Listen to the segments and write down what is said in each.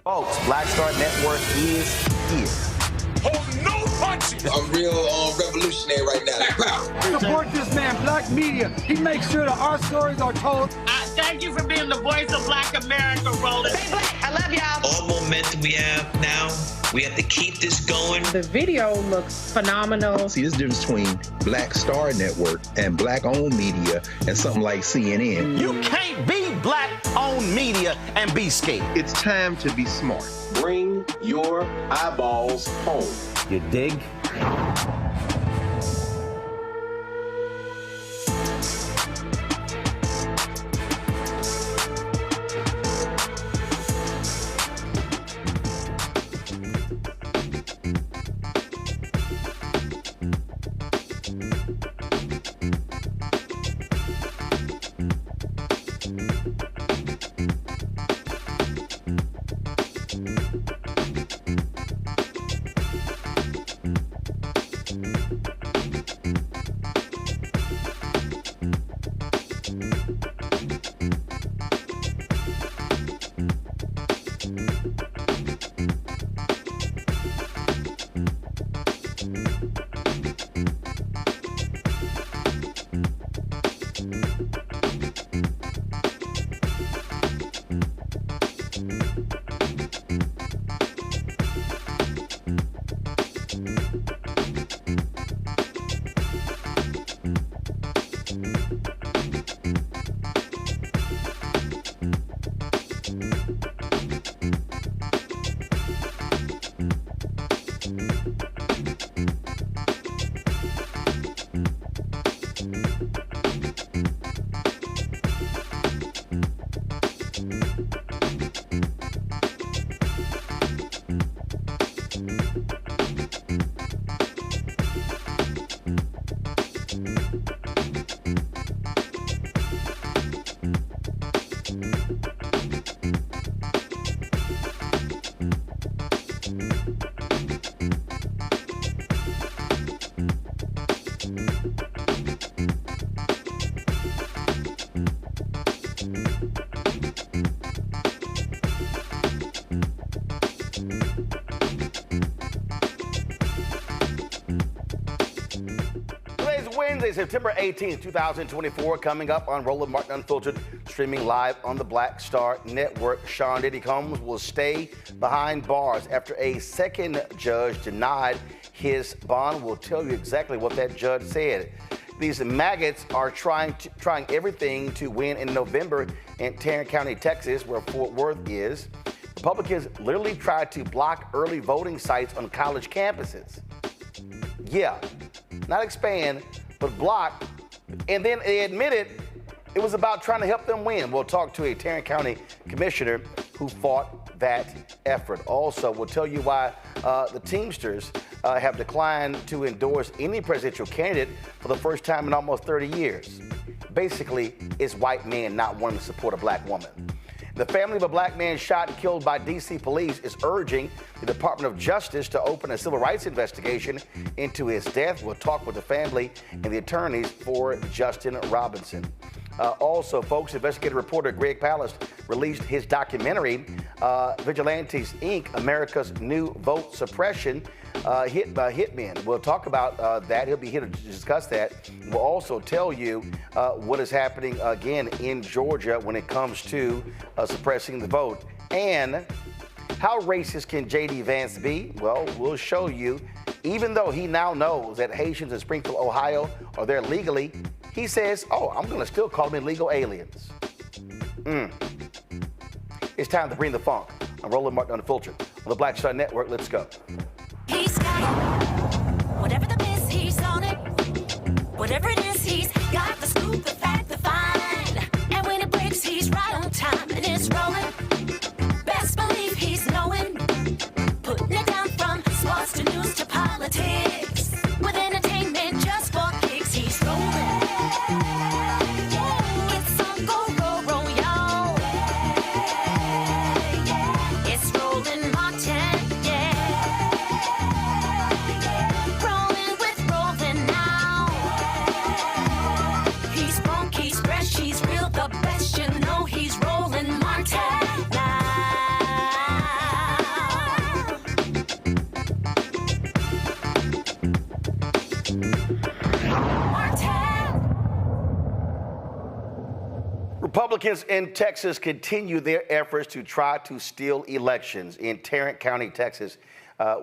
Folks, Black Star Network is here. Hold no punches! I'm real revolutionary right now. Support this man, Black Media. He makes sure that our stories are told. Thank you for being the voice of Black America, Roland. Stay black. I love y'all. All momentum we have now, we have to keep this going. The video looks phenomenal. See, this difference between Black Star Network and Black-owned media and something like CNN. You can't be Black-owned media and be scared. It's time to be smart. Bring your eyeballs home. You dig? Wednesday, September 18th, 2024, coming up on Roland Martin Unfiltered, streaming live on the Black Star Network. Sean Diddy Combs will stay behind bars after a second judge denied his bond. We'll tell you exactly what that judge said. These maggots are trying everything to win in November in Tarrant County, Texas, where Fort Worth is. Republicans literally tried to block early voting sites on college campuses. Yeah, not expand, but block. And then they admitted it was about trying to help them win. We'll talk to a Tarrant County Commissioner who fought that effort. Also, we'll tell you why the Teamsters have declined to endorse any presidential candidate for the first time in almost 30 years. Basically, it's white men not wanting to support a black woman. The family of a black man shot and killed by D.C. police is urging the Department of Justice to open a civil rights investigation into his death. We'll talk with the family and the attorneys for Justin Robinson. Also, folks, investigative reporter Greg Palast released his documentary, Vigilantes, Inc., America's New Vote Suppression, hit by hitmen. We'll talk about that. He'll be here to discuss that. We'll also tell you what is happening again in Georgia when it comes to suppressing the vote. And how racist can J.D. Vance be? Well, we'll show you. Even though he now knows that Haitians in Springfield, Ohio are there legally, he says, oh, I'm going to still call them illegal aliens. It's time to bring the funk. I'm Roland Martin Unfiltered on the Black Star Network. Let's go. He's got it. Whatever the miss, he's on it. Whatever it is, he's got the scoop, the fact, the find. And when it breaks, he's right on time. And it's rolling. Best believe he's knowing. Putting it down from sports to news to politics. With entertainment just for kicks, he's rolling. It's on go, y'all. It's Roland Martin, Rolling with Roland now. He's funky, he's fresh, he's real, the best, you know he's Roland Martin. Republicans in Texas continue their efforts to try to steal elections. In Tarrant County, Texas,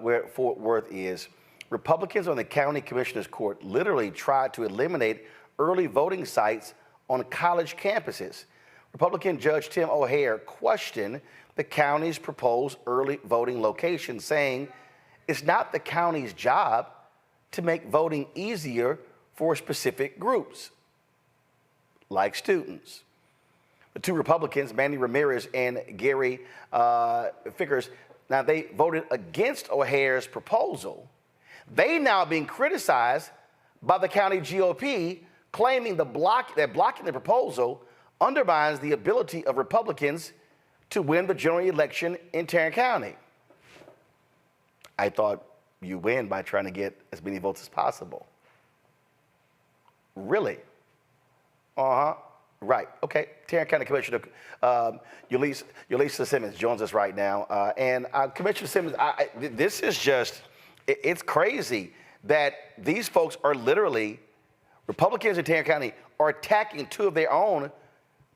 where Fort Worth is, Republicans on the county commissioner's court literally tried to eliminate early voting sites on college campuses. Republican Judge Tim O'Hare questioned the county's proposed early voting location, saying it's not the county's job to make voting easier for specific groups, like students. The two Republicans, Manny Ramirez and Gary Fickers, now they voted against O'Hare's proposal. They now being criticized by the county GOP, claiming that blocking the proposal undermines the ability of Republicans to win the general election in Tarrant County. I thought you win by trying to get as many votes as possible. Really? Uh-huh. Right. Okay. Tarrant County Commissioner Yulisa Simmons joins us right now. And Commissioner Simmons, this is just, it's crazy that these folks are literally, Republicans in Tarrant County are attacking two of their own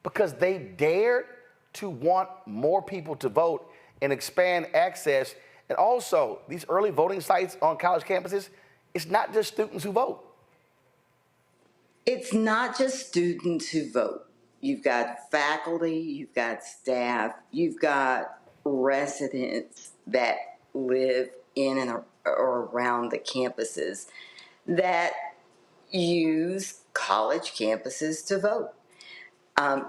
because they dared to want more people to vote and expand access. And also, these early voting sites on college campuses, it's not just students who vote. It's not just students who vote. You've got faculty, you've got staff, you've got residents that live in and or around the campuses that use college campuses to vote.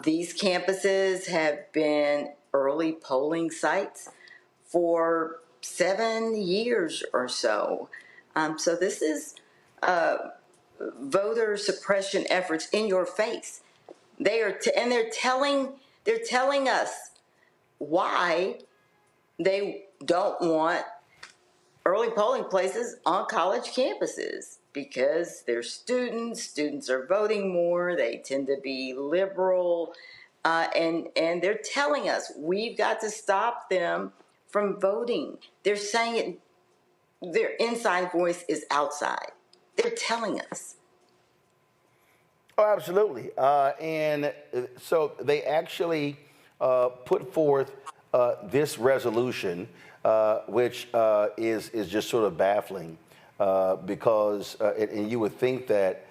These campuses have been early polling sites for 7 years or so. So this is voter suppression efforts in your face. They're telling us why they don't want early polling places on college campuses, because they're students are voting more, they tend to be liberal, and they're telling us we've got to stop them from voting. They're saying it, their inside voice is outside. They're telling us. Oh, absolutely. And so they actually put forth this resolution, which is just sort of baffling because, and you would think that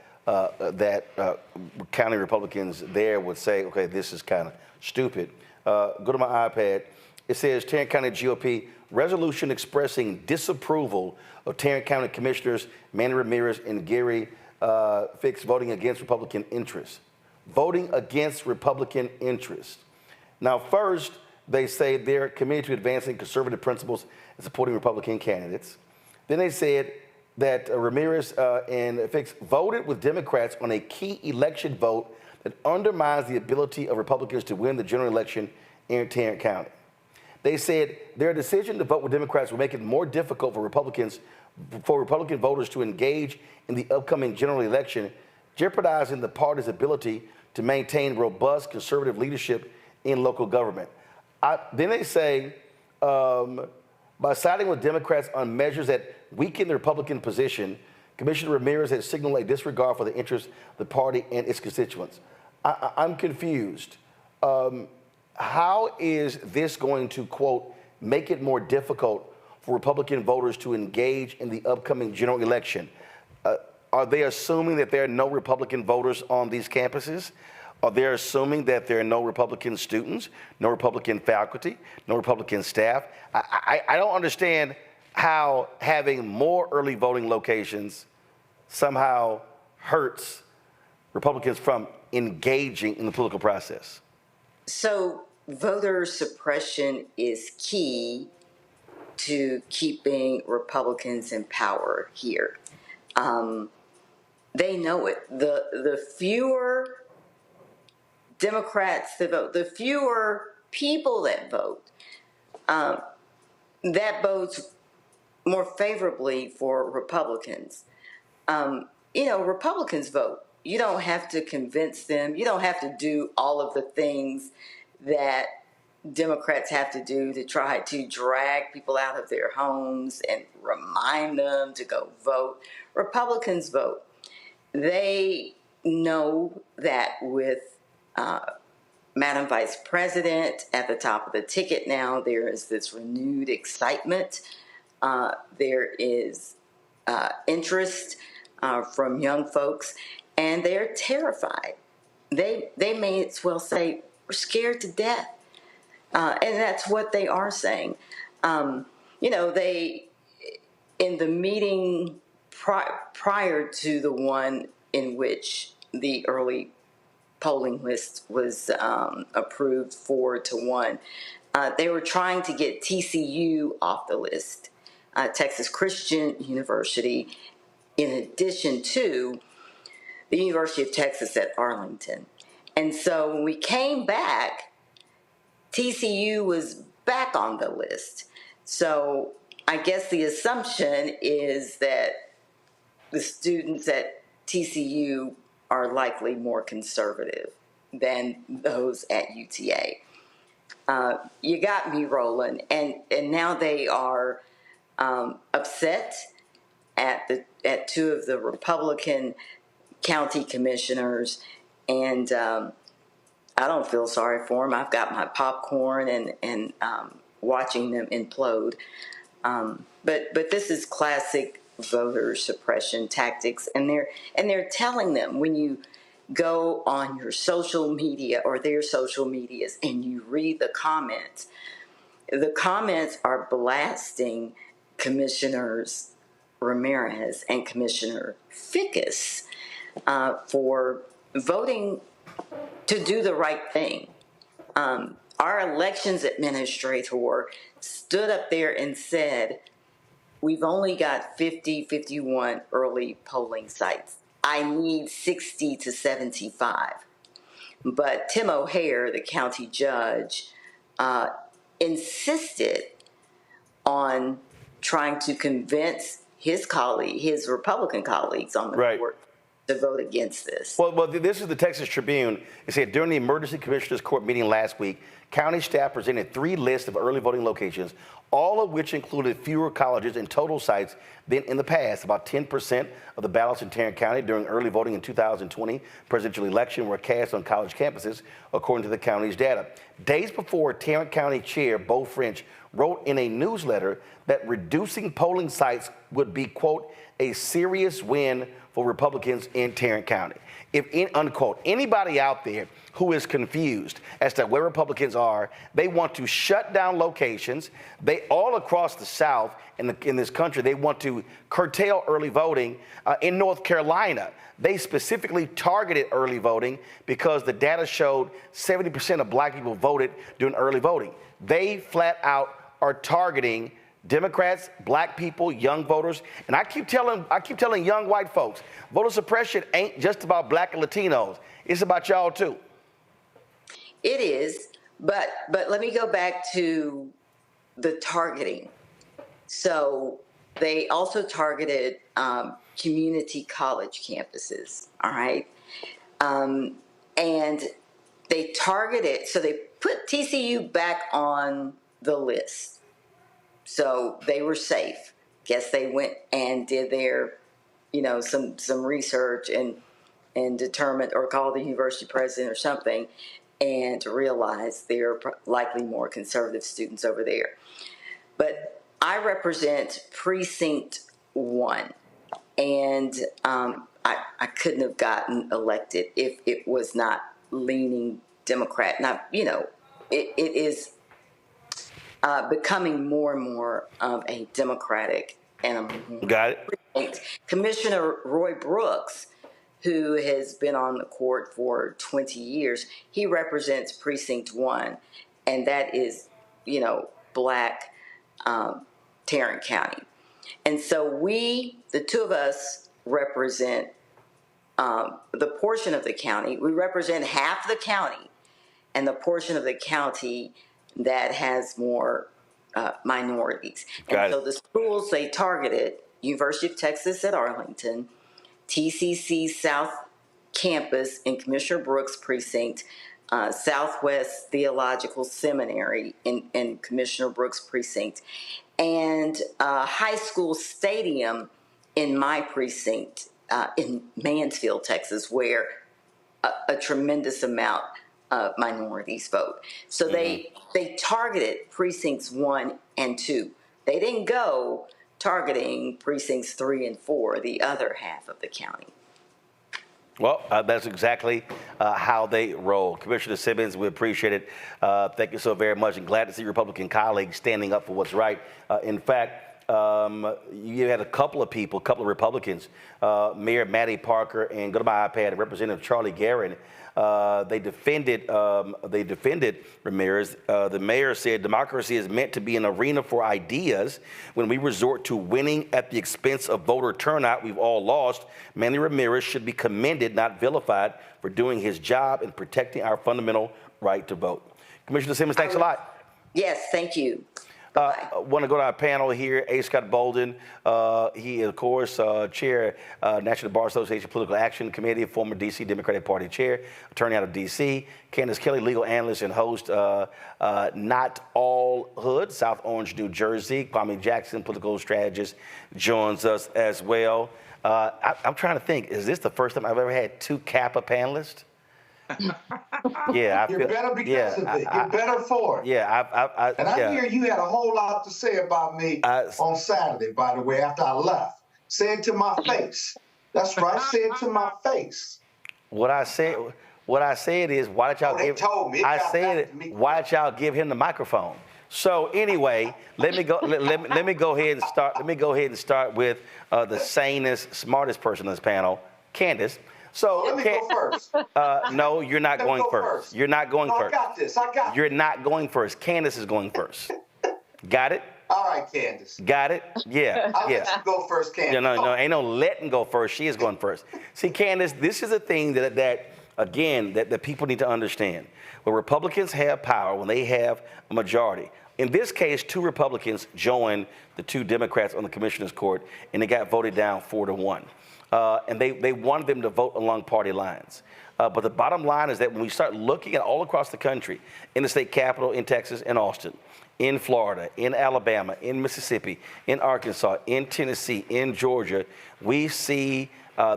county Republicans there would say, okay, this is kind of stupid. Go to my iPad. It says Tarrant County GOP resolution expressing disapproval of Tarrant County Commissioners Manny Ramirez and Gary Fix voting against Republican interests. Voting against Republican interests. Now, first, they say they're committed to advancing conservative principles and supporting Republican candidates. Then they said that Ramirez and Fix voted with Democrats on a key election vote that undermines the ability of Republicans to win the general election in Tarrant County. They said their decision to vote with Democrats will make it more difficult for Republican voters to engage in the upcoming general election, jeopardizing the party's ability to maintain robust conservative leadership in local government. Then they say, by siding with Democrats on measures that weaken the Republican position, Commissioner Ramirez has signaled a disregard for the interests of the party and its constituents. I'm confused. How is this going to, quote, make it more difficult for Republican voters to engage in the upcoming general election? Are they assuming that there are no Republican voters on these campuses? Are they assuming that there are no Republican students, no Republican faculty, no Republican staff? I don't understand how having more early voting locations somehow hurts Republicans from engaging in the political process. So voter suppression is key to keeping Republicans in power here. They know it. The fewer Democrats that vote, the fewer people that vote, that bodes more favorably for Republicans. Republicans vote. You don't have to convince them. You don't have to do all of the things that Democrats have to do to try to drag people out of their homes and remind them to go vote. Republicans vote. They know that with Madam Vice President, at the top of the ticket now, there is this renewed excitement. There is interest from young folks, and they're terrified. They may as well say, we're scared to death. And that's what they are saying. They, in the meeting prior to the one in which the early polling list was approved 4-1, they were trying to get TCU off the list, Texas Christian University, in addition to the University of Texas at Arlington. And so when we came back, TCU was back on the list. So I guess the assumption is that the students at TCU are likely more conservative than those at UTA. You got me, Roland, and now they are upset at two of the Republican county commissioners, and I don't feel sorry for them. I've got my popcorn and watching them implode. But this is classic voter suppression tactics, and they're telling them, when you go on your social media or their social medias and you read the comments are blasting Commissioners Ramirez and Commissioner Fickus for voting to do the right thing. Our elections administrator stood up there and said, we've only got 51 early polling sites. I need 60 to 75. But Tim O'Hare, the county judge, insisted on trying to convince his Republican colleagues on the court to vote against this. Well, this is the Texas Tribune. It said during the Emergency Commissioners Court meeting last week, county staff presented 3 lists of early voting locations, all of which included fewer colleges and total sites than in the past. About 10% of the ballots in Tarrant County during early voting in 2020 presidential election were cast on college campuses, according to the county's data. Days before, Tarrant County Chair Bo French wrote in a newsletter that reducing polling sites would be, quote, a serious win for Republicans in Tarrant County. If, unquote, anybody out there who is confused as to where Republicans are, they want to shut down locations. They all across the South in this country, they want to curtail early voting. In North Carolina, they specifically targeted early voting because the data showed 70% of black people voted during early voting. They flat out are targeting Democrats, black people, young voters, and I keep telling young white folks, voter suppression ain't just about black and Latinos. It's about y'all too. It is, but let me go back to the targeting. So they also targeted community college campuses, all right? And they targeted, so they put TCU back on the list. So they were safe. Guess they went and did their, some research and determined, or called the university president or something, and realized there are likely more conservative students over there. But I represent Precinct 1, and I couldn't have gotten elected if it was not leaning Democrat. Now, it is becoming more and more of a Democratic animal. Got it. Commissioner Roy Brooks, who has been on the court for 20 years, he represents Precinct 1, and that is, black Tarrant County. And so the two of us, represent the portion of the county. We represent half the county, and the portion of the county that has more minorities. And so the schools they targeted, University of Texas at Arlington, TCC South Campus in Commissioner Brooks' precinct, Southwest Theological Seminary in Commissioner Brooks' precinct, and high school stadium in my precinct in Mansfield, Texas, where a tremendous amount minorities vote. So they targeted precincts 1 and 2. They didn't go targeting precincts 3 and 4, the other half of the county. Well, that's exactly how they roll. Commissioner Simmons, we appreciate it. Thank you so very much, and glad to see Republican colleagues standing up for what's right. In fact, you had a couple of Republicans, Mayor Mattie Parker and, go to my iPad, Representative Charlie Guerin. They defended Ramirez. The mayor said democracy is meant to be an arena for ideas. When we resort to winning at the expense of voter turnout, we've all lost. Manny Ramirez should be commended, not vilified, for doing his job and protecting our fundamental right to vote. Commissioner Simmons, thanks a lot. Yes, thank you. Want to go to our panel here. A. Scott Bolden, he is, of course, chair, National Bar Association Political Action Committee, former D.C. Democratic Party chair, attorney out of D.C. Candace Kelly, legal analyst and host, Not All Hood, South Orange, New Jersey. Kwame Jackson, political strategist, joins us as well. I'm trying to think, is this the first time I've ever had 2 Kappa panelists? Yeah, you better because of it. You're better for it. Yeah, I hear you had a whole lot to say about me on Saturday, by the way, after I left. Say it to my face. That's right. Say it to my face. What I said is, why don't y'all give? Told me. I said it. Why don't y'all give him the microphone? So anyway, let me go. Let me go ahead and start. Let me go ahead and start with the sanest, smartest person on this panel, Candace. So let me go first. No, you're not going first. You're not going first. I got this. You're not going first. Candace is going first. Got it? All right, Candace. Got it? Yeah. I'll let you go first, Candace. No, ain't no letting go first. She is going first. See, Candace, this is a thing that people need to understand. When Republicans have power, when they have a majority, in this case, 2 Republicans joined the 2 Democrats on the commissioner's court, and they got voted down 4-1. And they wanted them to vote along party lines. But the bottom line is that when we start looking at all across the country, in the state capitol, in Texas, in Austin, in Florida, in Alabama, in Mississippi, in Arkansas, in Tennessee, in Georgia, we see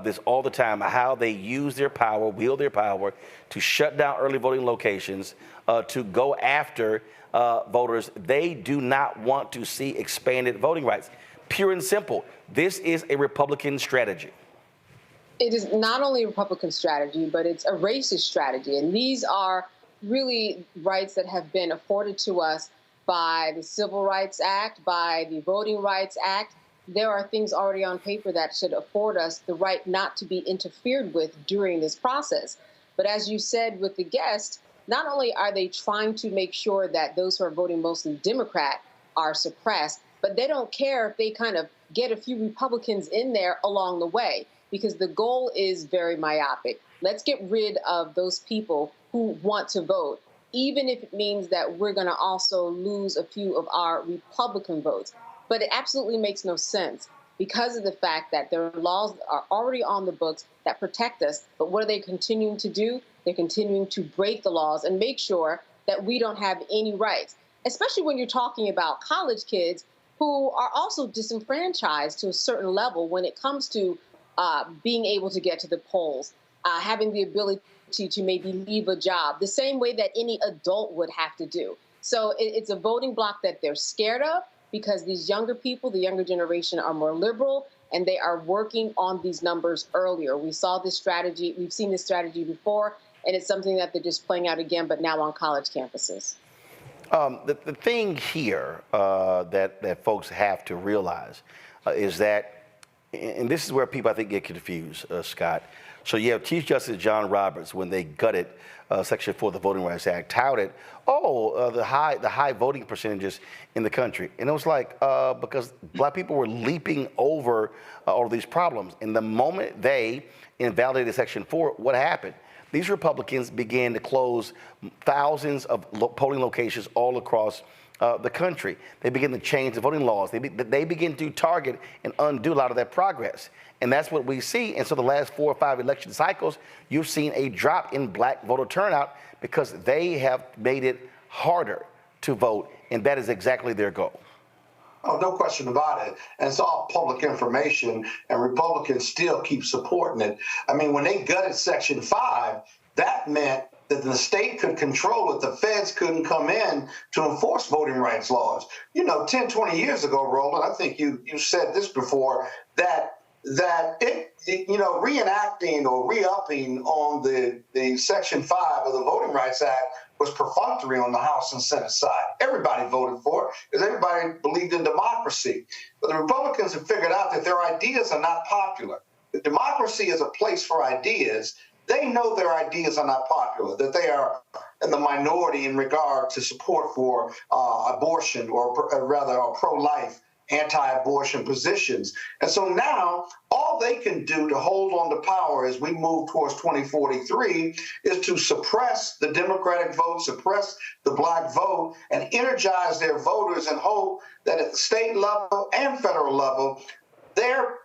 this all the time, how they use their power, wield their power to shut down early voting locations, to go after voters. They do not want to see expanded voting rights. Pure and simple. This is a Republican strategy. It is not only a Republican strategy, but it's a racist strategy. And these are really rights that have been afforded to us by the Civil Rights Act, by the Voting Rights Act. There are things already on paper that should afford us the right not to be interfered with during this process. But as you said with the guest, not only are they trying to make sure that those who are voting mostly Democrat are suppressed, but they don't care if they kind of get a few Republicans in there along the way, because the goal is very myopic. Let's get rid of those people who want to vote, even if it means that we're going to also lose a few of our Republican votes. But it absolutely makes no sense because of the fact that their laws are already on the books that protect us. But what are they continuing to do? They're continuing to break the laws and make sure that we don't have any rights, especially when you're talking about college kids who are also disenfranchised to a certain level when it comes to being able to get to the polls, having the ability to maybe leave a job, the same way that any adult would have to do. So it's a voting bloc that they're scared of because these younger people, the younger generation, are more liberal, and they are working on these numbers earlier. We saw this strategy. We've seen this strategy before, and it's something that they're just playing out again, but now on college campuses. The thing here that folks have to realize is that, and this is where people, I think, get confused, Scott. So you have Chief Justice John Roberts, when they gutted Section 4 of the Voting Rights Act, touted, the high voting percentages in the country. And it was like, because black people were leaping over all of these problems. And the moment they invalidated Section 4, what happened? These Republicans began to close thousands of polling locations all across the country. They begin to change the voting laws. They begin to target and undo a lot of that progress. And that's what we see. And so the last 4 or 5 election cycles, you've seen a drop in black voter turnout because they have made it harder to vote. And that is exactly their goal. Oh, no question about it. And it's all public information, and Republicans still keep supporting it. I mean, when they gutted Section 5, that meant that the state could control it. The feds couldn't come in to enforce voting rights laws. 10, 20 years ago, Roland, I think you said this before, that reenacting or re-upping on the Section 5 of the Voting Rights Act was perfunctory on the House and Senate side. Everybody voted for it because everybody believed in democracy. But the Republicans have figured out that their ideas are not popular. Democracy is a place for ideas. They know their ideas are not popular, that they are in the minority in regard to support for abortion or rather pro-life, anti-abortion positions. And so now all they can do to hold on to power as we move towards 2043 is to suppress the Democratic vote, suppress the black vote, and energize their voters and hope that at the state level and federal level, their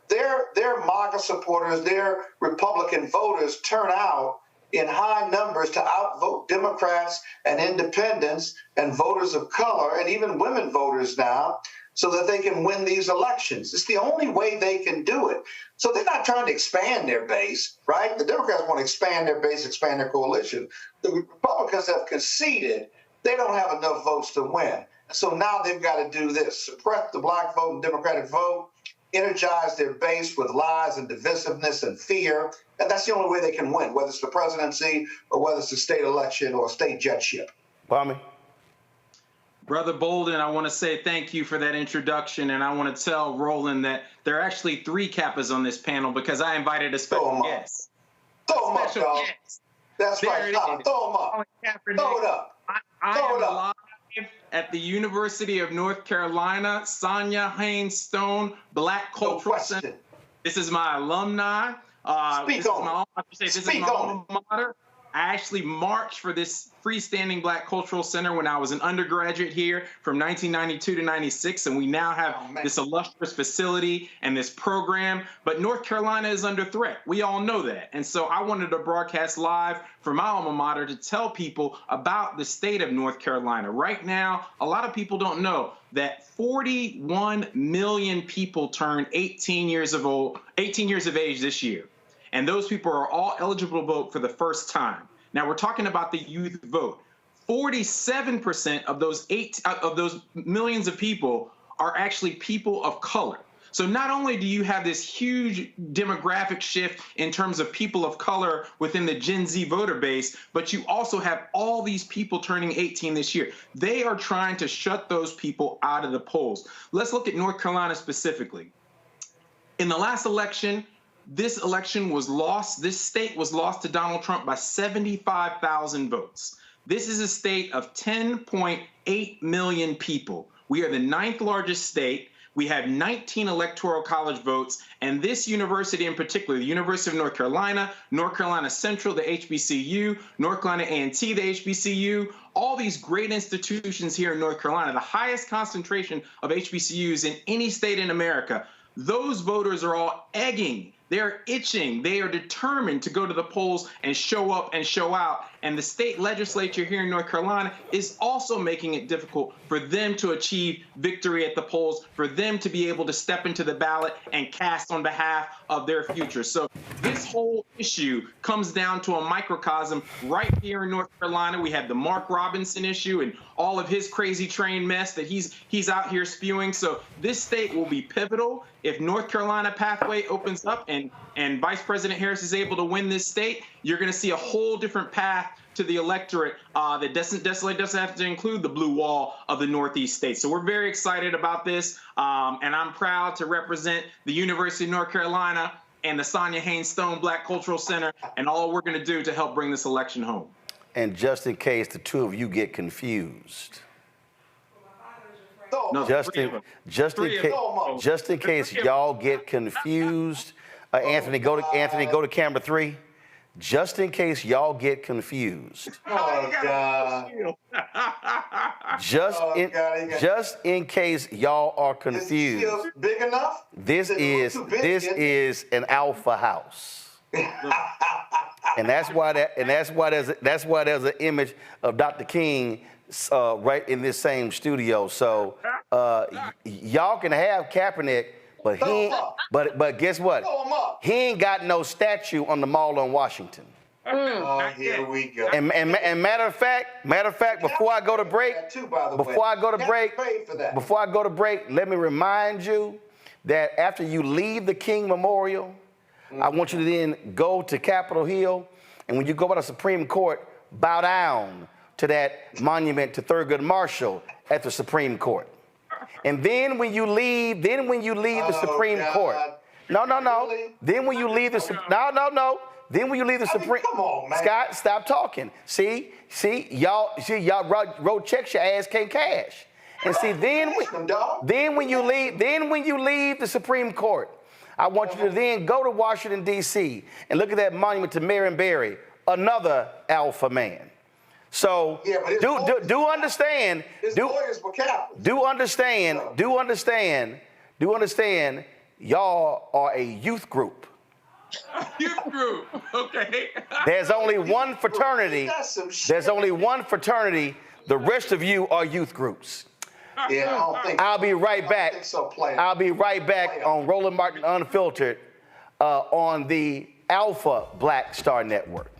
MAGA supporters, their Republican voters turn out in high numbers to outvote Democrats and independents and voters of color and even women voters now, so that they can win these elections. It's the only way they can do it. So they're not trying to expand their base, right? The Democrats want to expand their base, expand their coalition. The Republicans have conceded they don't have enough votes to win. So now they've got to do this: suppress the black vote and Democratic vote, energize their base with lies and divisiveness and fear. And that's the only way they can win, whether it's the presidency or whether it's a state election or a state judgeship. Kwame? Brother Bolden, I want to say thank you for that introduction, and I want to tell Roland that there are actually 3 Kappas on this panel because I invited a special guest. Throw them up, dog. That's right, Colin. Throw them up. Throw it up. I am live at the University of North Carolina, Sonia Haynes Stone Black Cultural Center. This is my alumni. This is my alma mater. I actually marched for this freestanding Black Cultural Center when I was an undergraduate here from 1992 to 96, and we now have this illustrious facility and this program. But North Carolina is under threat. We all know that. And so I wanted to broadcast live from my alma mater to tell people about the state of North Carolina. Right now, a lot of people don't know that 41 million people turn 18 years of age this year. And those people are all eligible to vote for the first time. Now we're talking about the youth vote. 47% of those millions of people are actually people of color. So not only do you have this huge demographic shift in terms of people of color within the Gen Z voter base, but you also have all these people turning 18 this year. They are trying to shut those people out of the polls. Let's look at North Carolina specifically. In the last election, this election was lost. This state was lost to Donald Trump by 75,000 votes. This is a state of 10.8 million people. We are the 9th largest state. We have 19 electoral college votes, and this university in particular, the University of North Carolina Central, the HBCU, North Carolina A&T, the HBCU, all these great institutions here in North Carolina, the highest concentration of HBCUs in any state in America. Those voters are all egging. They're itching. They are determined to go to the polls and show up and show out. And the state legislature here in North Carolina is also making it difficult for them to achieve victory at the polls, for them to be able to step into the ballot and cast on behalf of their future. So this whole issue comes down to a microcosm right here in North Carolina. We have the Mark Robinson issue and all of his crazy train mess that he's out here spewing. So this state will be pivotal if North Carolina pathway opens up and Vice President Harris is able to win this state. You're going to see a whole different path to the electorate that doesn't have to include the blue wall of the Northeast states. So we're very excited about this, and I'm proud to represent the University of North Carolina and the Sonia Haynes Stone Black Cultural Center and all we're going to do to help bring this election home. And just in case the two of you get confused, no, just in case y'all get confused, Anthony, go to camera 3. Just in case y'all get confused. Oh, God. Just in case y'all are confused. Is it big enough? This is an alpha house. And that's why there's an image of Dr. King right in this same studio. So y'all can have Kaepernick, but guess what? He ain't got no statue on the Mall on Washington. Here we go. And matter of fact, before I go to break, let me remind you that after you leave the King Memorial, I want you to then go to Capitol Hill, and when you go by the Supreme Court, bow down to that monument to Thurgood Marshall at the Supreme Court. And then when you leave, the Supreme Court. No. Really? Then when you leave the Then when you leave the Supreme, come on, man. Scott, stop talking. See, y'all wrote checks your ass can't cash. And see, then when you leave the Supreme Court, I want you to then go to Washington D.C. and look at that monument to Marion Barry, another alpha man. So do understand. Do understand. Y'all are a youth group. Youth group, okay. There's only one fraternity. The rest of you are youth groups. Yeah, I don't think I'll be right back. I'll be right back on Roland Martin Unfiltered on the Alpha Black Star Network.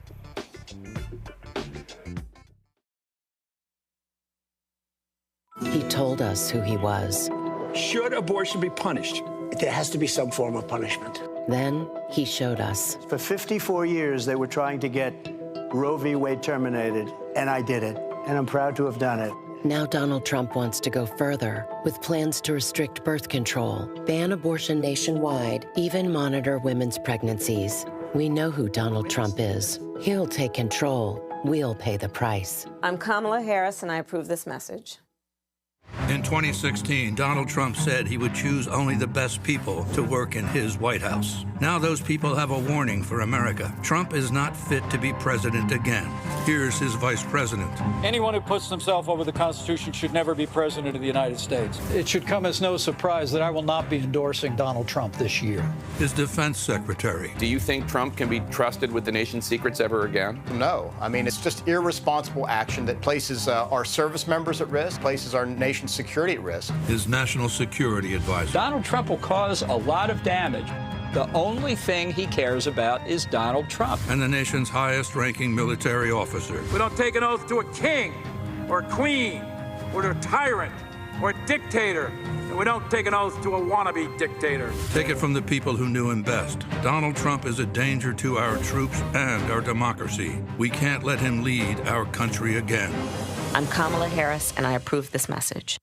He told us who he was. Should abortion be punished? There has to be some form of punishment. Then he showed us. For 54 years, they were trying to get Roe v. Wade terminated, and I did it, and I'm proud to have done it. Now Donald Trump wants to go further with plans to restrict birth control, ban abortion nationwide, even monitor women's pregnancies. We know who Donald Trump is. He'll take control. We'll pay the price. I'm Kamala Harris, and I approve this message. In 2016, Donald Trump said he would choose only the best people to work in his White House. Now those people have a warning for America. Trump is not fit to be president again. Here's his vice president. Anyone who puts himself over the Constitution should never be president of the United States. It should come as no surprise that I will not be endorsing Donald Trump this year. His defense secretary. Do you think Trump can be trusted with the nation's secrets ever again? No. I mean, it's just irresponsible action that places our service members at risk, places our nation's security at risk. His national security advisor. Donald Trump will cause a lot of damage. The only thing he cares about is Donald Trump. And the nation's highest-ranking military officer. We don't take an oath to a king or a queen or to a tyrant or a dictator. And we don't take an oath to a wannabe dictator. Take it from the people who knew him best. Donald Trump is a danger to our troops and our democracy. We can't let him lead our country again. I'm Kamala Harris, and I approve this message.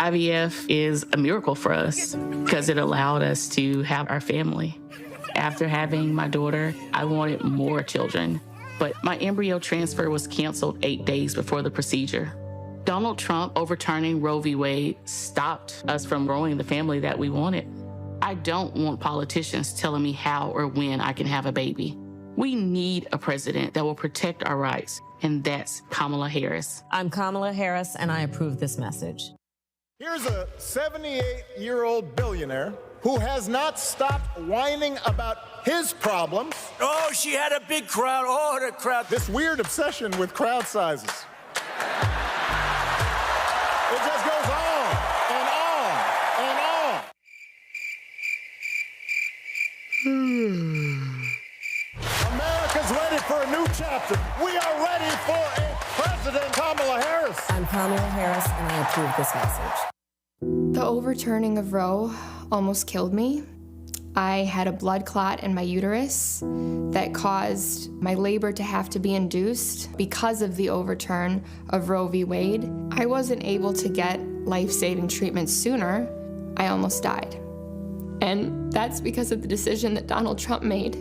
IVF is a miracle for us because it allowed us to have our family. After having my daughter, I wanted more children, but my embryo transfer was canceled 8 days before the procedure. Donald Trump overturning Roe v. Wade stopped us from growing the family that we wanted. I don't want politicians telling me how or when I can have a baby. We need a president that will protect our rights, and that's Kamala Harris. I'm Kamala Harris, and I approve this message. Here's a 78-year-old billionaire who has not stopped whining about his problems. Oh, she had a big crowd. Oh, the crowd. This weird obsession with crowd sizes. It just goes on and on and on. America's ready for a new chapter. We are ready for a President Kamala Harris. I'm Kamala Harris, and I approve this message. The overturning of Roe almost killed me. I had a blood clot in my uterus that caused my labor to have to be induced because of the overturn of Roe v. Wade. I wasn't able to get life-saving treatment sooner. I almost died. And that's because of the decision that Donald Trump made.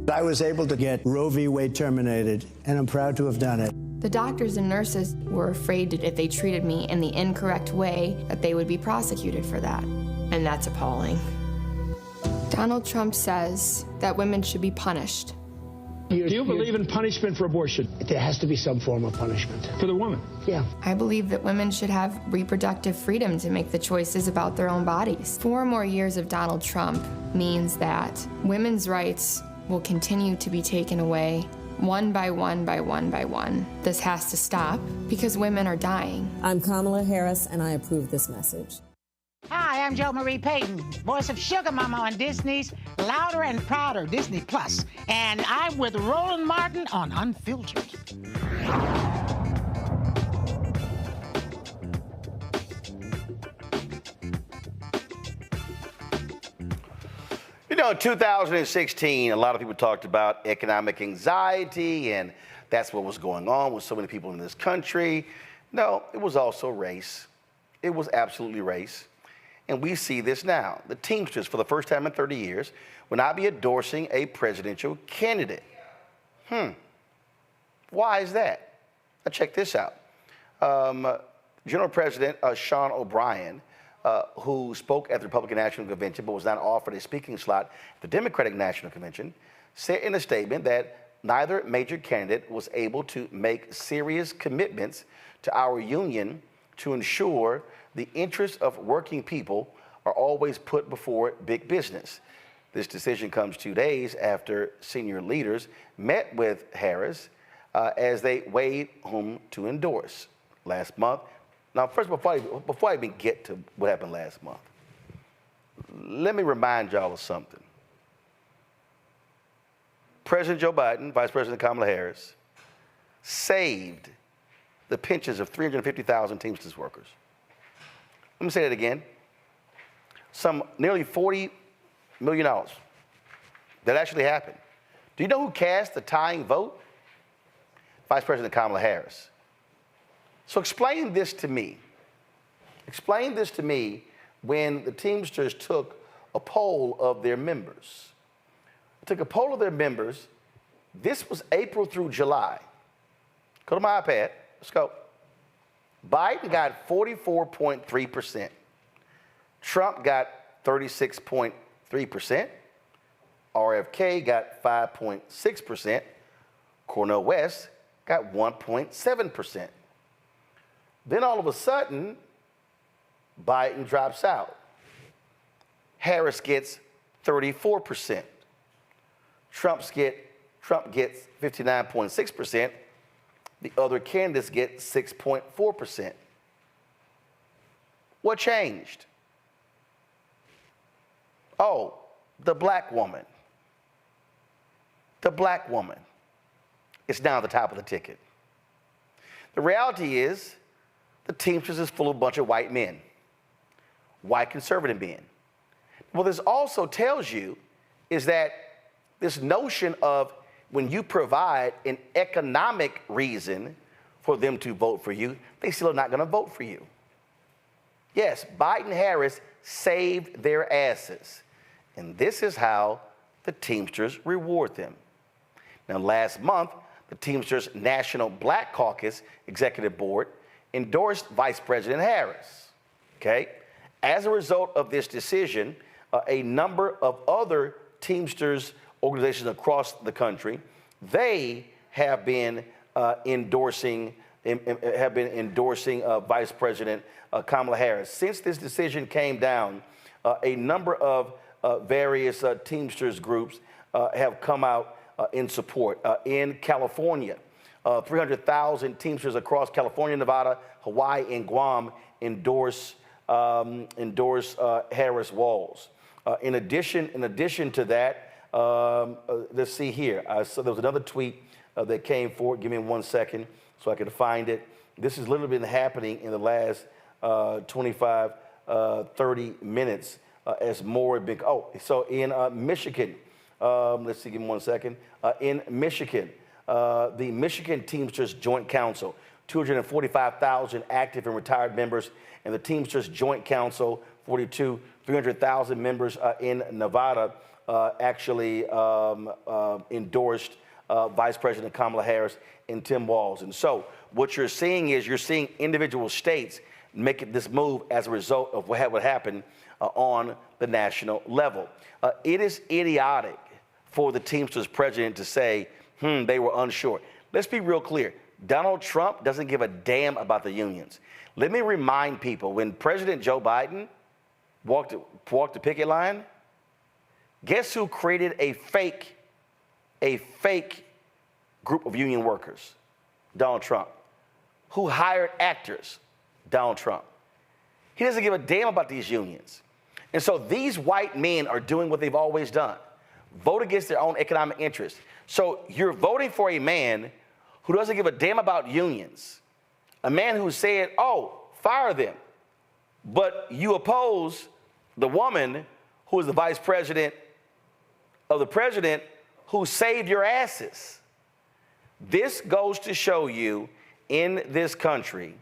I was able to get Roe v. Wade terminated, and I'm proud to have done it. The doctors and nurses were afraid that if they treated me in the incorrect way, that they would be prosecuted for that. And that's appalling. Donald Trump says that women should be punished. Do you believe in punishment for abortion? There has to be some form of punishment. For the woman? Yeah. I believe that women should have reproductive freedom to make the choices about their own bodies. 4 more years of Donald Trump means that women's rights will continue to be taken away one by one by one by one. This has to stop because women are dying. I'm Kamala Harris, and I approve this message. Hi, I'm Jo Marie Payton, voice of Sugar Mama on Disney's Louder and Prouder Disney Plus, and I'm with Roland Martin on Unfiltered. You know, in 2016, a lot of people talked about economic anxiety, and that's what was going on with so many people in this country. No, it was also race. It was absolutely race. And we see this now. The Teamsters, for the first time in 30 years, will not be endorsing a presidential candidate. Why is that? Now check this out. General President Sean O'Brien, who spoke at the Republican National Convention but was not offered a speaking slot at the Democratic National Convention, said in a statement that neither major candidate was able to make serious commitments to our union to ensure the interests of working people are always put before big business. This decision comes 2 days after senior leaders met with Harris as they weighed whom to endorse last month. Now, first, before I even get to what happened last month, let me remind y'all of something. President Joe Biden, Vice President Kamala Harris, saved the pensions of 350,000 Teamsters workers. Let me say that again. Some nearly $40 million. That actually happened. Do you know who cast the tying vote? Vice President Kamala Harris. So explain this to me. Explain this to me when the Teamsters took a poll of their members. Took a poll of their members. This was April through July. Go to my iPad. Let's go. Biden got 44.3%. Trump got 36.3%. RFK got 5.6%. Cornel West got 1.7%. Then all of a sudden, Biden drops out. Harris gets 34%. Trump gets 59.6%. The other candidates get 6.4%. What changed? Oh, the black woman. The black woman is now at the top of the ticket. The reality is, the Teamsters is full of a bunch of white men, white conservative men. What this also tells you is that this notion of when you provide an economic reason for them to vote for you, they still are not going to vote for you. Yes, Biden-Harris saved their asses. And this is how the Teamsters reward them. Now, last month, the Teamsters National Black Caucus Executive Board endorsed Vice President Harris. Okay? As a result of this decision, a number of other Teamsters organizations across the country, they have been endorsing Vice President Kamala Harris. Since this decision came down, a number of various Teamsters groups have come out in support. In California, 300,000 Teamsters across California, Nevada, Hawaii, and Guam endorse Harris Walls. In addition to that, let's see here. So there was another tweet that came forward. Give me 1 second so I can find it. This has literally been happening in the last 25, 30 minutes as more have been. Oh, so in Michigan, let's see, give me 1 second. In Michigan, the Michigan Teamsters Joint Council, 245,000 active and retired members, and the Teamsters Joint Council, 300,000 members in Nevada, actually endorsed Vice President Kamala Harris and Tim Walz. And so what you're seeing is you're seeing individual states make this move as a result of what happened on the national level. It is idiotic for the Teamsters president to say, they were unsure. Let's be real clear. Donald Trump doesn't give a damn about the unions. Let me remind people, when President Joe Biden walked the picket line, guess who created a fake group of union workers? Donald Trump. Who hired actors? Donald Trump. He doesn't give a damn about these unions. And so these white men are doing what they've always done, vote against their own economic interests. So you're voting for a man who doesn't give a damn about unions, a man who said, oh, fire them. But you oppose the woman who is the vice president of the president who saved your asses. This goes to show you in this country,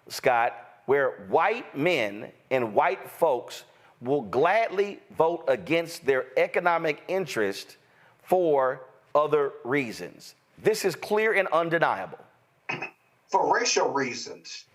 Scott, where white men and white folks will gladly vote against their economic interest for other reasons. This is clear and undeniable. For racial reasons.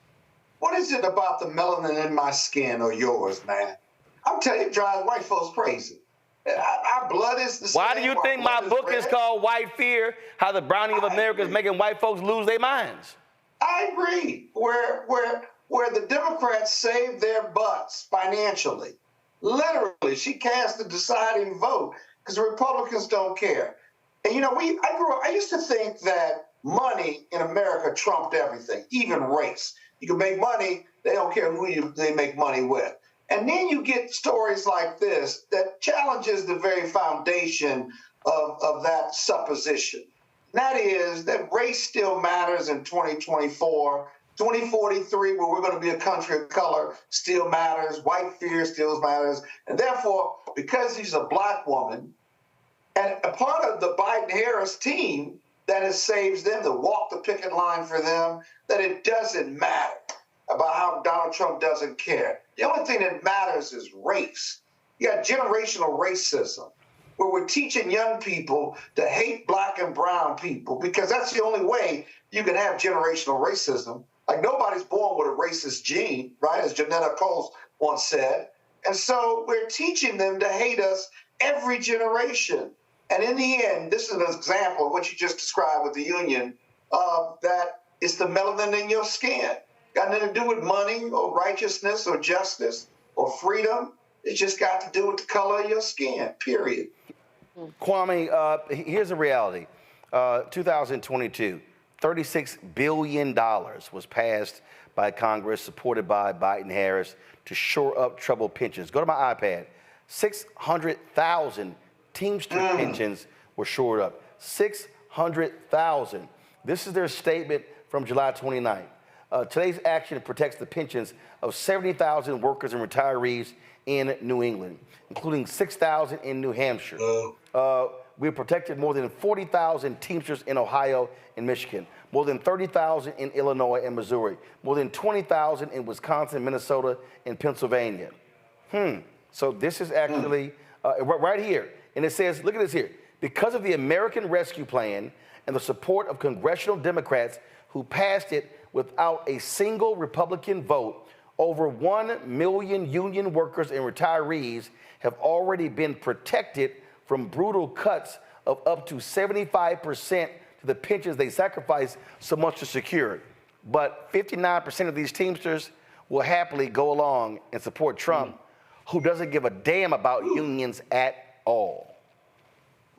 What is it about the melanin in my skin or yours, man? I'm telling you, it drives white folks crazy. Our blood is the same. Why do you think my book is called White Fear? How the Browning of America is making white folks lose their minds. I agree. Where the Democrats saved their butts financially. Literally, she cast the deciding vote because the Republicans don't care. And you know, I used to think that money in America trumped everything, even race. You can make money, they don't care who they make money with. And then you get stories like this that challenges the very foundation of that supposition. That is that race still matters in 2024. 2043, where we're going to be a country of color, still matters. White fear still matters. And therefore, because she's a black woman, and a part of the Biden-Harris team that it saves them, to walk the picket line for them, that it doesn't matter about how Donald Trump doesn't care. The only thing that matters is race. You got generational racism, where we're teaching young people to hate black and brown people because that's the only way you can have generational racism. Like nobody's born with a racist gene, right? As Janetta Coles once said. And so we're teaching them to hate us every generation. And in the end, this is an example of what you just described with the union, that it's the melanin in your skin. Got nothing to do with money or righteousness or justice or freedom. It's just got to do with the color of your skin, period. Kwame, here's the reality. 2022. $36 billion was passed by Congress, supported by Biden-Harris, to shore up troubled pensions. Go to my iPad. 600,000 Teamsters pensions were shored up. 600,000. This is their statement from July 29th. Today's action protects the pensions of 70,000 workers and retirees in New England, including 6,000 in New Hampshire. We protected more than 40,000 Teamsters in Ohio and Michigan, more than 30,000 in Illinois and Missouri, more than 20,000 in Wisconsin, Minnesota, and Pennsylvania. So this is actually right here. And it says, look at this here. Because of the American Rescue Plan and the support of congressional Democrats who passed it without a single Republican vote, over 1 million union workers and retirees have already been protected from brutal cuts of up to 75% to the pensions they sacrificed so much to secure. But 59% of these Teamsters will happily go along and support Trump, who doesn't give a damn about unions at all.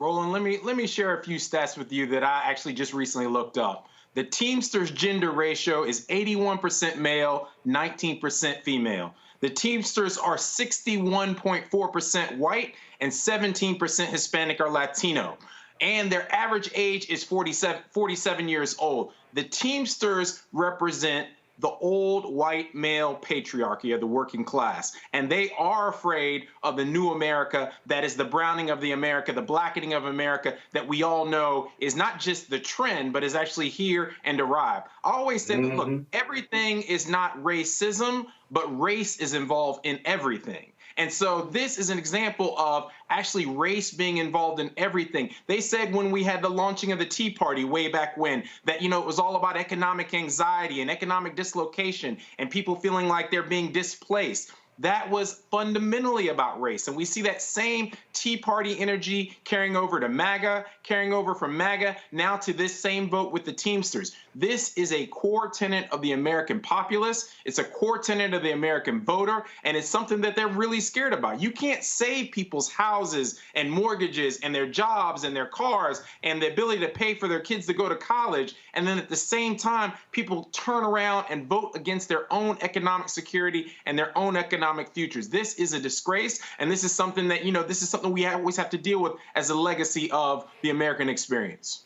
Roland, let me share a few stats with you that I actually just recently looked up. The Teamsters gender ratio is 81% male, 19% female. The Teamsters are 61.4% white and 17% Hispanic or Latino. And their average age is 47 years old. The Teamsters represent the old white male patriarchy of the working class. And they are afraid of the new America that is the browning of the America, the blackening of America that we all know is not just the trend, but is actually here and arrived. I always say, look, everything is not racism, but race is involved in everything. And so this is an example of actually race being involved in everything. They said when we had the launching of the Tea Party way back when that, it was all about economic anxiety and economic dislocation and people feeling like they're being displaced. That was fundamentally about race. And we see that same Tea Party energy carrying over to MAGA, carrying over from MAGA now to this same vote with the Teamsters. This is a core tenet of the American populace. It's a core tenet of the American voter, and it's something that they're really scared about. You can't save people's houses and mortgages and their jobs and their cars and the ability to pay for their kids to go to college, and then at the same time, people turn around and vote against their own economic security and their own economic futures. This is a disgrace, and this is something that, this is something we always have to deal with as a legacy of the American experience.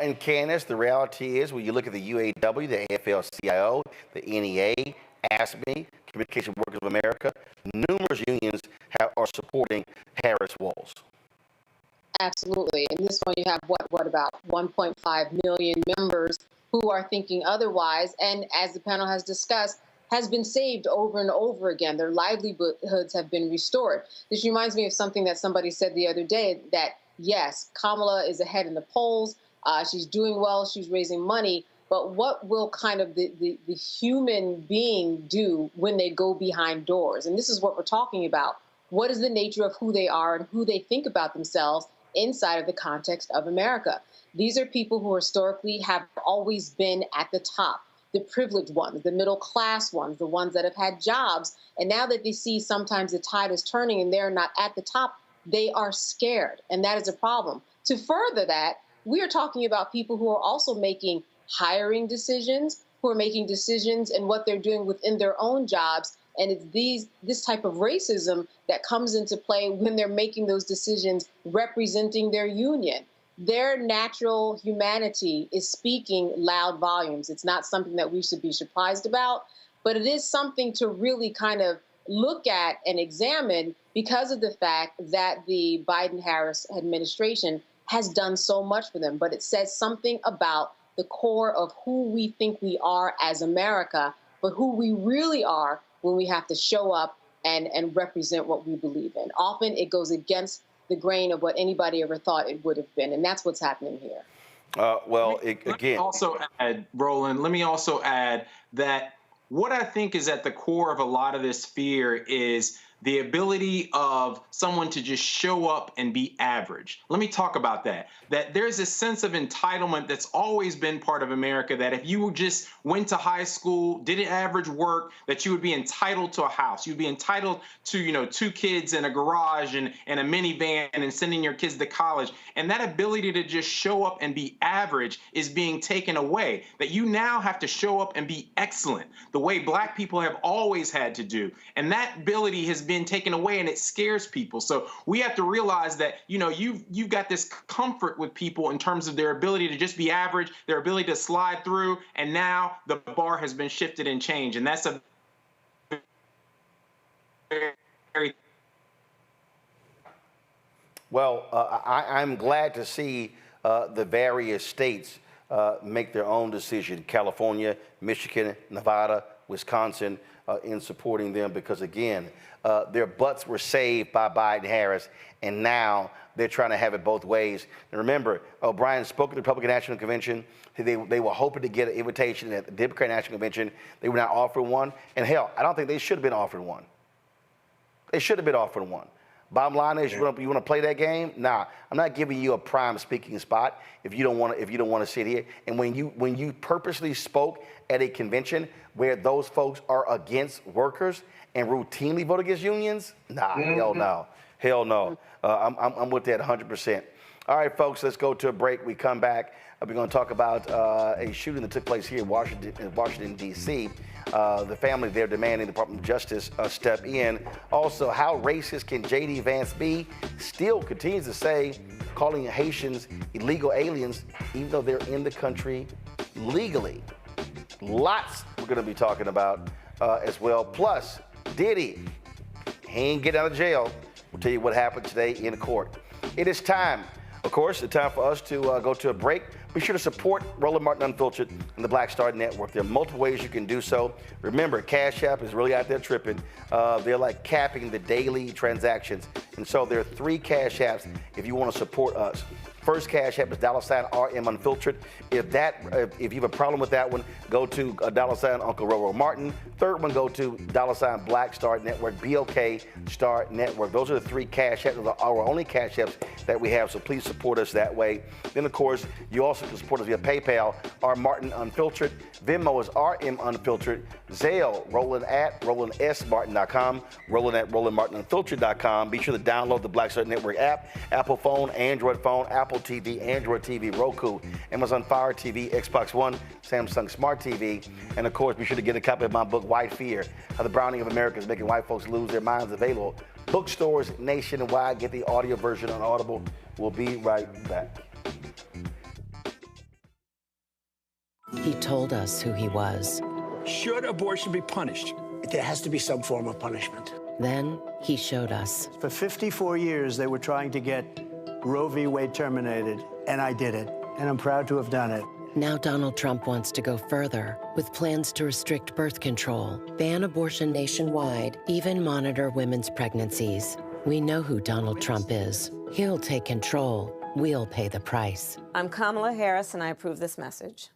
And Candace, the reality is when you look at the UAW, the AFL-CIO, the NEA, ASME, Communication Workers of America, numerous unions are supporting Harris-Walz. Absolutely. In this one, you have what about 1.5 million members who are thinking otherwise, and as the panel has discussed, has been saved over and over again. Their livelihoods have been restored. This reminds me of something that somebody said the other day, that yes, Kamala is ahead in the polls. She's doing well. She's raising money. But what will kind of the human being do when they go behind doors? And this is what we're talking about. What is the nature of who they are and who they think about themselves inside of the context of America? These are people who historically have always been at the top, the privileged ones, the middle class ones, the ones that have had jobs. And now that they see sometimes the tide is turning and they're not at the top, they are scared. And that is a problem. To further that, we are talking about people who are also making hiring decisions, who are making decisions in what they're doing within their own jobs. And it's this type of racism that comes into play when they're making those decisions representing their union. Their natural humanity is speaking loud volumes. It's not something that we should be surprised about, but it is something to really kind of look at and examine because of the fact that the Biden-Harris administration has done so much for them. But it says something about the core of who we think we are as America, but who we really are when we have to show up and represent what we believe in. Often it goes against the grain of what anybody ever thought it would have been, and that's what's happening here. Let me also add, Roland, let me also add that what I think is at the core of a lot of this fear is the ability of someone to just show up and be average. Let me talk about that. That there's a sense of entitlement that's always been part of America, that if you just went to high school, did an average work, that you would be entitled to a house. You'd be entitled to, 2 kids in a garage and a minivan and sending your kids to college. And that ability to just show up and be average is being taken away. That you now have to show up and be excellent, the way Black people have always had to do. And that ability has been taken away, and it scares people. So we have to realize that, you've got this comfort with people in terms of their ability to just be average, their ability to slide through, and now the bar has been shifted and changed. And that's a very I'm glad to see the various states make their own decision. California, Michigan, Nevada, Wisconsin, in supporting them, because again, their butts were saved by Biden-Harris, and now they're trying to have it both ways. And remember, O'Brien spoke at the Republican National Convention. They were hoping to get an invitation at the Democratic National Convention. They were not offered one, and hell, I don't think they should have been offered one. They should have been offered one. Bottom line is, you want to play that game? Nah, I'm not giving you a prime speaking spot if you don't want to sit here. And when you purposely spoke at a convention where those folks are against workers and routinely vote against unions, hell no. I'm with that 100%. All right, folks, let's go to a break. We come back. We're going to talk about a shooting that took place here in Washington, D.C. The family there demanding the Department of Justice step in. Also, how racist can J.D. Vance be? Still continues to say, calling Haitians illegal aliens, even though they're in the country legally. Lots we're going to be talking about as well. Plus, Diddy, he ain't getting out of jail. We'll tell you what happened today in court. It is time, of course, it's time for us to go to a break. Be sure to support Roland Martin Unfiltered and the Black Star Network. There are multiple ways you can do so. Remember, Cash App is really out there tripping. They're like capping the daily transactions. And so there are 3 Cash Apps if you want to support us. First Cash App is $RM Unfiltered. If you have a problem with that one, go to $Uncle Roro Martin. Third one, go to $Black Star Network, BOK Star Network. Those are the three Cash Apps. Those are our only Cash Apps that we have, so please support us that way. Then, of course, you also can support us via PayPal, R Martin Unfiltered. Venmo is RM Unfiltered. Zelle, Roland at RolandSMartin.com, Roland at RolandMartinUnfiltered.com. Be sure to download the Black Star Network app, Apple phone, Android phone, Apple TV, Android TV, Roku, Amazon Fire TV, Xbox One, Samsung Smart TV. And of course, be sure to get a copy of my book, White Fear, How the Browning of America is Making White Folks Lose Their Minds, available bookstores nationwide. Get the audio version on Audible. We'll be right back. He told us who he was. Should abortion be punished? There has to be some form of punishment. Then he showed us. For 54 years, they were trying to get Roe v. Wade terminated, and I did it, and I'm proud to have done it. Now Donald Trump wants to go further with plans to restrict birth control, ban abortion nationwide, even monitor women's pregnancies. We know who Donald Trump is. He'll take control. We'll pay the price. I'm Kamala Harris, and I approve this message.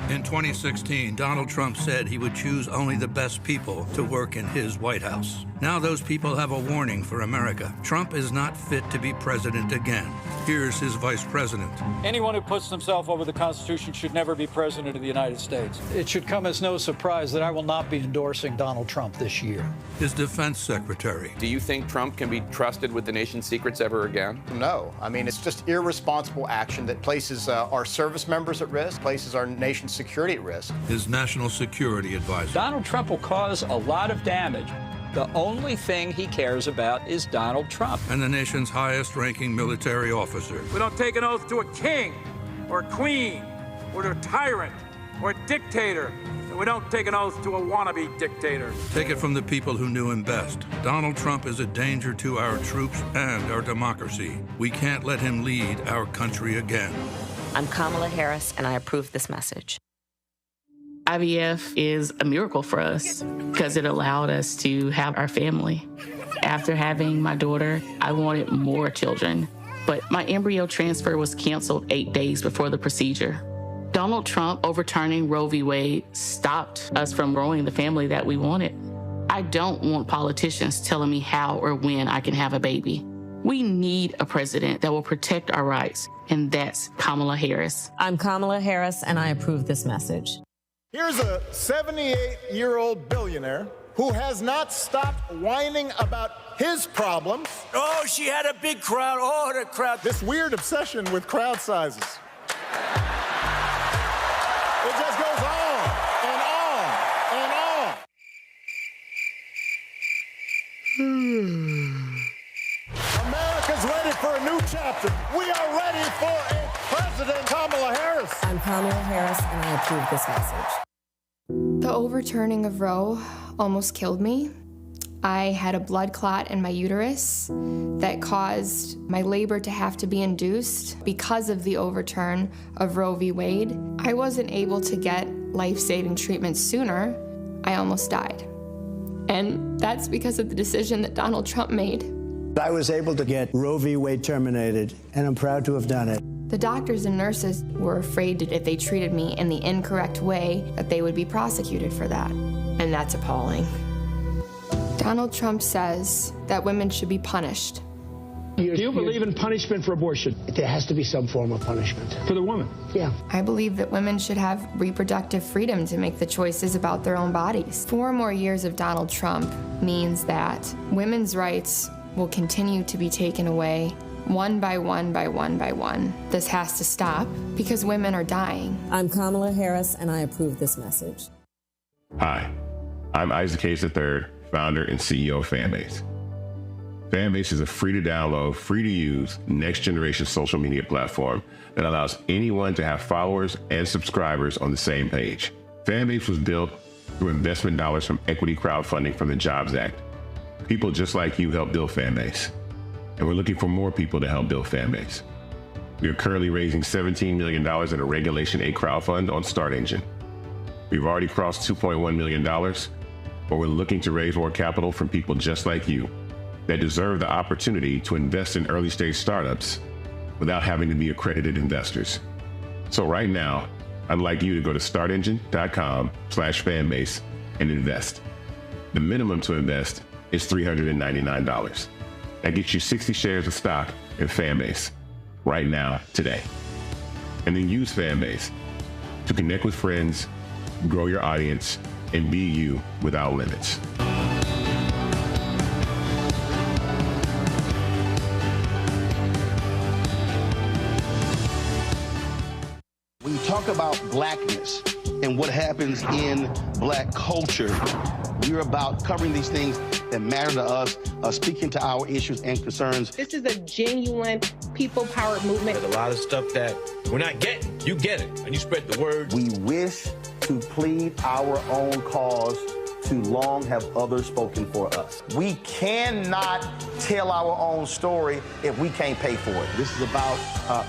In 2016, Donald Trump said he would choose only the best people to work in his White House. Now those people have a warning for America. Trump is not fit to be president again. Here's his vice president. Anyone who puts himself over the Constitution should never be president of the United States. It should come as no surprise that I will not be endorsing Donald Trump this year. His defense secretary. Do you think Trump can be trusted with the nation's secrets ever again? No. I mean, it's just irresponsible action that places our service members at risk, places our nation's security at risk. His national security advisor. Donald Trump will cause a lot of damage. The only thing he cares about is Donald Trump. And the nation's highest-ranking military officer. We don't take an oath to a king or a queen or to a tyrant or a dictator. And we don't take an oath to a wannabe dictator. Take it from the people who knew him best. Donald Trump is a danger to our troops and our democracy. We can't let him lead our country again. I'm Kamala Harris, and I approve this message. IVF is a miracle for us because it allowed us to have our family. After having my daughter, I wanted more children, but my embryo transfer was canceled 8 days before the procedure. Donald Trump overturning Roe v. Wade stopped us from growing the family that we wanted. I don't want politicians telling me how or when I can have a baby. We need a president that will protect our rights, and that's Kamala Harris. I'm Kamala Harris, and I approve this message. Here's a 78-year-old billionaire who has not stopped whining about his problems. Oh, she had a big crowd. Oh, the crowd. This weird obsession with crowd sizes. It just goes on and on and on. America's ready for a new chapter. We are ready for a President Kamala Harris. I'm Kamala Harris, and I approve this message. The overturning of Roe almost killed me. I had a blood clot in my uterus that caused my labor to have to be induced because of the overturn of Roe v. Wade. I wasn't able to get life-saving treatment sooner. I almost died. And that's because of the decision that Donald Trump made. I was able to get Roe v. Wade terminated, and I'm proud to have done it. The doctors and nurses were afraid that if they treated me in the incorrect way, that they would be prosecuted for that. And that's appalling. Donald Trump says that women should be punished. Do you believe in punishment for abortion? There has to be some form of punishment for the woman. Yeah. I believe that women should have reproductive freedom to make the choices about their own bodies. 4 more years of Donald Trump means that women's rights will continue to be taken away one by one by one by one. This has to stop because women are dying. I'm Kamala Harris, and I approve this message. Hi, I'm Isaac Hayes III, founder and CEO of Fanbase. Fanbase is a free-to-download, free-to-use, next-generation social media platform that allows anyone to have followers and subscribers on the same page. Fanbase was built through investment dollars from equity crowdfunding from the Jobs Act. People just like you help build Fanbase, and we're looking for more people to help build Fanbase. We are currently raising $17 million in a Regulation A crowdfund on Start Engine. We've already crossed $2.1 million, but we're looking to raise more capital from people just like you that deserve the opportunity to invest in early-stage startups without having to be accredited investors. So right now, I'd like you to go to startengine.com/fanbase and invest. The minimum to invest is $399. That gets you 60 shares of stock in Fanbase right now, today. And then use Fanbase to connect with friends, grow your audience, and be you without limits. When you talk about blackness and what happens in black culture, we're about covering these things that matter to us, speaking to our issues and concerns. This is a genuine people-powered movement. There's a lot of stuff that we're not getting. You get it, and you spread the word. We wish to plead our own cause. Too long have others spoken for us. We cannot tell our own story if we can't pay for it. This is about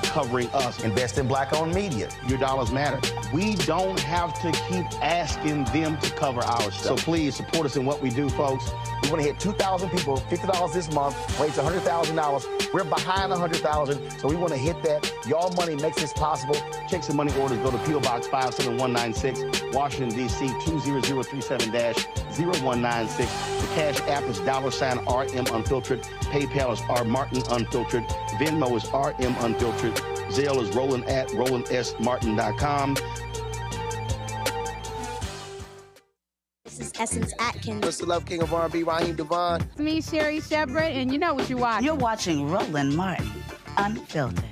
covering us. Invest in black-owned media. Your dollars matter. We don't have to keep asking them to cover our stuff. So please support us in what we do, folks. We want to hit 2,000 people, $50 this month, raise $100,000. We're behind 100,000, so we want to hit that. Y'all money makes this possible. Check some money orders. Go to P.O. Box 57196, Washington, D.C. 20037-0196. The Cash App is $RM Unfiltered. PayPal is R Martin Unfiltered. Venmo is RM Unfiltered. Zelle is Roland at RolandSMartin.com. This is Essence Atkins. What's the love king of R&B, Raheem Devon? It's me, Sherry Shepard, and you know what you watch. You're watching Roland Martin Unfiltered.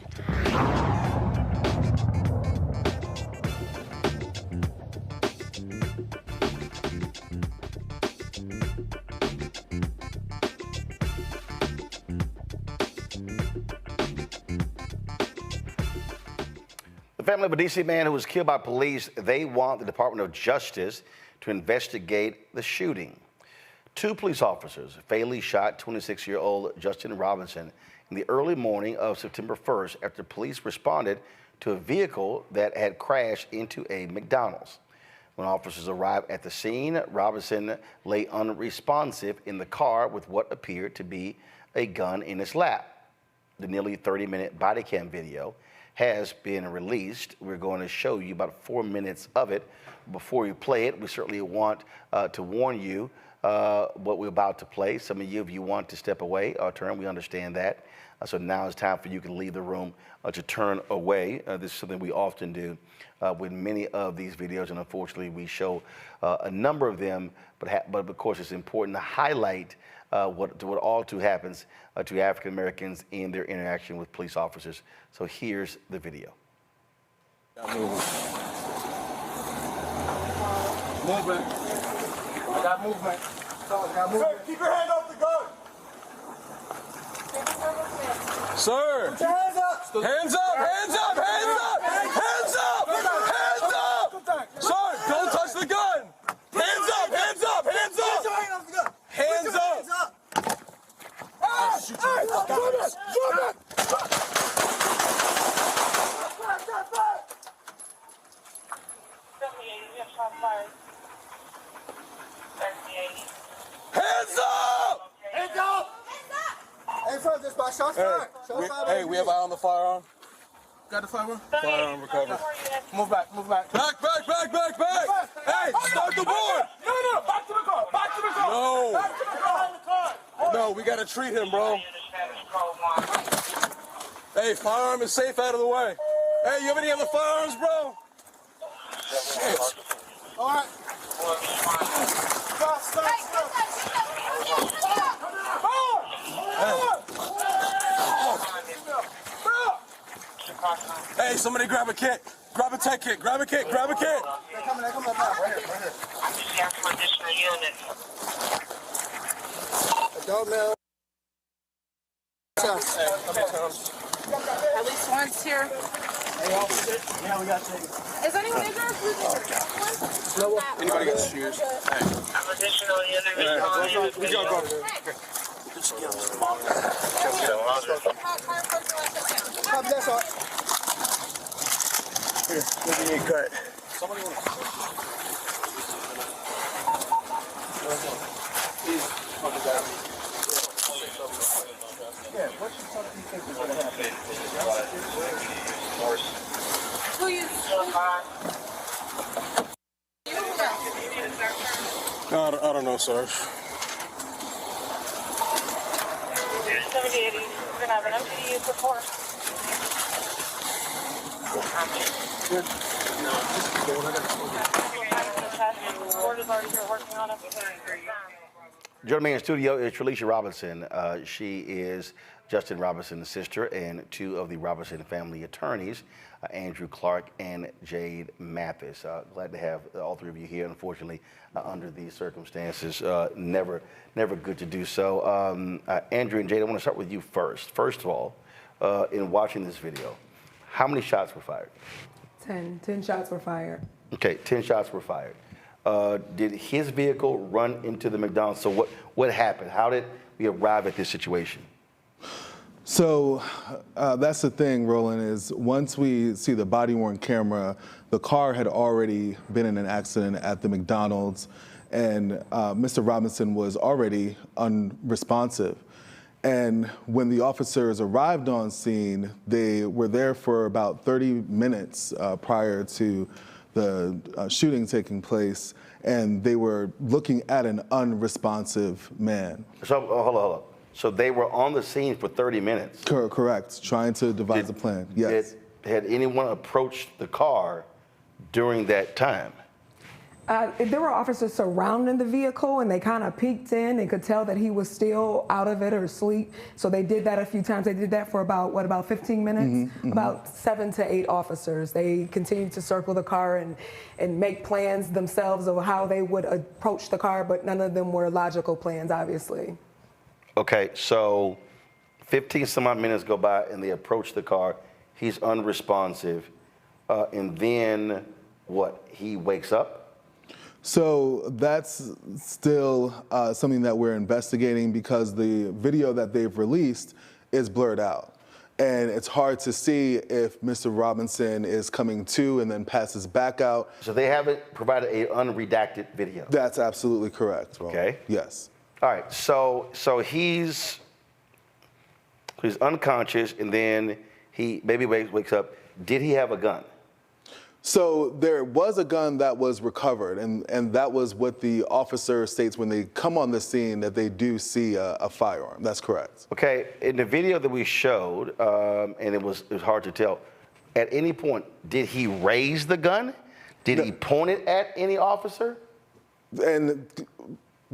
The family of a D.C. man who was killed by police, they want the Department of Justice to investigate the shooting. Two police officers fatally shot 26-year-old Justin Robinson in the early morning of September 1st after police responded to a vehicle that had crashed into a McDonald's. When officers arrived at the scene, Robinson lay unresponsive in the car with what appeared to be a gun in his lap. The nearly 30-minute body cam video has been released. We're going to show you about 4 minutes of it. Before we play it, we certainly want to warn you what we're about to play. Some of you, if you want to step away or turn, we understand that. So now it's time for you to leave the room to turn away. This is something we often do with many of these videos, and unfortunately we show a number of them, but of course it's important to highlight what all too happens to African Americans in their interaction with police officers. So here's the video. Movement. I got movement. Sir, keep your hand off the gun. Sir! Put your hands up! Hands up! Hands up! Hands up! Hands up! Hands up! Sir, don't touch the gun! Hands up! Hands up! Hands up! Hands up! I'll shoot you. Hands up! Hands up! Hey, sir, just by shots fired. Hey, we have eye on the firearm. Got the firearm? Firearm recovered. Move back, move back. Back! Hey, start the board! No, back to the car, back to the car. No. Back to the car. No, we gotta treat him, bro. Hey, firearm is safe out of the way. Hey, you have any other firearms, bro? Shit. All right. Stop. Hey, somebody grab a kit. Grab a tech kit. Grab a kit. Grab a kit. They're coming back. Right here. I'm just here for additional units. Adult male. At least one's here. Yeah, we got things. Is anyone in there? Anybody got shoes? Hey. I'm additional units. We got go. That's all. Here, let me get cut. Somebody want to... Yeah, what do you think is going to happen? Who you? I don't know, Sarge. 7080. We're going to have an MPD for 4. Good. No, this is going. I Board is already here working on it. Joining me in studio is Tralisha Robinson. She is Justin Robinson's sister and two of the Robinson family attorneys, Andrew Clark and Jade Mathis. Glad to have all three of you here. Unfortunately, under these circumstances, never good to do so. Andrew and Jade, I want to start with you first. First of all, in watching this video, how many shots were fired? 10 shots were fired. Okay, 10 shots were fired. Did his vehicle run into the McDonald's? So what happened? How did we arrive at this situation? So that's the thing, Roland, is once we see the body-worn camera, the car had already been in an accident at the McDonald's, and Mr. Robinson was already unresponsive. And when the officers arrived on scene, they were there for about 30 minutes prior to the shooting taking place, and they were looking at an unresponsive man. So, hold on. So they were on the scene for 30 minutes? Correct, trying to devise a plan, yes. Had anyone approached the car during that time? There were officers surrounding the vehicle, and they kind of peeked in and could tell that he was still out of it or asleep. So they did that a few times. They did that for about 15 minutes? About 7 to 8 officers. They continued to circle the car and make plans themselves of how they would approach the car, but none of them were logical plans, obviously. Okay, so 15 some odd minutes go by and they approach the car. He's unresponsive. And then what? He wakes up? So that's still something that we're investigating because the video that they've released is blurred out. And it's hard to see if Mr. Robinson is coming to and then passes back out. So they haven't provided an unredacted video? That's absolutely correct, Roland. Okay. Yes. All right, so he's unconscious and then he maybe wakes up. Did he have a gun? So there was a gun that was recovered, and that was what the officer states when they come on the scene, that they do see a firearm. That's correct. Okay, in the video that we showed, and it was hard to tell, at any point, did he raise the gun? Did he point it at any officer? And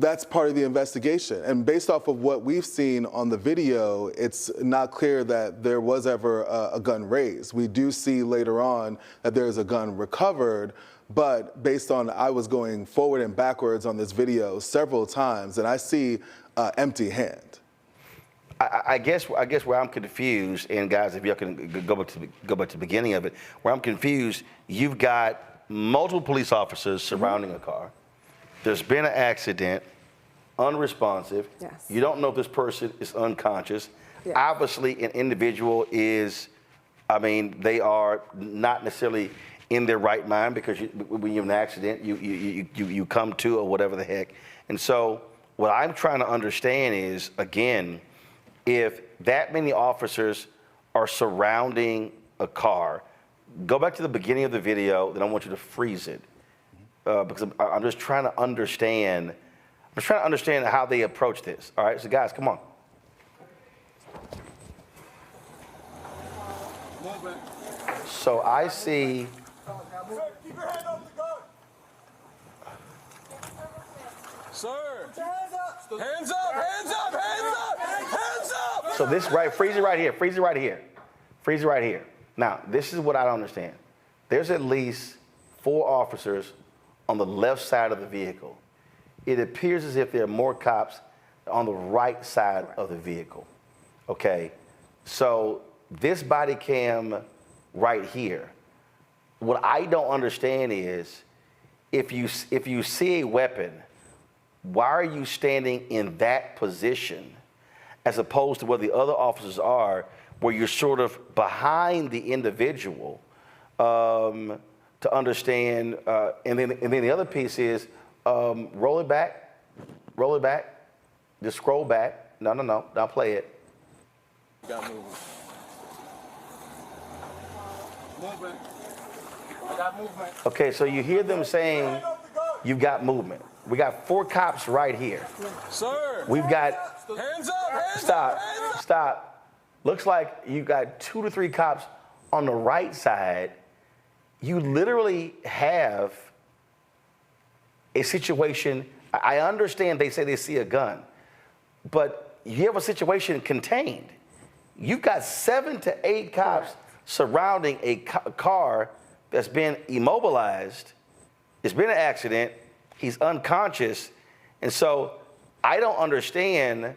that's part of the investigation. And based off of what we've seen on the video, it's not clear that there was ever a gun raised. We do see later on that there's a gun recovered, but based on, I was going forward and backwards on this video several times, and I see empty hand. I guess where I'm confused, and guys, if y'all can go back to the beginning of it, where I'm confused, you've got multiple police officers surrounding a car. There's been an accident, unresponsive. Yes. You don't know if this person is unconscious. Yes. Obviously, an individual is, they are not necessarily in their right mind because when you have an accident, you come to or whatever the heck. And so what I'm trying to understand is, again, if that many officers are surrounding a car, go back to the beginning of the video, then I want you to freeze it. Because I'm just trying to understand. I'm just trying to understand how they approach this. All right, so guys, come on. So I see. Keep your hand off the gun. Sir. Hands up. Hands up. Hands up. Hands up. Hands up. So this freeze it right here. Freeze it right here. Freeze it right here. Now, this is what I don't understand. There's at least 4 officers on the left side of the vehicle. It appears as if there are more cops on the right side of the vehicle. Okay, so this body cam right here, what I don't understand is if you see a weapon, why are you standing in that position as opposed to where the other officers are, where you're sort of behind the individual? To understand, and then the other piece is roll it back, just scroll back. No, don't play it. We got movement. Movement. We got movement. Okay, so you hear them saying you've got movement. We got 4 cops right here. Sir. We've got. Hands up, hands Stop. up, hands up. Stop. Looks like you got 2 to 3 cops on the right side. You literally have a situation. I understand they say they see a gun, but you have a situation contained. You've got 7 to 8 cops surrounding a car that's been immobilized. It's been an accident. He's unconscious. And so I don't understand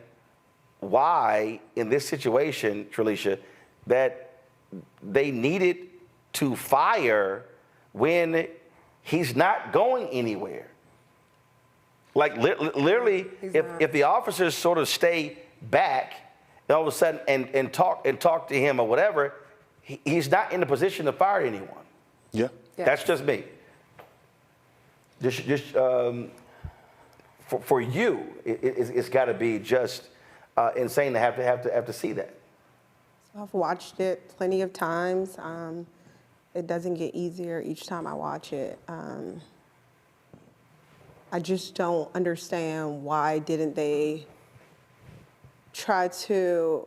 why, in this situation, Tralisha, that they needed to fire when he's not going anywhere. Like literally, if the officers sort of stay back and all of a sudden and talk to him or whatever, he's not in a position to fire anyone. Yeah. That's just me. For you, it's got to be just insane to have to see that. I've watched it plenty of times. It doesn't get easier each time I watch it. I just don't understand why didn't they try to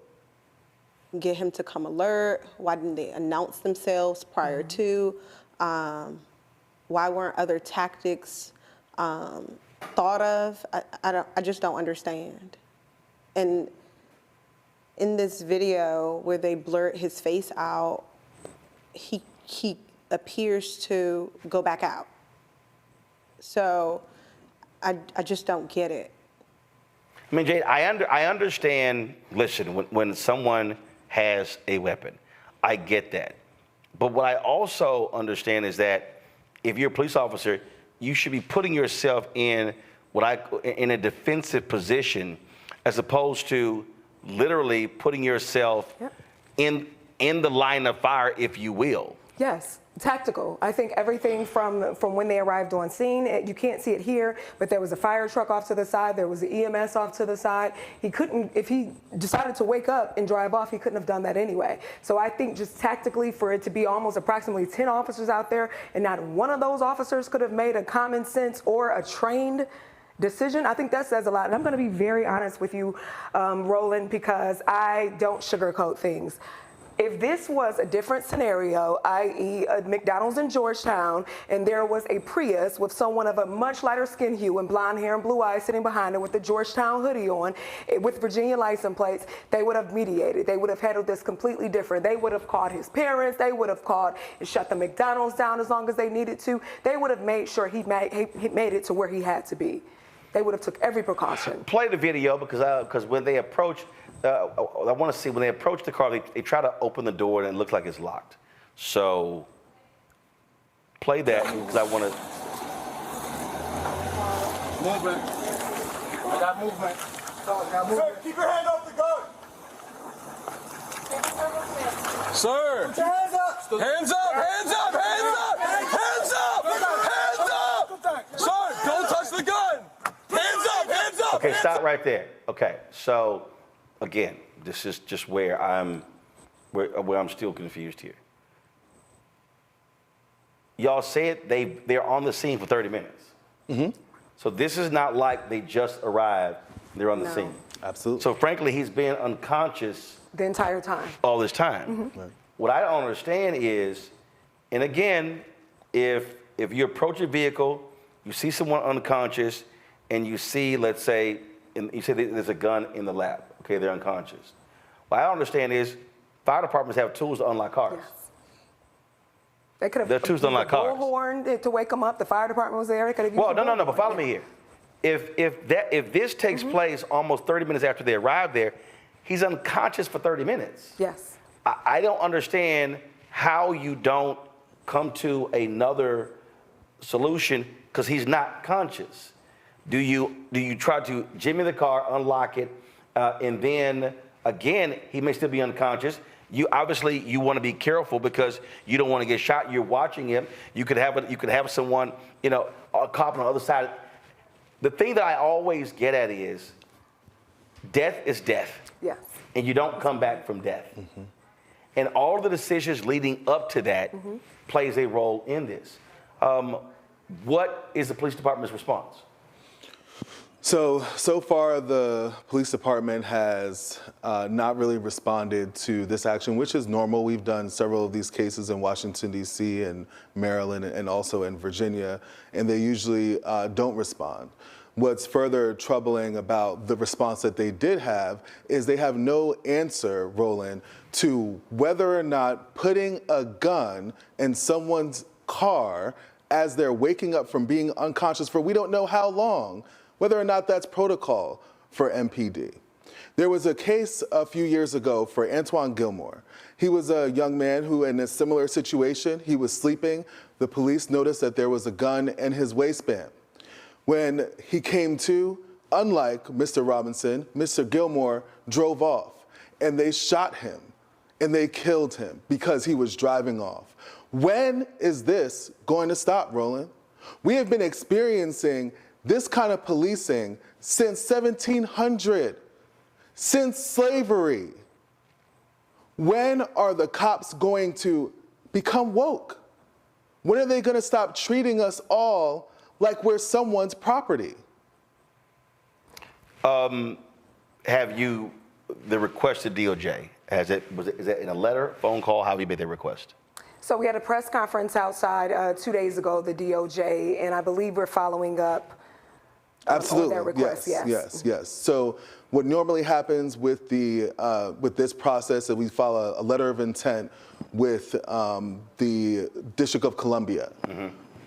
get him to come alert? Why didn't they announce themselves prior to? Why weren't other tactics thought of? I just don't understand. And in this video where they blurt his face out, he appears to go back out. So I just don't get it. I mean, Jade, I understand, listen, when someone has a weapon, I get that. But what I also understand is that if you're a police officer, you should be putting yourself in in a defensive position, as opposed to literally putting yourself in the line of fire, if you will. Yes, tactical. I think everything from when they arrived on scene, you can't see it here, but there was a fire truck off to the side, there was the EMS off to the side. He couldn't, if he decided to wake up and drive off, he couldn't have done that anyway. So I think just tactically, for it to be almost approximately 10 officers out there, and not one of those officers could have made a common sense or a trained decision, I think that says a lot. And I'm going to be very honest with you, Roland, because I don't sugarcoat things. If this was a different scenario, i.e. a McDonald's in Georgetown, and there was a Prius with someone of a much lighter skin hue and blonde hair and blue eyes sitting behind it with the Georgetown hoodie on, with Virginia license plates, they would have mediated. They would have handled this completely different. They would have called his parents. They would have called and shut the McDonald's down as long as they needed to. They would have made sure he made it to where he had to be. They would have took every precaution. Play the video because when they approach, I want to see when they approach the car, they try to open the door and it looks like it's locked. So play that because I want to. Movement. I got movement. Sir, keep your hand off the gun. Sir. Put your hands up. Hands up. Hands up. Hands up. Hands up. Hands up. Sir, don't touch the gun. Hands up. Hands up. Okay, stop right there. Okay, so again, this is just where I'm still confused here. Y'all said they're on the scene for 30 minutes. Mm-hmm. So this is not like they just arrived, they're on the scene. Absolutely. So frankly, he's been unconscious the entire time. All this time. Mm-hmm. Right. What I don't understand is, and again, if you approach a vehicle, you see someone unconscious, and you see, let's say, you say there's a gun in the lap. Okay, they're unconscious. What I don't understand is fire departments have tools to unlock cars. Yes. They could have They're tools to unlock cars. bullhorn to wake them up. The fire department was there. They could have used Well, no, but follow me here. If this takes place almost 30 minutes after they arrive there, he's unconscious for 30 minutes. Yes. I don't understand how you don't come to another solution because he's not conscious. Do you try to jimmy the car, unlock it, and then again he may still be unconscious? You obviously want to be careful because you don't want to get shot. You're watching him. You could have someone, a cop on the other side. The thing that I always get at is Death is death. Yes. And you don't come back from death. And all the decisions leading up to that plays a role in this. What is the police department's response? So far, the police department has not really responded to this action, which is normal. We've done several of these cases in Washington, D.C. and Maryland and also in Virginia, and they usually don't respond. What's further troubling about the response that they did have is they have no answer, Roland, to whether or not putting a gun in someone's car as they're waking up from being unconscious for we don't know how long, whether or not that's protocol for MPD. There was a case a few years ago for Antoine Gilmore. He was a young man who, in a similar situation, he was sleeping. The police noticed that there was a gun in his waistband. When he came to, unlike Mr. Robinson, Mr. Gilmore drove off, and they shot him, and they killed him because he was driving off. When is this going to stop, Roland? We have been experiencing this kind of policing since 1700, since slavery. When are the cops going to become woke? When are they going to stop treating us all like we're someone's property? Have you, the request to DOJ, is that in a letter, phone call? How have you made that request? So we had a press conference outside 2 days ago, the DOJ, and I believe we're following up Absolutely. on their request. Yes. So what normally happens with with this process is we file a letter of intent with the District of Columbia.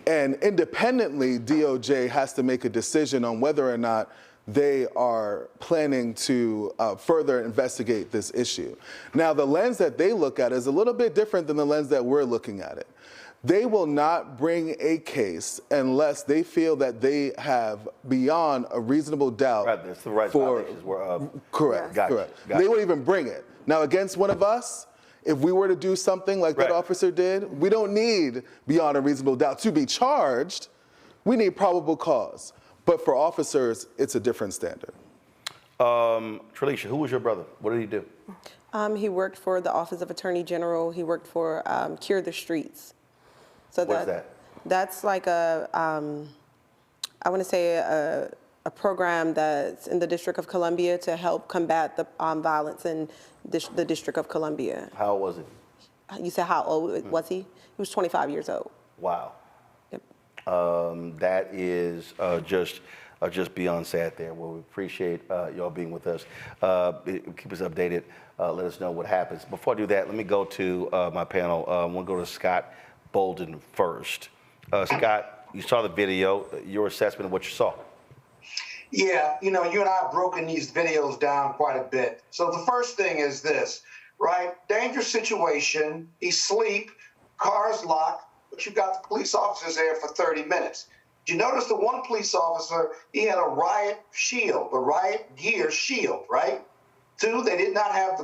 And independently, DOJ has to make a decision on whether or not they are planning to further investigate this issue. Now, the lens that they look at is a little bit different than the lens that we're looking at it. They will not bring a case unless they feel that they have beyond a reasonable doubt. Right, the civil rights violations were correct. Gotcha. They won't even bring it. Now, against one of us, if we were to do something like that officer did, we don't need beyond a reasonable doubt to be charged. We need probable cause. But for officers, it's a different standard. Tralisha, who was your brother? What did he do? He worked for the Office of Attorney General. He worked for Cure the Streets. So What's that? That's like I want to say a program that's in the District of Columbia to help combat the violence in the District of Columbia. How old was he? You said how old was he? He was 25 years old. Wow. Yep. That is just beyond sad there. Well, we appreciate y'all being with us. Keep us updated. Let us know what happens. Before I do that, let me go to my panel. We'll go to Scott Bolden first. Scott, you saw the video. Your assessment of what you saw. Yeah, you and I have broken these videos down quite a bit. So the first thing is this, right? Dangerous situation. He's asleep, car's locked, but you've got the police officers there for 30 minutes. Did you notice the one police officer, he had a riot shield, a riot gear shield, right? Two, they did not have the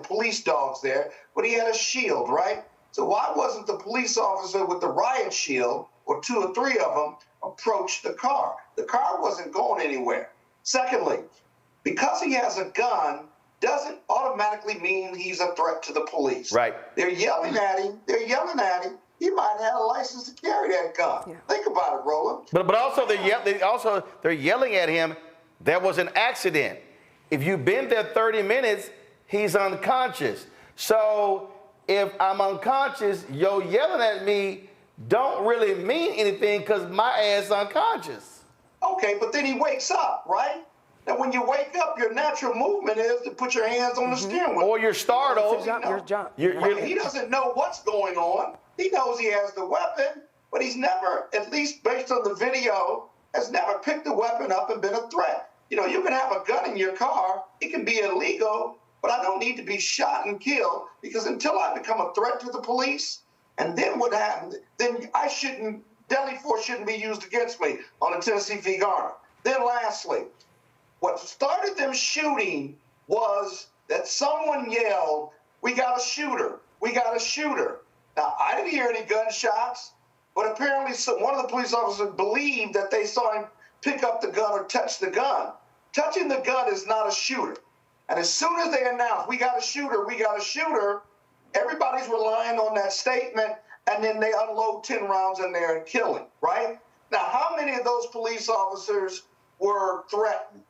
police dogs there, but he had a shield, right? So why wasn't the police officer with the riot shield, or two or three of them, approach the car? The car wasn't going anywhere. Secondly, because he has a gun doesn't automatically mean he's a threat to the police. Right. They're yelling at him. He might have had a license to carry that gun. Yeah. Think about it, Roland. But also they're yelling at him. There was an accident. If you've been there 30 minutes, he's unconscious. So if I'm unconscious, you're yelling at me don't really mean anything because my ass unconscious. Okay, but then he wakes up, right? And when you wake up, your natural movement is to put your hands on the steering wheel. Or you're startled. He doesn't know what's going on. He knows he has the weapon, but he's never, at least based on the video, has never picked the weapon up and been a threat. You can have a gun in your car. It can be illegal, but I don't need to be shot and killed because until I become a threat to the police, and then what happened, then deadly force shouldn't be used against me on a Tennessee v. Garner. Then lastly, what started them shooting was that someone yelled, "We got a shooter, we got a shooter." Now, I didn't hear any gunshots, but apparently one of the police officers believed that they saw him pick up the gun or touch the gun. touching the gun is not a shooter. And as soon as they announce, we got a shooter, everybody's relying on that statement, and then they unload 10 rounds in there and kill him, right? Now, how many of those police officers were threatened?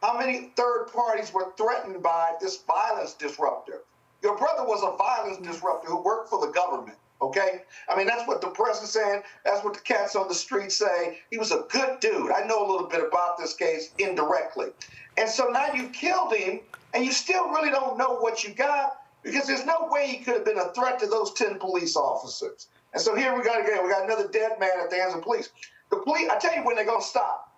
How many third parties were threatened by this violence disruptor? Your brother was a violence disruptor who worked for the government, okay? I mean, that's what the press is saying. That's what the cats on the street say. He was a good dude. I know a little bit about this case indirectly. And so now you've killed him, and you still really don't know what you got, because there's no way he could have been a threat to those 10 police officers. And so here we got another dead man at the hands of police. The police, I tell you when they're going to stop.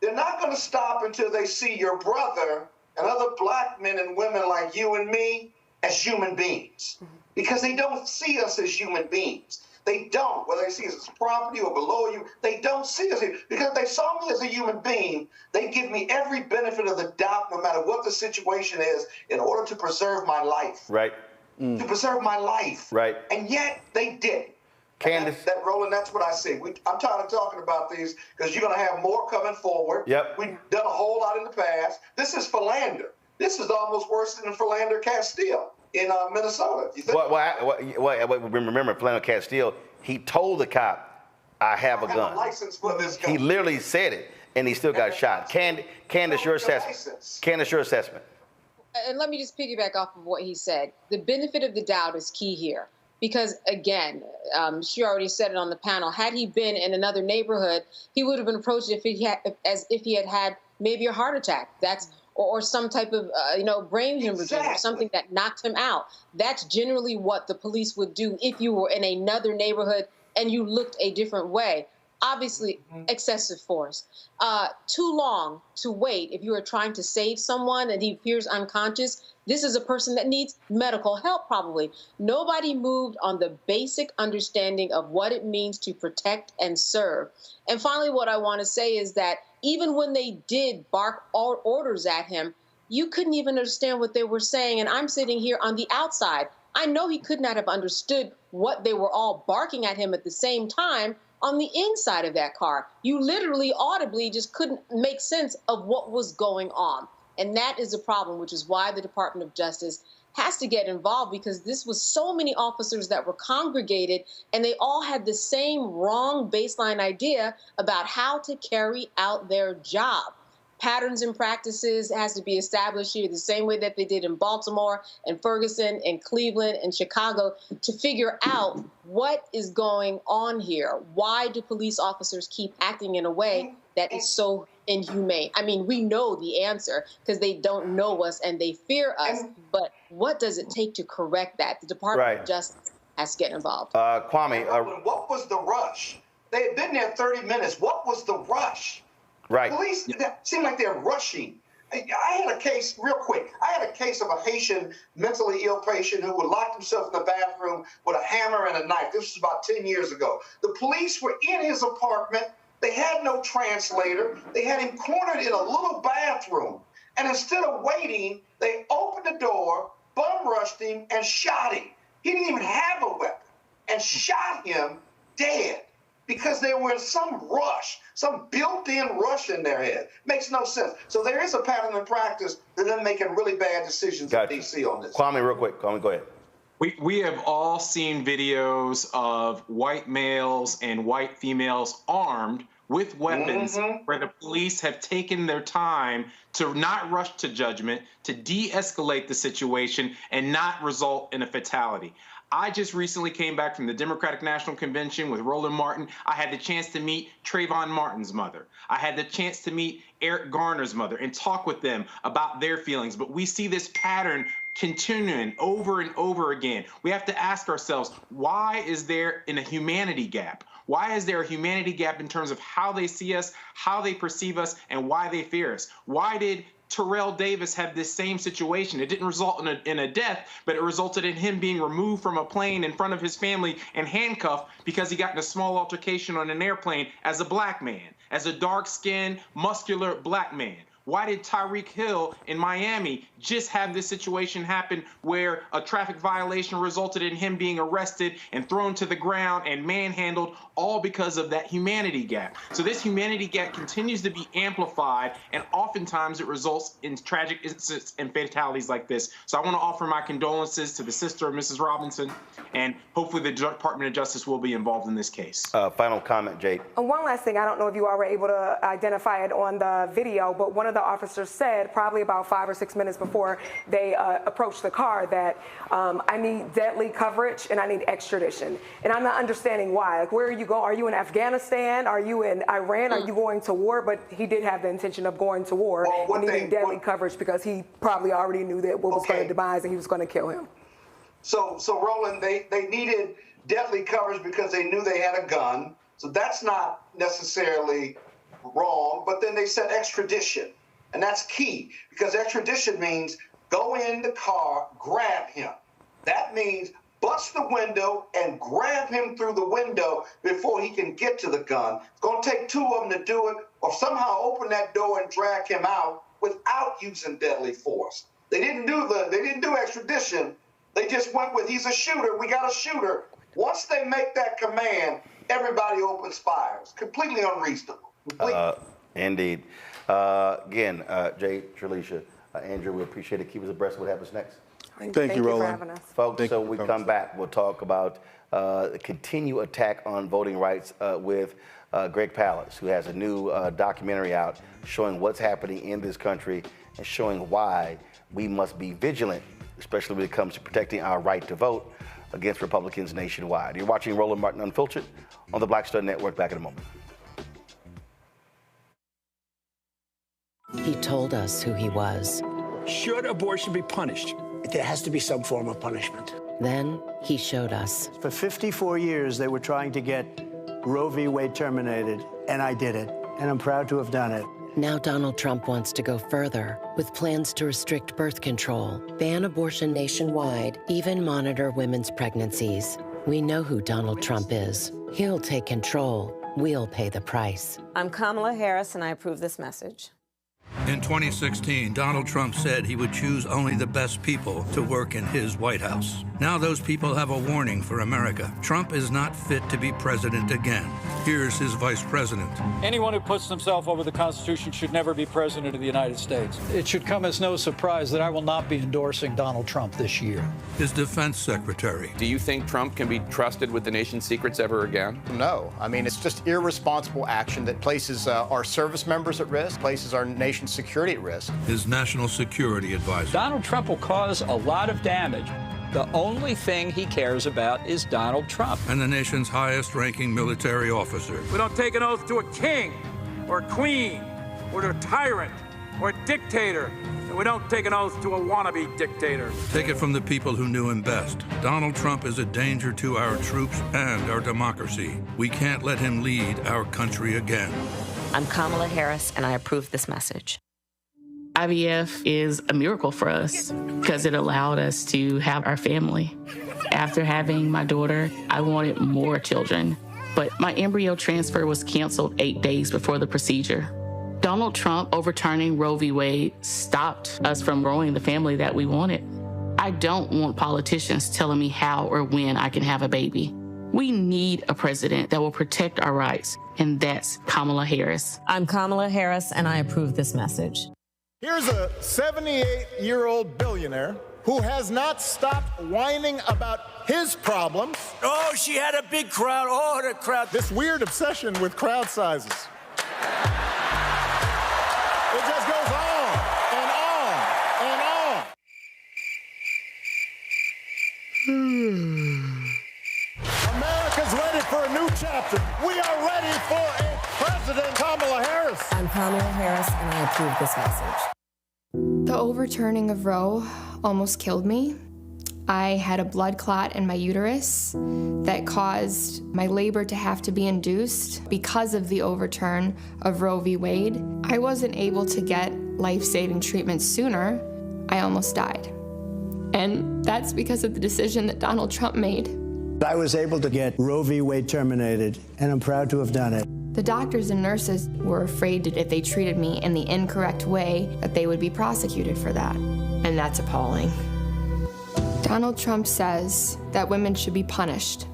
They're not going to stop until they see your brother and other black men and women like you and me as human beings, because they don't see us as human beings. They don't, whether they see us as property or below you, they don't see us here. Because if they saw me as a human being, they give me every benefit of the doubt, no matter what the situation is, in order to preserve my life. Right. To preserve my life. Right. And yet they didn't. Candace. That Roland, that's what I see. I'm tired of talking about these, because you're going to have more coming forward. Yep. We've done a whole lot in the past. This is Philander. This is almost worse than Philander Castile in Minnesota. You think? Remember, Philander Castile, he told the cop, I have a gun. A license for this gun. He literally said it, and he still got shot. Candace, your assessment. Candace, your assessment. And let me just piggyback off of what he said. The benefit of the doubt is key here. Because, again, she already said it on the panel, had he been in another neighborhood, he would have been approached as if he had had maybe a heart attack. Or some type of, brain hemorrhage or something that knocked him out. That's generally what the police would do if you were in another neighborhood and you looked a different way. Obviously, excessive force. Too long to wait if you are trying to save someone and he appears unconscious. This is a person that needs medical help, probably. Nobody moved on the basic understanding of what it means to protect and serve. And finally, what I want to say is that even when they did bark orders at him, you couldn't even understand what they were saying. And I'm sitting here on the outside. I know he could not have understood what they were all barking at him at the same time on the inside of that car. You literally audibly just couldn't make sense of what was going on. And that is a problem, which is why the Department of Justice has to get involved, because this was so many officers that were congregated and they all had the same wrong baseline idea about how to carry out their job. Patterns and practices has to be established here the same way that they did in Baltimore and Ferguson and Cleveland and Chicago, to figure out what is going on here. Why do police officers keep acting in a way that is so inhumane? I mean, we know the answer because they don't know us and they fear us, but what does it take to correct that? The Department of Justice has to get involved. Kwame. What was the rush? They had been there 30 minutes. What was the rush? Right. Police seem like they're rushing. I had a case, real quick. I had a case of a Haitian mentally ill patient who would lock himself in the bathroom with a hammer and a knife. This was about 10 years ago. The police were in his apartment. They had no translator. They had him cornered in a little bathroom. And instead of waiting, they opened the door, bum rushed him, and shot him. He didn't even have a weapon, and shot him dead. Because they were in some rush, some built-in rush in their head. Makes no sense. So there is a pattern in practice that they're making really bad decisions in D.C. on this. Kwame, real quick. Kwame, go ahead. We have all seen videos of white males and white females armed with weapons where the police have taken their time to not rush to judgment, to de-escalate the situation, and not result in a fatality. I just recently came back from the Democratic National Convention with Roland Martin. I had the chance to meet Trayvon Martin's mother. I had the chance to meet Eric Garner's mother and talk with them about their feelings. But we see this pattern continuing over and over again. We have to ask ourselves, why is there a humanity gap? Why is there a humanity gap in terms of how they see us, how they perceive us, and why they fear us? Why did Terrell Davis had this same situation? It didn't result in a death, but it resulted in him being removed from a plane in front of his family and handcuffed because he got in a small altercation on an airplane as a black man, as a dark-skinned, muscular black man. Why did Tyreek Hill in Miami just have this situation happen where a traffic violation resulted in him being arrested and thrown to the ground and manhandled, all because of that humanity gap? So this humanity gap continues to be amplified, and oftentimes it results in tragic incidents and fatalities like this. So I want to offer my condolences to the sister of Mrs. Robinson, and hopefully the Department of Justice will be involved in this case. Final comment, Jake. One last thing, I don't know if you all were able to identify it on the video, but one of the officers said probably about 5 or 6 minutes before they approached the car that I need deadly coverage and I need extradition. And I'm not understanding why. Like, where are you going? Are you in Afghanistan? Are you in Iran? Are you going to war? But he did have the intention of going to war and needing deadly coverage because he probably already knew that what was going to demise and he was going to kill him. So Roland, they needed deadly coverage because they knew they had a gun. So that's not necessarily wrong, but then they said extradition. And that's key, because extradition means go in the car, grab him. That means bust the window and grab him through the window before he can get to the gun. It's going to take 2 of them to do it, or somehow open that door and drag him out without using deadly force. They didn't do extradition. They just went with, he's a shooter, we got a shooter. Once they make that command, everybody opens fires. Completely unreasonable. Indeed. Again, Jay, Tralisha, Andrew, we appreciate it. Keep us abreast of what happens next. Thank you, Roland. For having us. Folks, so we come back, we'll talk about the continued attack on voting rights with Greg Palast, who has a new documentary out showing what's happening in this country and showing why we must be vigilant, especially when it comes to protecting our right to vote against Republicans nationwide. You're watching Roland Martin Unfiltered on the Black Star Network. Back in a moment. He told us who he was. Should abortion be punished? There has to be some form of punishment. Then he showed us. For 54 years, they were trying to get Roe v. Wade terminated, and I did it, and I'm proud to have done it. Now Donald Trump wants to go further with plans to restrict birth control, ban abortion nationwide, even monitor women's pregnancies. We know who Donald Trump is. He'll take control. We'll pay the price. I'm Kamala Harris, and I approve this message. In 2016, Donald Trump said he would choose only the best people to work in his White House. Now those people have a warning for America. Trump is not fit to be president again. Here's his vice president. Anyone who puts himself over the Constitution should never be president of the United States. It should come as no surprise that I will not be endorsing Donald Trump this year. His defense secretary. Do you think Trump can be trusted with the nation's secrets ever again? No. I mean, it's just irresponsible action that places our service members at risk, places our nation's security at risk. His national security advisor. Donald Trump will cause a lot of damage. The only thing he cares about is Donald Trump. And the nation's highest-ranking military officer. We don't take an oath to a king or a queen or to a tyrant or a dictator. And we don't take an oath to a wannabe dictator. Take it from the people who knew him best. Donald Trump is a danger to our troops and our democracy. We can't let him lead our country again. I'm Kamala Harris, and I approve this message. IVF is a miracle for us because it allowed us to have our family. After having my daughter, I wanted more children, but my embryo transfer was canceled 8 days before the procedure. Donald Trump overturning Roe v. Wade stopped us from growing the family that we wanted. I don't want politicians telling me how or when I can have a baby. We need a president that will protect our rights, and that's Kamala Harris. I'm Kamala Harris, and I approve this message. Here's a 78-year-old billionaire who has not stopped whining about his problems. Oh, she had a big crowd. Oh, the crowd. This weird obsession with crowd sizes. It just goes on and on and on. America's ready for a new chapter. We are ready for a President Kamala Harris. I'm Kamala Harris, and I approve this message. The overturning of Roe almost killed me. I had a blood clot in my uterus that caused my labor to have to be induced because of the overturn of Roe v. Wade. I wasn't able to get life-saving treatment sooner. I almost died. And that's because of the decision that Donald Trump made. I was able to get Roe v. Wade terminated, and I'm proud to have done it. The doctors and nurses were afraid that if they treated me in the incorrect way, that they would be prosecuted for that. And that's appalling. Donald Trump says that women should be punished.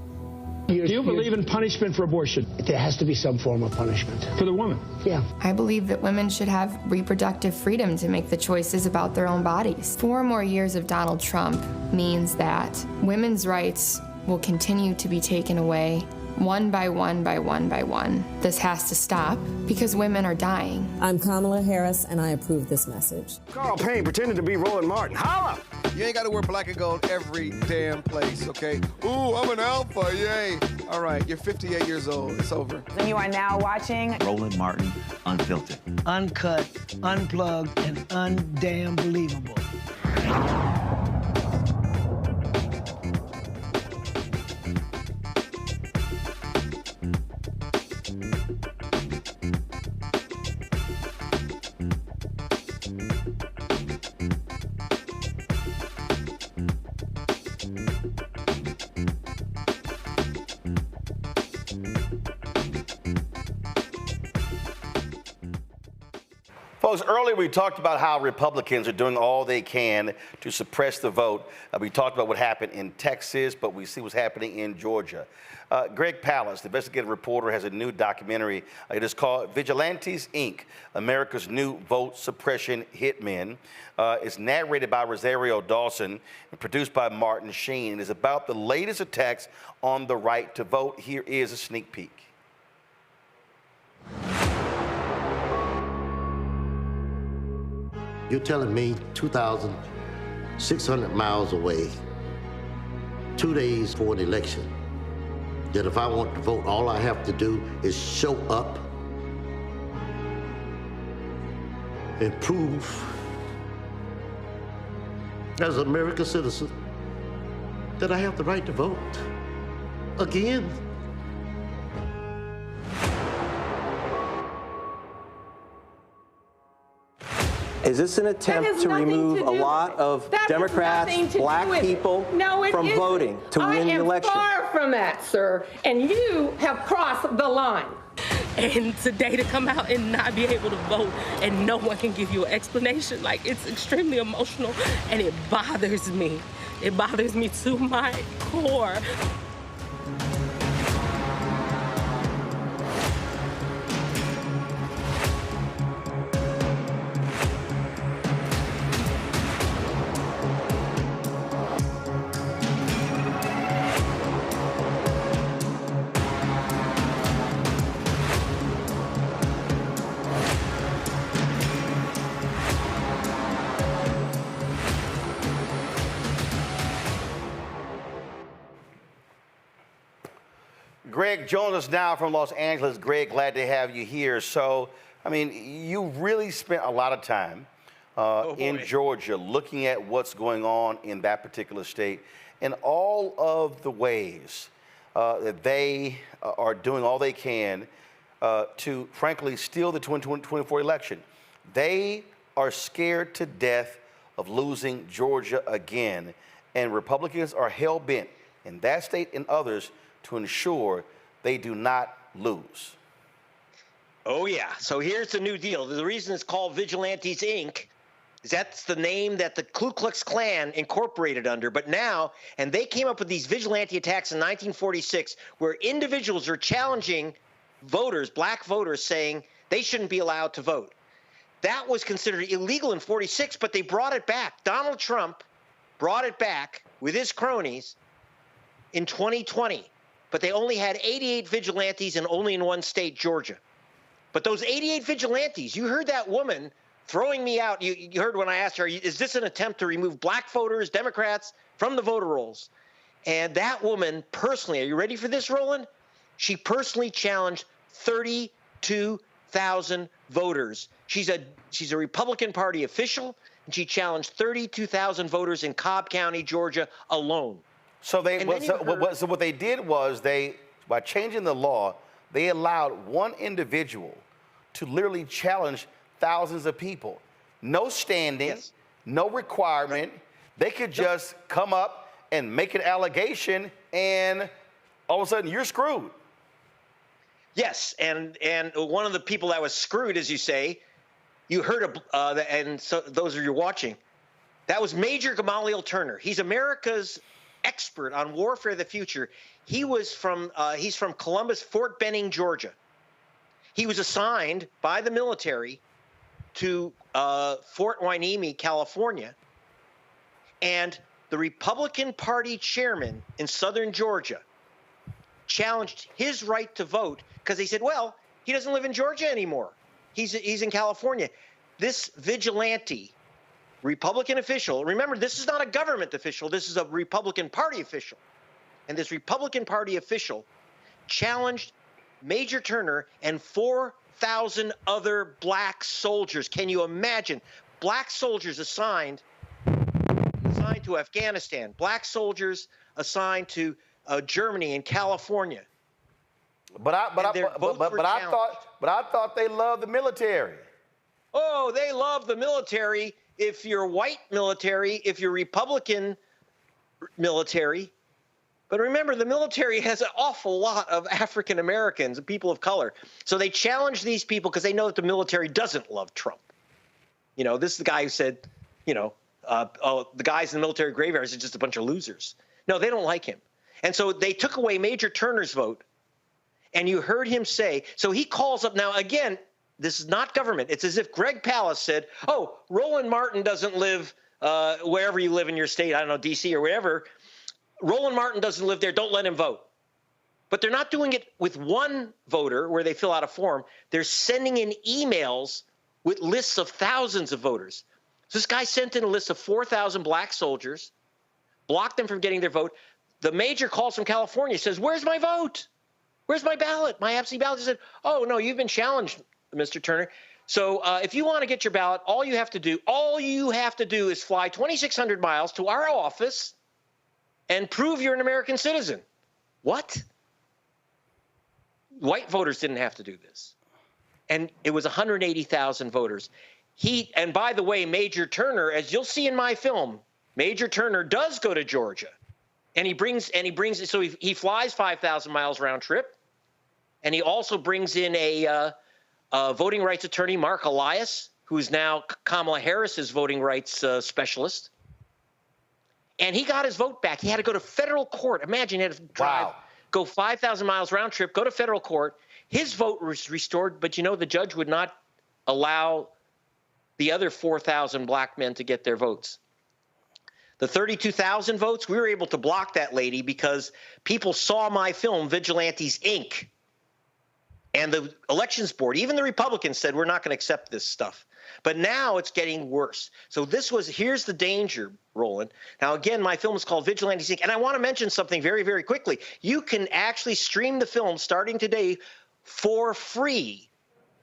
Do you believe in punishment for abortion? There has to be some form of punishment for the woman. Yeah. I believe that women should have reproductive freedom to make the choices about their own bodies. 4 more years of Donald Trump means that women's rights will continue to be taken away one by one by one by one. This has to stop because women are dying. I'm Kamala Harris, and I approve this message. Carl Payne pretended to be Roland Martin. Holla! You ain't got to wear black and gold every damn place, okay? Ooh, I'm an alpha, yay. All right, you're 58 years old. It's over. And you are now watching Roland Martin Unfiltered. Uncut, unplugged, and undamn believable. Folks, earlier we talked about how Republicans are doing all they can to suppress the vote. We talked about what happened in Texas, but we see what's happening in Georgia. Greg Palast, the investigative reporter, has a new documentary. It is called Vigilantes, Inc., America's New Vote Suppression Hitmen. It's narrated by Rosario Dawson and produced by Martin Sheen. It is about the latest attacks on the right to vote. Here is a sneak peek. You're telling me 2,600 miles away, 2 days for an election, that if I want to vote, all I have to do is show up and prove as an American citizen that I have the right to vote again? Is this an attempt to remove a lot of Democrats, black people from voting to win the election? I am far from that, sir, and you have crossed the line. And today to come out and not be able to vote and no one can give you an explanation, like, it's extremely emotional and it bothers me. It bothers me to my core. Greg joins us now from Los Angeles. Greg, glad to have you here. So, I mean, you really spent a lot of time in Georgia looking at what's going on in that particular state and all of the ways that they are doing all they can to, frankly, steal the 2024 election. They are scared to death of losing Georgia again, and Republicans are hell-bent in that state and others to ensure they do not lose. Oh, yeah. So here's the new deal. The reason it's called Vigilantes, Inc. is that's the name that the Ku Klux Klan incorporated under. But now, and they came up with these vigilante attacks in 1946 where individuals are challenging voters, black voters, saying they shouldn't be allowed to vote. That was considered illegal in 46, but they brought it back. Donald Trump brought it back with his cronies in 2020. But they only had 88 vigilantes and only in one state, Georgia. But those 88 vigilantes, you heard that woman throwing me out. You heard when I asked her, is this an attempt to remove black voters, Democrats, from the voter rolls? And that woman personally, are you ready for this, Roland? She personally challenged 32,000 voters. She's a Republican Party official, and she challenged 32,000 voters in Cobb County, Georgia alone. So what they did was by changing the law, they allowed one individual to literally challenge thousands of people. No standing, no requirement. They could just come up and make an allegation, and all of a sudden you're screwed. Yes, and one of the people that was screwed, as you say, you heard of, and so those of you watching, that was Major Gamaliel Turner. He's America's expert on warfare of the future. He's from Columbus, Fort Benning, Georgia. He was assigned by the military to Fort Hueneme, California, and the Republican Party chairman in southern Georgia challenged his right to vote because they said, well, he doesn't live in Georgia anymore. He's in California. This vigilante Republican official, remember, this is not a government official, this is a Republican Party official. And this Republican Party official challenged Major Turner and 4,000 other black soldiers. Can you imagine? Black soldiers assigned to Afghanistan, black soldiers assigned to Germany and California. But I thought they loved the military. Oh, they love the military if you're white military, if you're Republican military. But remember, the military has an awful lot of African Americans and people of color. So they challenge these people because they know that the military doesn't love Trump. You know, this is the guy who said, you know, the guys in the military graveyards are just a bunch of losers. No, they don't like him. And so they took away Major Turner's vote. And you heard him say, so he calls up now, again, this is not government. It's as if Greg Palast said, oh, Roland Martin doesn't live wherever you live in your state, I don't know, D.C. or wherever. Roland Martin doesn't live there. Don't let him vote. But they're not doing it with one voter where they fill out a form. They're sending in emails with lists of thousands of voters. So this guy sent in a list of 4,000 black soldiers, blocked them from getting their vote. The major calls from California, says, where's my vote? Where's my ballot, my absentee ballot? He said, oh, no, you've been challenged, Mr. Turner. So if you want to get your ballot, all you have to do is fly 2,600 miles to our office and prove you're an American citizen. What? White voters didn't have to do this. And it was 180,000 voters. And by the way, Major Turner, as you'll see in my film, Major Turner does go to Georgia. And he brings, so he flies 5,000 miles round trip. And he also brings in a voting rights attorney, Mark Elias, who's now Kamala Harris's voting rights specialist. And he got his vote back. He had to go to federal court. Imagine he had to drive, go 5,000 miles round trip, go to federal court. His vote was restored, but you know the judge would not allow the other 4,000 black men to get their votes. The 32,000 votes, we were able to block that lady because people saw my film, Vigilantes, Inc. And the elections board, even the Republicans said, we're not going to accept this stuff. But now it's getting worse. So here's the danger, Roland. Now, again, my film is called Vigilantes, Inc. And I want to mention something very, very quickly. You can actually stream the film starting today for free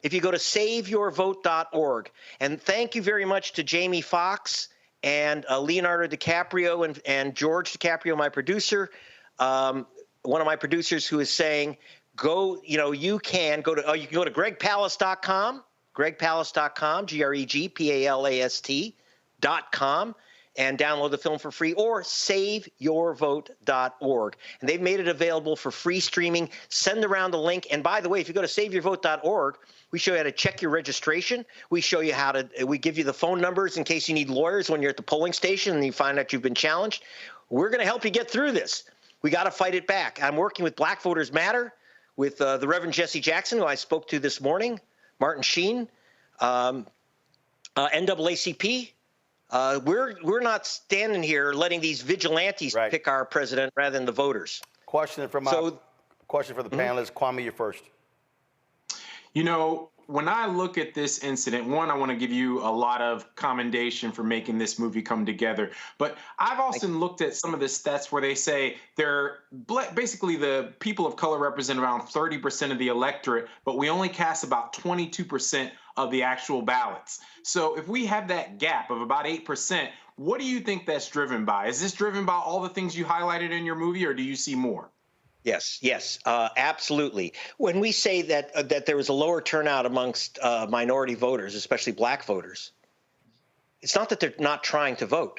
if you go to saveyourvote.org. And thank you very much to Jamie Foxx and Leonardo DiCaprio and George DiCaprio, my producer, one of my producers, who is saying, you can go to gregpalast.com, gregpalast.com, and download the film for free, or saveyourvote.org. And they've made it available for free streaming. Send around the link. And by the way, if you go to saveyourvote.org, we show you how to check your registration. We show you we give you the phone numbers in case you need lawyers when you're at the polling station and you find out you've been challenged. We're going to help you get through this. We got to fight it back. I'm working with Black Voters Matter, with the Reverend Jesse Jackson, who I spoke to this morning, Martin Sheen, NAACP. We're not standing here letting these vigilantes pick our president rather than the voters. Question for the panelists. Kwame, you're first. You know, when I look at this incident, one, I want to give you a lot of commendation for making this movie come together. But I've also looked at some of the stats where they say basically the people of color represent around 30% of the electorate, but we only cast about 22% of the actual ballots. So if we have that gap of about 8%, what do you think that's driven by? Is this driven by all the things you highlighted in your movie, or do you see more? Yes, absolutely. When we say that there was a lower turnout amongst minority voters, especially black voters, it's not that they're not trying to vote.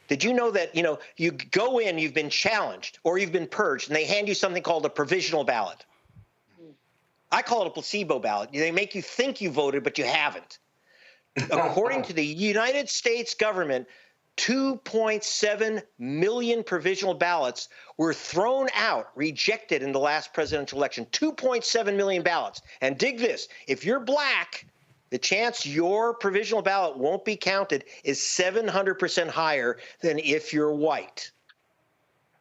Did you know that, you go in, you've been challenged or you've been purged, and they hand you something called a provisional ballot. I call it a placebo ballot. They make you think you voted, but you haven't. According to the United States government, 2.7 million provisional ballots were thrown out, rejected in the last presidential election. 2.7 million ballots. And dig this, if you're black, the chance your provisional ballot won't be counted is 700% higher than if you're white.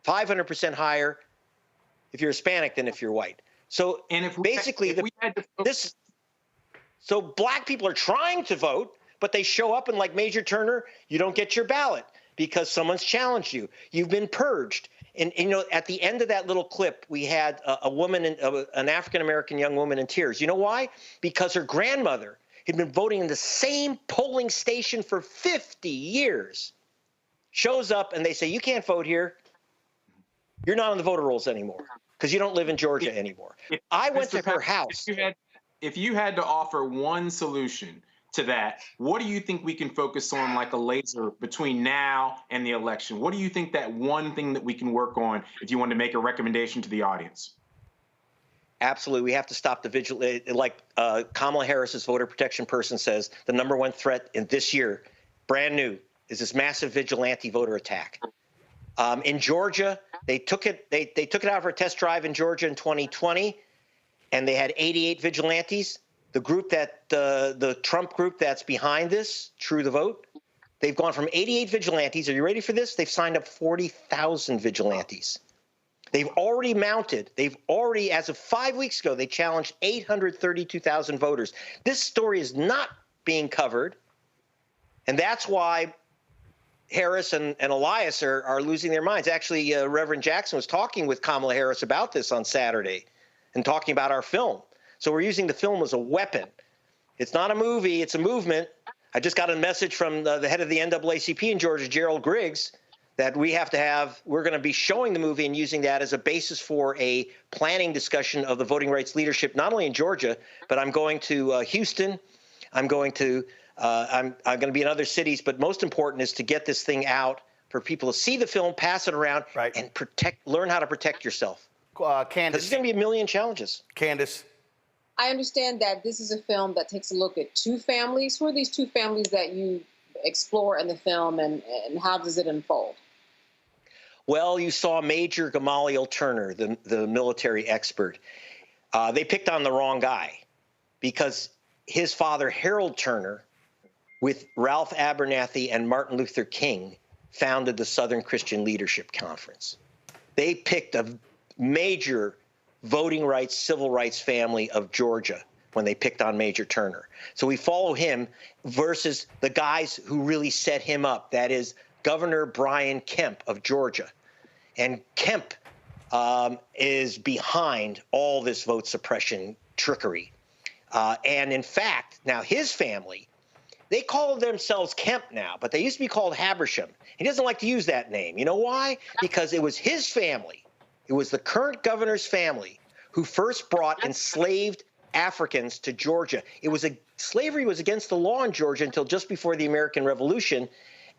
500% higher if you're Hispanic than if you're white. So so black people are trying to vote, but they show up and, like Major Turner, you don't get your ballot because someone's challenged you. You've been purged. And you know, at the end of that little clip, we had a woman, an African-American young woman in tears. You know why? Because her grandmother had been voting in the same polling station for 50 years. Shows up and they say, you can't vote here. You're not on the voter rolls anymore because you don't live in Georgia anymore. I went to her house. If you had to offer one solution to that, what do you think we can focus on like a laser between now and the election? What do you think that one thing that we can work on if you want to make a recommendation to the audience? Absolutely. We have to stop the vigilance. Like Kamala Harris's voter protection person says, the #1 threat in this year, brand new, is this massive vigilante voter attack. In Georgia, they took it out for a test drive in Georgia in 2020, and they had 88 vigilantes. The group the Trump group that's behind this, True the Vote, they've gone from 88 vigilantes. Are you ready for this? They've signed up 40,000 vigilantes. They've already, as of 5 weeks ago, they challenged 832,000 voters. This story is not being covered, and that's why Harris and Elias are losing their minds. Actually, Reverend Jackson was talking with Kamala Harris about this on Saturday and talking about our film. So we're using the film as a weapon. It's not a movie, it's a movement. I just got a message from the head of the NAACP in Georgia, Gerald Griggs, that we're going to be showing the movie and using that as a basis for a planning discussion of the voting rights leadership, not only in Georgia, but I'm going to Houston. I'm going to be in other cities, but most important is to get this thing out for people to see the film, pass it around, and learn how to protect yourself. Candace, there's going to be a million challenges. Candace. I understand that this is a film that takes a look at two families. Who are these two families that you explore in the film, and how does it unfold? Well, you saw Major Gamaliel Turner, the military expert. They picked on the wrong guy because his father, Harold Turner, with Ralph Abernathy and Martin Luther King, founded the Southern Christian Leadership Conference. They picked a major voting rights, civil rights family of Georgia when they picked on Major Turner. So we follow him versus the guys who really set him up. That is Governor Brian Kemp of Georgia. And Kemp is behind all this vote suppression trickery. And in fact, now his family, they call themselves Kemp now, but they used to be called Habersham. He doesn't like to use that name. You know why? Because it was his family. It was the current governor's family who first brought enslaved Africans to Georgia. Slavery was against the law in Georgia until just before the American Revolution.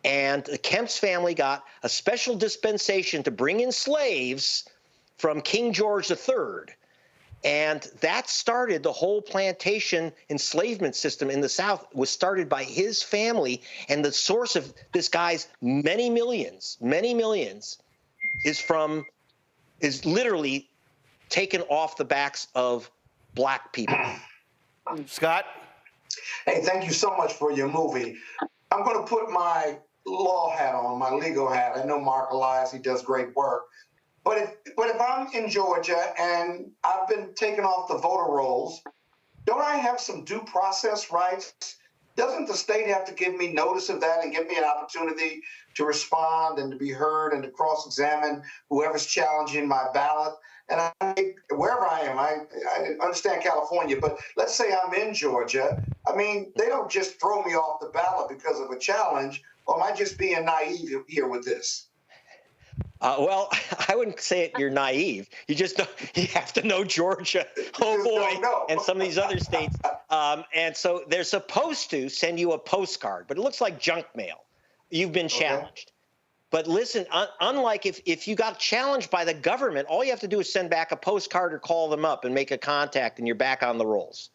And Kemp's family got a special dispensation to bring in slaves from King George III. And that started the whole plantation enslavement system in the South. Was started by his family. And the source of this guy's many millions is literally taken off the backs of black people. Scott? Hey, thank you so much for your movie. I'm going to put my law hat on, my legal hat. I know Mark Elias, he does great work. But if I'm in Georgia and I've been taken off the voter rolls, don't I have some due process rights? Doesn't the state have to give me notice of that and give me an opportunity to respond and to be heard and to cross-examine whoever's challenging my ballot? And wherever I am, I understand California, but let's say I'm in Georgia. I mean, they don't just throw me off the ballot because of a challenge, or am I just being naive here with this? Well, I wouldn't say you're naive. You have to know Georgia, oh boy, and some of these other states. And so they're supposed to send you a postcard, but it looks like junk mail. You've been challenged. But listen, unlike if you got challenged by the government, all you have to do is send back a postcard or call them up and make a contact, and you're back on the rolls.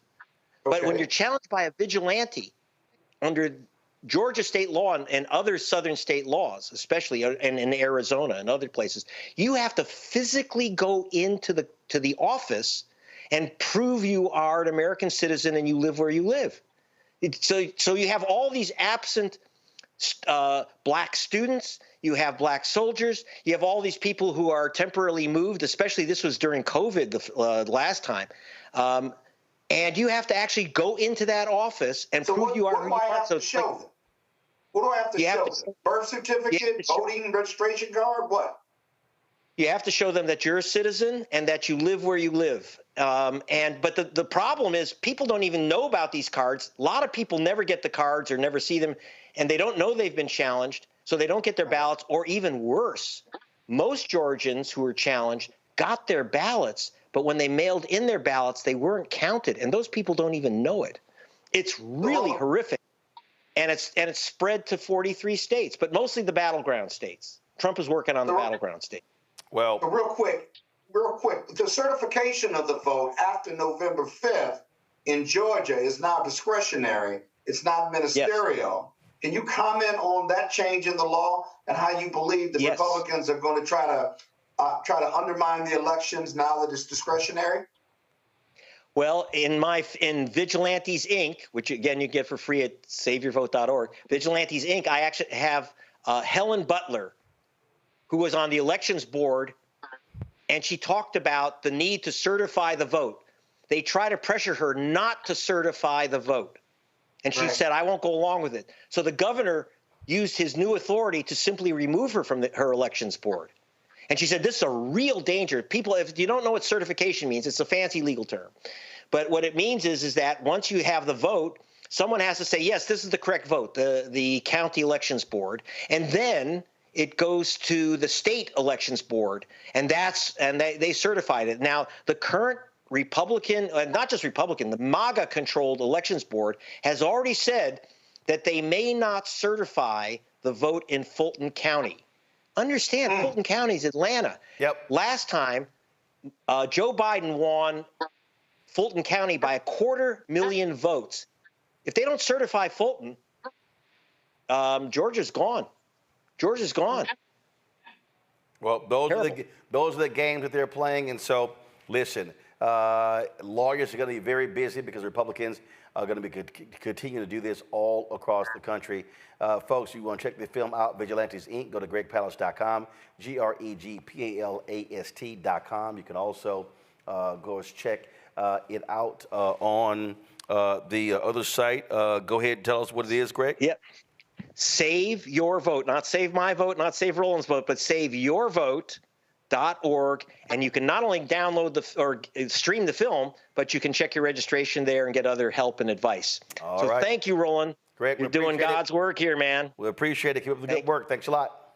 Okay. But when you're challenged by a vigilante under Georgia state law and other southern state laws, especially and in Arizona and other places, you have to physically go into the office and prove you are an American citizen and you live where you live. So you have all these absent black students, you have black soldiers, you have all these people who are temporarily moved, especially this was during COVID the last time. And you have to actually go into that office and prove you are who you are. What do I have to show them? What do I have to show them? Birth certificate, voting registration card, what? You have to show them that you're a citizen and that you live where you live. But the problem is people don't even know about these cards. A lot of people never get the cards or never see them, and they don't know they've been challenged, so they don't get their ballots. Or even worse, most Georgians who were challenged got their ballots, but when they mailed in their ballots, they weren't counted, and those people don't even know it. It's really horrific, and it's spread to 43 states, but mostly the battleground states. Trump is working on the battleground states. Well, real quick, the certification of the vote after November 5th in Georgia is now discretionary. It's not ministerial. Yes. Can you comment on that change in the law and how you believe the Republicans are going to try to undermine the elections now that it's discretionary? Well, in Vigilantes Inc., which again you get for free at SaveYourVote.org, Vigilantes Inc., I actually have Helen Butler, who was on the elections board, and she talked about the need to certify the vote. They try to pressure her not to certify the vote. And she said, I won't go along with it. So the governor used his new authority to simply remove her from her elections board. And she said, this is a real danger. People, if you don't know what certification means, it's a fancy legal term. But what it means is that once you have the vote, someone has to say, yes, this is the correct vote, the county elections board. And then it goes to the state elections board, and they certified it. Now, the current Republican, not just Republican, the MAGA-controlled elections board has already said that they may not certify the vote in Fulton County. Understand, Fulton County is Atlanta. Yep. Last time, Joe Biden won Fulton County by 250,000 votes. If they don't certify Fulton, Georgia's gone. Georgia's gone. Well, those are the games that they're playing. And so, listen, lawyers are going to be very busy because Republicans are going to be continuing to do this all across the country. Folks, you want to check the film out, Vigilantes Inc., go to GregPalast.com, GregPalast.com. You can also go and check it out on the other site. Go ahead and tell us what it is, Greg. Yep. Save Your Vote, not Save My Vote, not Save Roland's Vote, but SaveYourVote.org, and you can not only download or stream the film, but you can check your registration there and get other help and advice. All right. Thank you, Roland. Greg, you're doing God's work here, man. We appreciate it. Keep up the good work. Thanks a lot.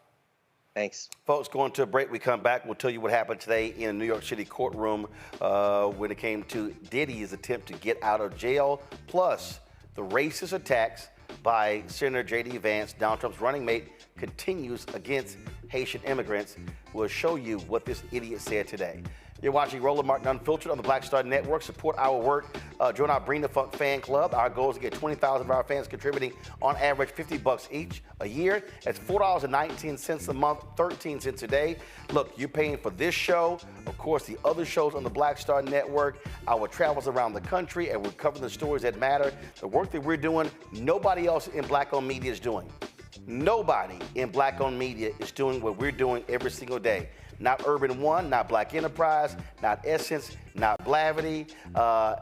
Thanks. Folks, going to a break. We come back. We'll tell you what happened today in a New York City courtroom when it came to Diddy's attempt to get out of jail, plus the racist attacks by Senator J.D. Vance, Donald Trump's running mate, continues against Haitian immigrants. We'll show you what this idiot said today. You're watching Roland Martin Unfiltered on the Black Star Network. Support our work. Join our Bring the Funk fan club. Our goal is to get 20,000 of our fans contributing on average $50 each a year. That's $4.19 a month, 13 cents a day. Look, you're paying for this show, of course, the other shows on the Black Star Network, our travels around the country, and we're covering the stories that matter. The work that we're doing, nobody else in Black-owned media is doing. Nobody in Black-owned media is doing what we're doing every single day. Not Urban One, not Black Enterprise, not Essence, not Blavity,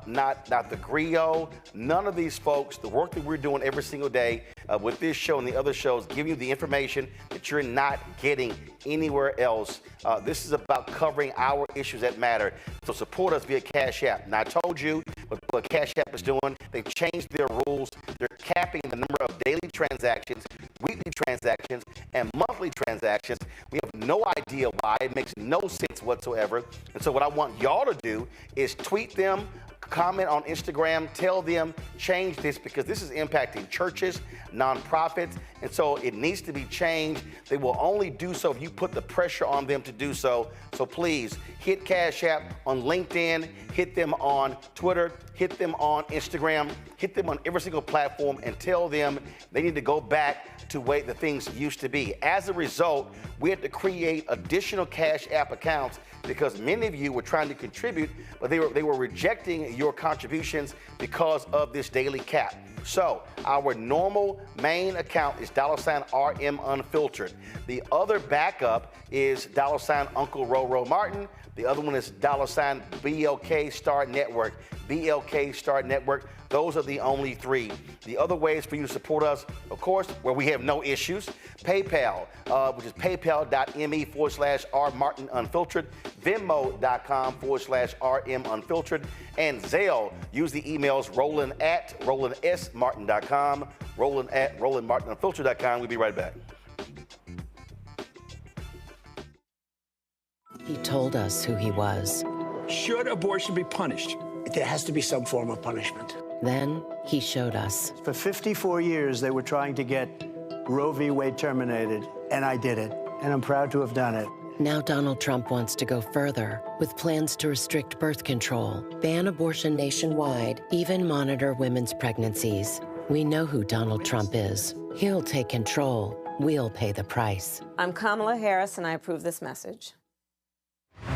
not the Griot. None of these folks, the work that we're doing every single day with this show and the other shows, giving you the information that you're not getting anywhere else. This is about covering our issues that matter. So support us via Cash App. Now, I told you what Cash App is doing. They've changed their rules. They're capping the number of daily transactions, weekly transactions, and monthly transactions. We have no idea why. It makes no sense whatsoever. And so what I want y'all to do is tweet them, comment on Instagram, tell them, change this, because this is impacting churches, nonprofits, and so it needs to be changed. They will only do so if you put the pressure on them to do so. So please hit Cash App on LinkedIn, hit them on Twitter, hit them on Instagram, hit them on every single platform, and tell them they need to go back to the way the things used to be. As a result, we had to create additional Cash App accounts because many of you were trying to contribute, but they were rejecting your contributions because of this daily cap. So our normal main account is $RM Unfiltered. The other backup is $Uncle Roro Martin. The other one is $BLK Star Network. BLK Star Network. Those are the only three. The other ways for you to support us, of course, where we have no issues, PayPal, which is paypal.me/RMartinUnfiltered, Venmo.com/RM Unfiltered, and Zelle. Use the emails Roland@RolandSMartin.com, Roland@RolandMartinUnfiltered.com. We'll be right back. He told us who he was. Should abortion be punished? There has to be some form of punishment. Then he showed us. For 54 years, they were trying to get Roe v. Wade terminated, and I did it, and I'm proud to have done it. Now Donald Trump wants to go further with plans to restrict birth control, ban abortion nationwide, even monitor women's pregnancies. We know who Donald Trump is. He'll take control. We'll pay the price. I'm Kamala Harris, and I approve this message.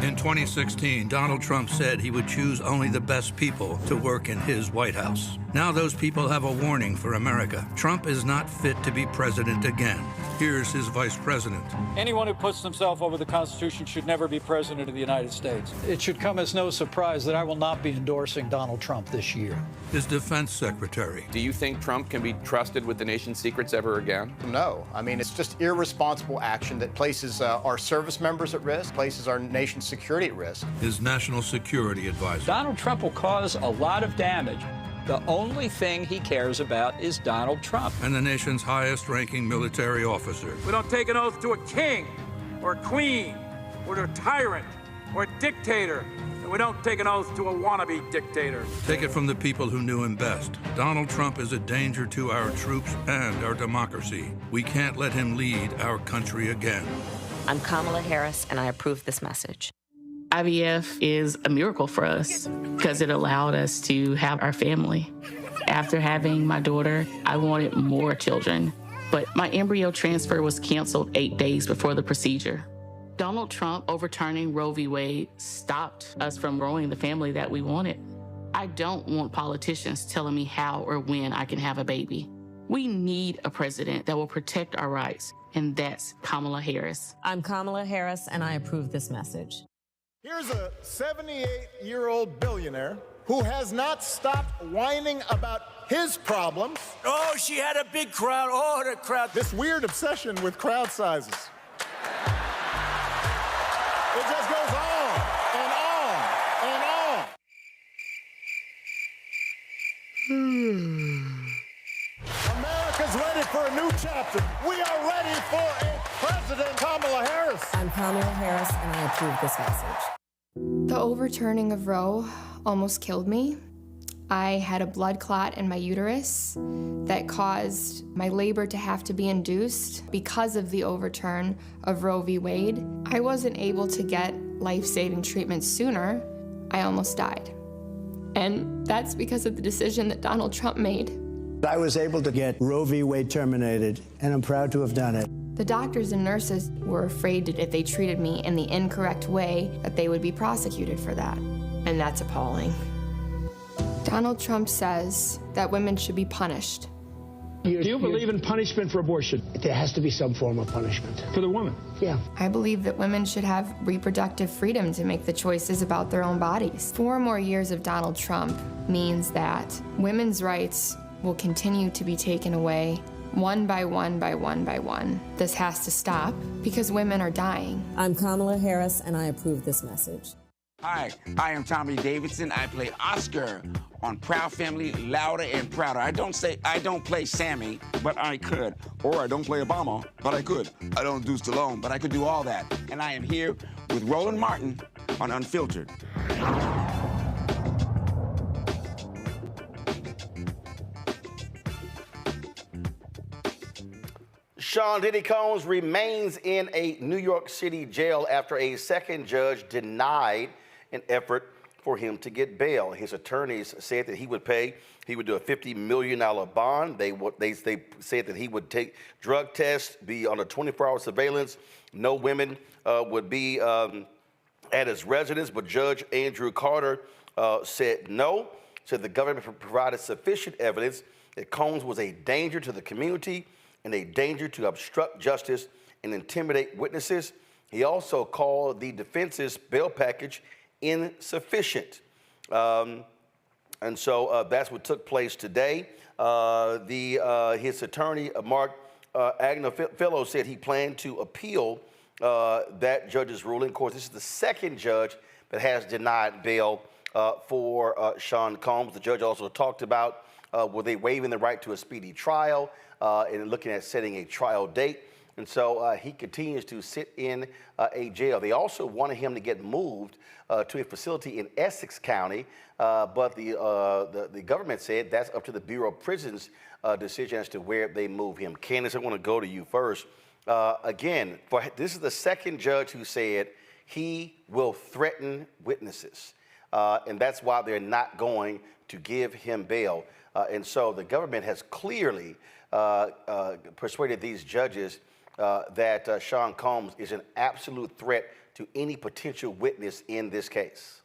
In 2016, Donald Trump said he would choose only the best people to work in his White House. Now those people have a warning for America. Trump is not fit to be president again. Here's his vice president. Anyone who puts themselves over the Constitution should never be president of the United States. It should come as no surprise that I will not be endorsing Donald Trump this year. His defense secretary. Do you think Trump can be trusted with the nation's secrets ever again? No. I mean, it's just irresponsible action that places our service members at risk, places our nation's security at risk. His national security advisor. Donald Trump will cause a lot of damage. The only thing he cares about is Donald Trump. And the nation's highest-ranking military officer. We don't take an oath to a king or a queen or to a tyrant or a dictator. And we don't take an oath to a wannabe dictator. Take it from the people who knew him best. Donald Trump is a danger to our troops and our democracy. We can't let him lead our country again. I'm Kamala Harris, and I approve this message. IVF is a miracle for us because it allowed us to have our family. After having my daughter, I wanted more children, but my embryo transfer was canceled 8 days before the procedure. Donald Trump overturning Roe v. Wade stopped us from growing the family that we wanted. I don't want politicians telling me how or when I can have a baby. We need a president that will protect our rights, and that's Kamala Harris. I'm Kamala Harris, and I approve this message. Here's a 78-year-old billionaire who has not stopped whining about his problems. Oh, she had a big crowd. Oh, the crowd. This weird obsession with crowd sizes. It just goes on and on and on. America's ready for a new chapter. We are ready for a President Kamala Harris. I'm Kamala Harris, and I approve this message. The overturning of Roe almost killed me. I had a blood clot in my uterus that caused my labor to have to be induced because of the overturn of Roe v. Wade. I wasn't able to get life-saving treatment sooner. I almost died. And that's because of the decision that Donald Trump made. I was able to get Roe v. Wade terminated, and I'm proud to have done it. The doctors and nurses were afraid that if they treated me in the incorrect way, that they would be prosecuted for that. And that's appalling. Donald Trump says that women should be punished. Do you believe in punishment for abortion? There has to be some form of punishment for the woman. Yeah. I believe that women should have reproductive freedom to make the choices about their own bodies. 4 more years of Donald Trump means that women's rights will continue to be taken away one by one by one by one. This has to stop because women are dying. I'm Kamala Harris, and I approve this message. Hi, I am Tommy Davidson. I play Oscar on Proud Family, Louder and Prouder. I don't play Sammy, but I could. Or I don't play Obama, but I could. I don't do Stallone, but I could do all that. And I am here with Roland Martin on Unfiltered. Sean Diddy Combs remains in a New York City jail after a second judge denied an effort for him to get bail. His attorneys said that he would do a $50 million bond. They said that he would take drug tests, be on a 24-hour surveillance. No women would be at his residence, but Judge Andrew Carter said no. Said the government provided sufficient evidence that Combs was a danger to the community and a danger to obstruct justice and intimidate witnesses. He also called the defense's bail package insufficient. And so that's what took place today. His attorney, Mark Agnifilo, said he planned to appeal that judge's ruling. Of course, this is the second judge that has denied bail for Sean Combs. The judge also talked about were they waiving the right to a speedy trial and looking at setting a trial date. And so he continues to sit in a jail. They also wanted him to get moved to a facility in Essex County, but the government said that's up to the Bureau of Prisons decision as to where they move him. Candace, I want to go to you first. Again, this is the second judge who said he will threaten witnesses, and that's why they're not going to give him bail. And so the government has clearly persuaded these judges that Sean Combs is an absolute threat to any potential witness in this case.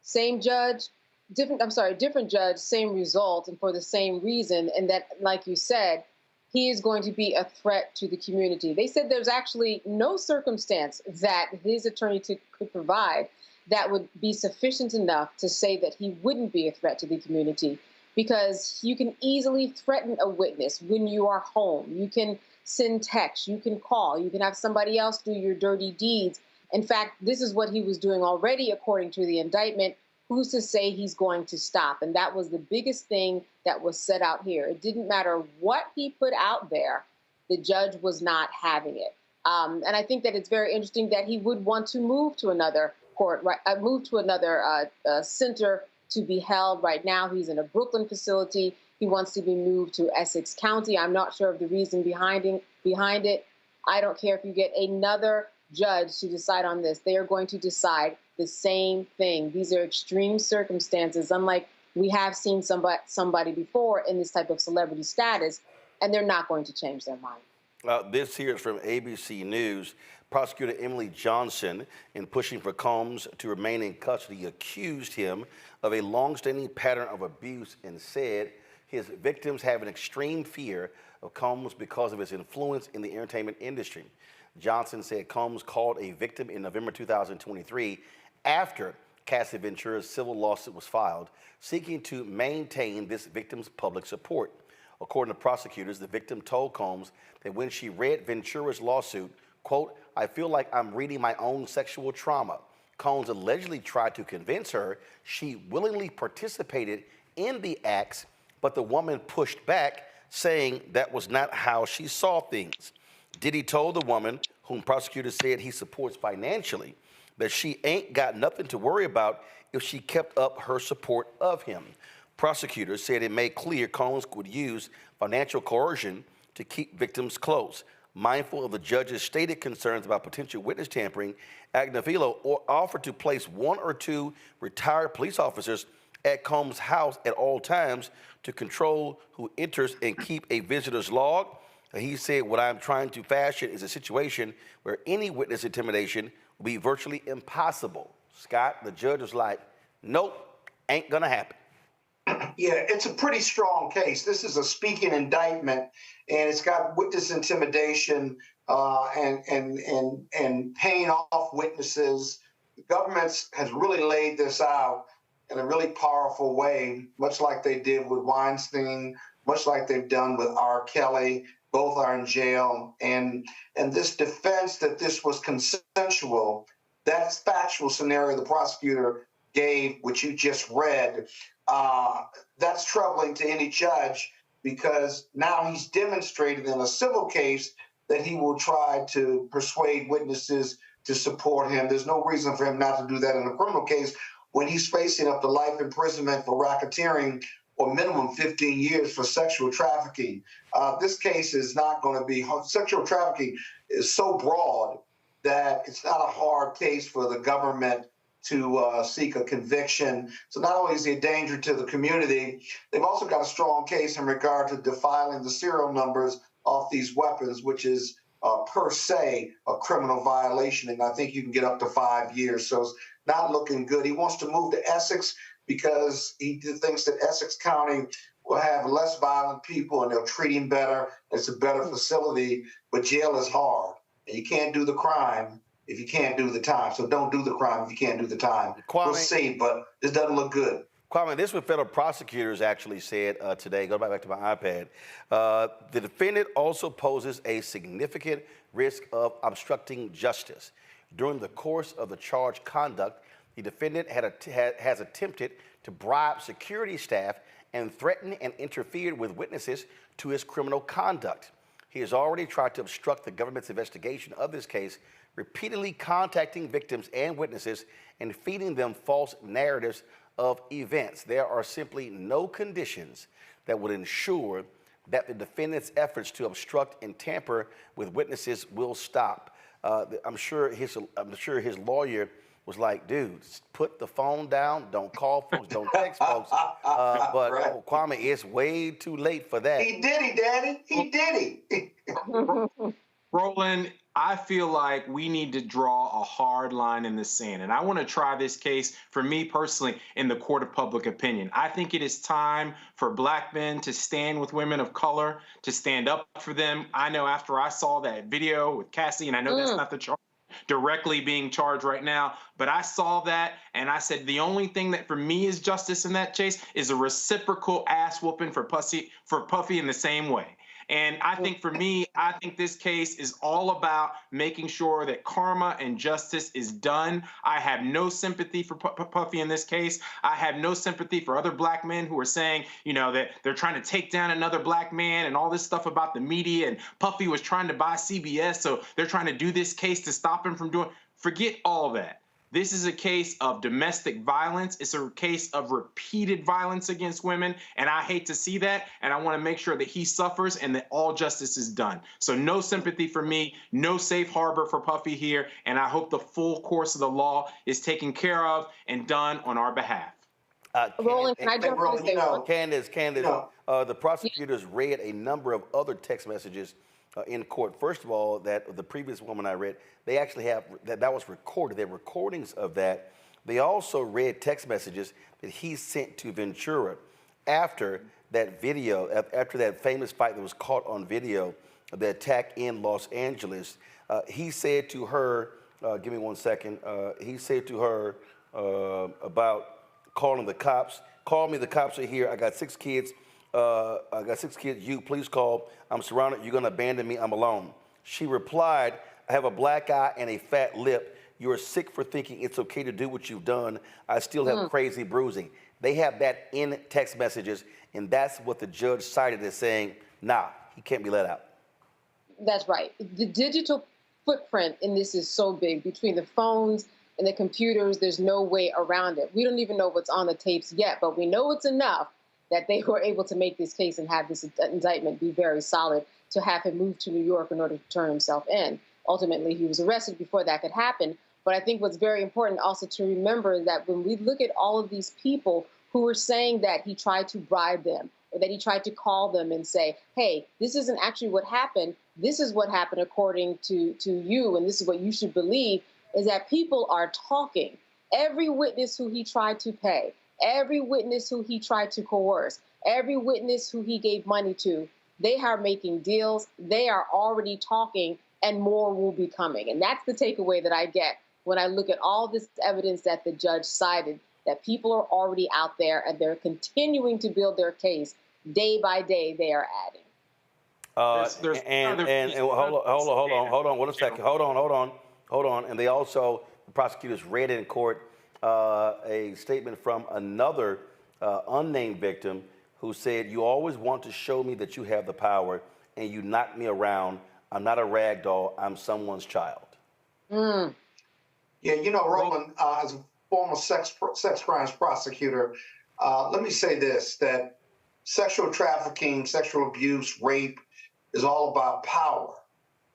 Same judge, different judge, same result, and for the same reason. And that, like you said, he is going to be a threat to the community. They said there's actually no circumstance that his attorney could provide that would be sufficient enough to say that he wouldn't be a threat to the community, because you can easily threaten a witness when you are home. You can send text, you can call, you can have somebody else do your dirty deeds. In fact, this is what he was doing already, according to the indictment. Who's to say he's going to stop? And that was the biggest thing that was set out here. It didn't matter what he put out there, the judge was not having it. And I think that it's very interesting that he would want to move to another court, move to another center to be held. Right now, he's in a Brooklyn facility. He wants to be moved to Essex County. I'm not sure of the reason behind it. I don't care if you get another judge to decide on this. They are going to decide the same thing. These are extreme circumstances, unlike we have seen somebody before in this type of celebrity status, and they're not going to change their mind. This here is from ABC News. Prosecutor Emily Johnson, in pushing for Combs to remain in custody, accused him of a longstanding pattern of abuse and said his victims have an extreme fear of Combs because of his influence in the entertainment industry. Johnson said Combs called a victim in November 2023 after Cassie Ventura's civil lawsuit was filed, seeking to maintain this victim's public support. According to prosecutors, the victim told Combs that when she read Ventura's lawsuit, quote, "I feel like I'm reading my own sexual trauma." Combs allegedly tried to convince her she willingly participated in the acts, but the woman pushed back, saying that was not how she saw things. Diddy told the woman, whom prosecutors said he supports financially, that she ain't got nothing to worry about if she kept up her support of him. Prosecutors said it made clear Combs would use financial coercion to keep victims close. Mindful of the judge's stated concerns about potential witness tampering, Agnifilo offered to place 1 or 2 retired police officers at Combs' house at all times to control who enters and keep a visitor's log. He said, "What I'm trying to fashion is a situation where any witness intimidation will be virtually impossible." Scott, the judge was like, "Nope, ain't gonna happen." Yeah, it's a pretty strong case. This is a speaking indictment, and it's got witness intimidation and paying off witnesses. The government has really laid this out in a really powerful way, much like they did with Weinstein, much like they've done with R. Kelly. Both are in jail, and this defense that this was consensual, that factual scenario the prosecutor gave, which you just read, that's troubling to any judge, because now he's demonstrated in a civil case that he will try to persuade witnesses to support him. There's no reason for him not to do that in a criminal case when he's facing up to life imprisonment for racketeering or minimum 15 years for sexual trafficking. This case is not going to be, sexual trafficking is so broad that it's not a hard case for the government to seek a conviction. So not only is he a danger to the community, they've also got a strong case in regard to defiling the serial numbers of these weapons, which is per se a criminal violation. And I think you can get up to 5 years. So it's not looking good. He wants to move to Essex because he thinks that Essex County will have less violent people and they'll treat him better. It's a better facility, but jail is hard. And you can't do the crime if you can't do the time. So don't do the crime if you can't do the time. Kwame, we'll see, but this doesn't look good. Kwame, this is what federal prosecutors actually said today. Go back to my iPad. The defendant also poses a significant risk of obstructing justice. During the course of the charged conduct, the defendant has attempted to bribe security staff and threatened and interfered with witnesses to his criminal conduct. He has already tried to obstruct the government's investigation of this case, repeatedly contacting victims and witnesses and feeding them false narratives of events. There are simply no conditions that would ensure that the defendant's efforts to obstruct and tamper with witnesses will stop. I'm sure his lawyer was like, dude, put the phone down, don't call folks, don't text folks. But right. Kwame, it's way too late for that. He did it, Daddy. He did it. Roland, I feel like we need to draw a hard line in the sand. And I want to try this case, for me personally, in the court of public opinion. I think it is time for black men to stand with women of color, to stand up for them. I know after I saw that video with Cassie, and I know that's not the charge directly being charged right now, but I saw that and I said the only thing that for me is justice in that chase is a reciprocal ass whooping for Puffy in the same way. And I think for me, I think this case is all about making sure that karma and justice is done. I have no sympathy for Puffy in this case. I have no sympathy for other black men who are saying, you know, that they're trying to take down another black man and all this stuff about the media. And Puffy was trying to buy CBS, so they're trying to do this case to stop him from doing. Forget all that. This is a case of domestic violence. It's a case of repeated violence against women, and I hate to see that, and I want to make sure that he suffers and that all justice is done. So no sympathy for me, no safe harbor for Puffy here, and I hope the full course of the law is taken care of and done on our behalf. Roland, can I jump in? Candace, the prosecutors read a number of other text messages in court. First of all, that the previous woman I read, they actually have, that was recorded. There are recordings of that. They also read text messages that he sent to Ventura after that video, after that famous fight that was caught on video, the attack in Los Angeles. He said to her, give me 1 second, he said to her about calling the cops. Call me, the cops are here. I got 6 kids. You, please call. I'm surrounded. You're going to abandon me. I'm alone. She replied, I have a black eye and a fat lip. You are sick for thinking it's okay to do what you've done. I still have crazy bruising. They have that in text messages, and that's what the judge cited as saying, nah, he can't be let out. That's right. The digital footprint in this is so big. Between the phones and the computers, there's no way around it. We don't even know what's on the tapes yet, but we know it's enough that they were able to make this case and have this indictment be very solid to have him move to New York in order to turn himself in. Ultimately, he was arrested before that could happen. But I think what's very important also to remember is that when we look at all of these people who were saying that he tried to bribe them or that he tried to call them and say, hey, this isn't actually what happened. This is what happened according to you, and this is what you should believe, is that people are talking. Every witness who he tried to pay, every witness who he tried to coerce, every witness who he gave money to, they are making deals. They are already talking, and more will be coming. And that's the takeaway that I get when I look at all this evidence that the judge cited, that people are already out there and they're continuing to build their case. Day by day, they are adding. Hold on, 1 second. Hold on. And they also, the prosecutors read in court a statement from another unnamed victim who said, you always want to show me that you have the power and you knock me around. I'm not a rag doll. I'm someone's child. Yeah, you know, Roland, as a former sex crimes prosecutor, let me say this, that sexual trafficking, sexual abuse, rape is all about power,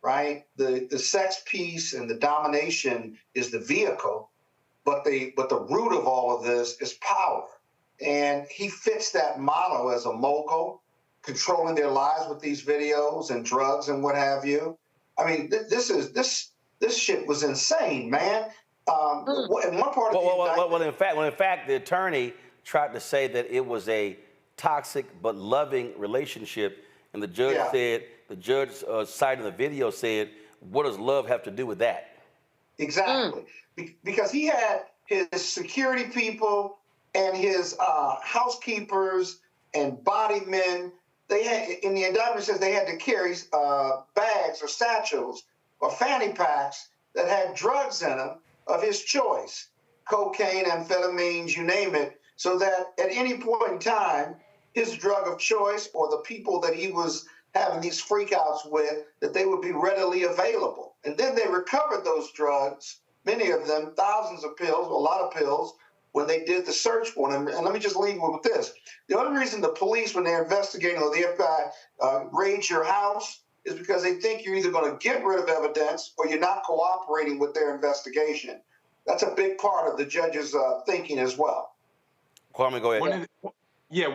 right? The sex piece and the domination is the vehicle, but the root of all of this is power. And he fits that model as a mogul, controlling their lives with these videos and drugs and what have you. I mean, this shit was insane, man. In one part of well, in fact, the attorney tried to say that it was a toxic but loving relationship, and the judge said, the judge citing the video said, what does love have to do with that? Exactly. Because he had his security people and his housekeepers and body men. They had, in the indictment says they had to carry bags or satchels or fanny packs that had drugs in them of his choice, cocaine, amphetamines, you name it, so that at any point in time, his drug of choice or the people that he was having these freakouts with, that they would be readily available. And then they recovered those drugs, many of them, thousands of pills, a lot of pills, when they did the search for him. And let me just leave you with this. The only reason the police, when they're investigating, or the FBI raids your house, is because they think you're either going to get rid of evidence or you're not cooperating with their investigation. That's a big part of the judge's thinking as well. Kwame, go ahead.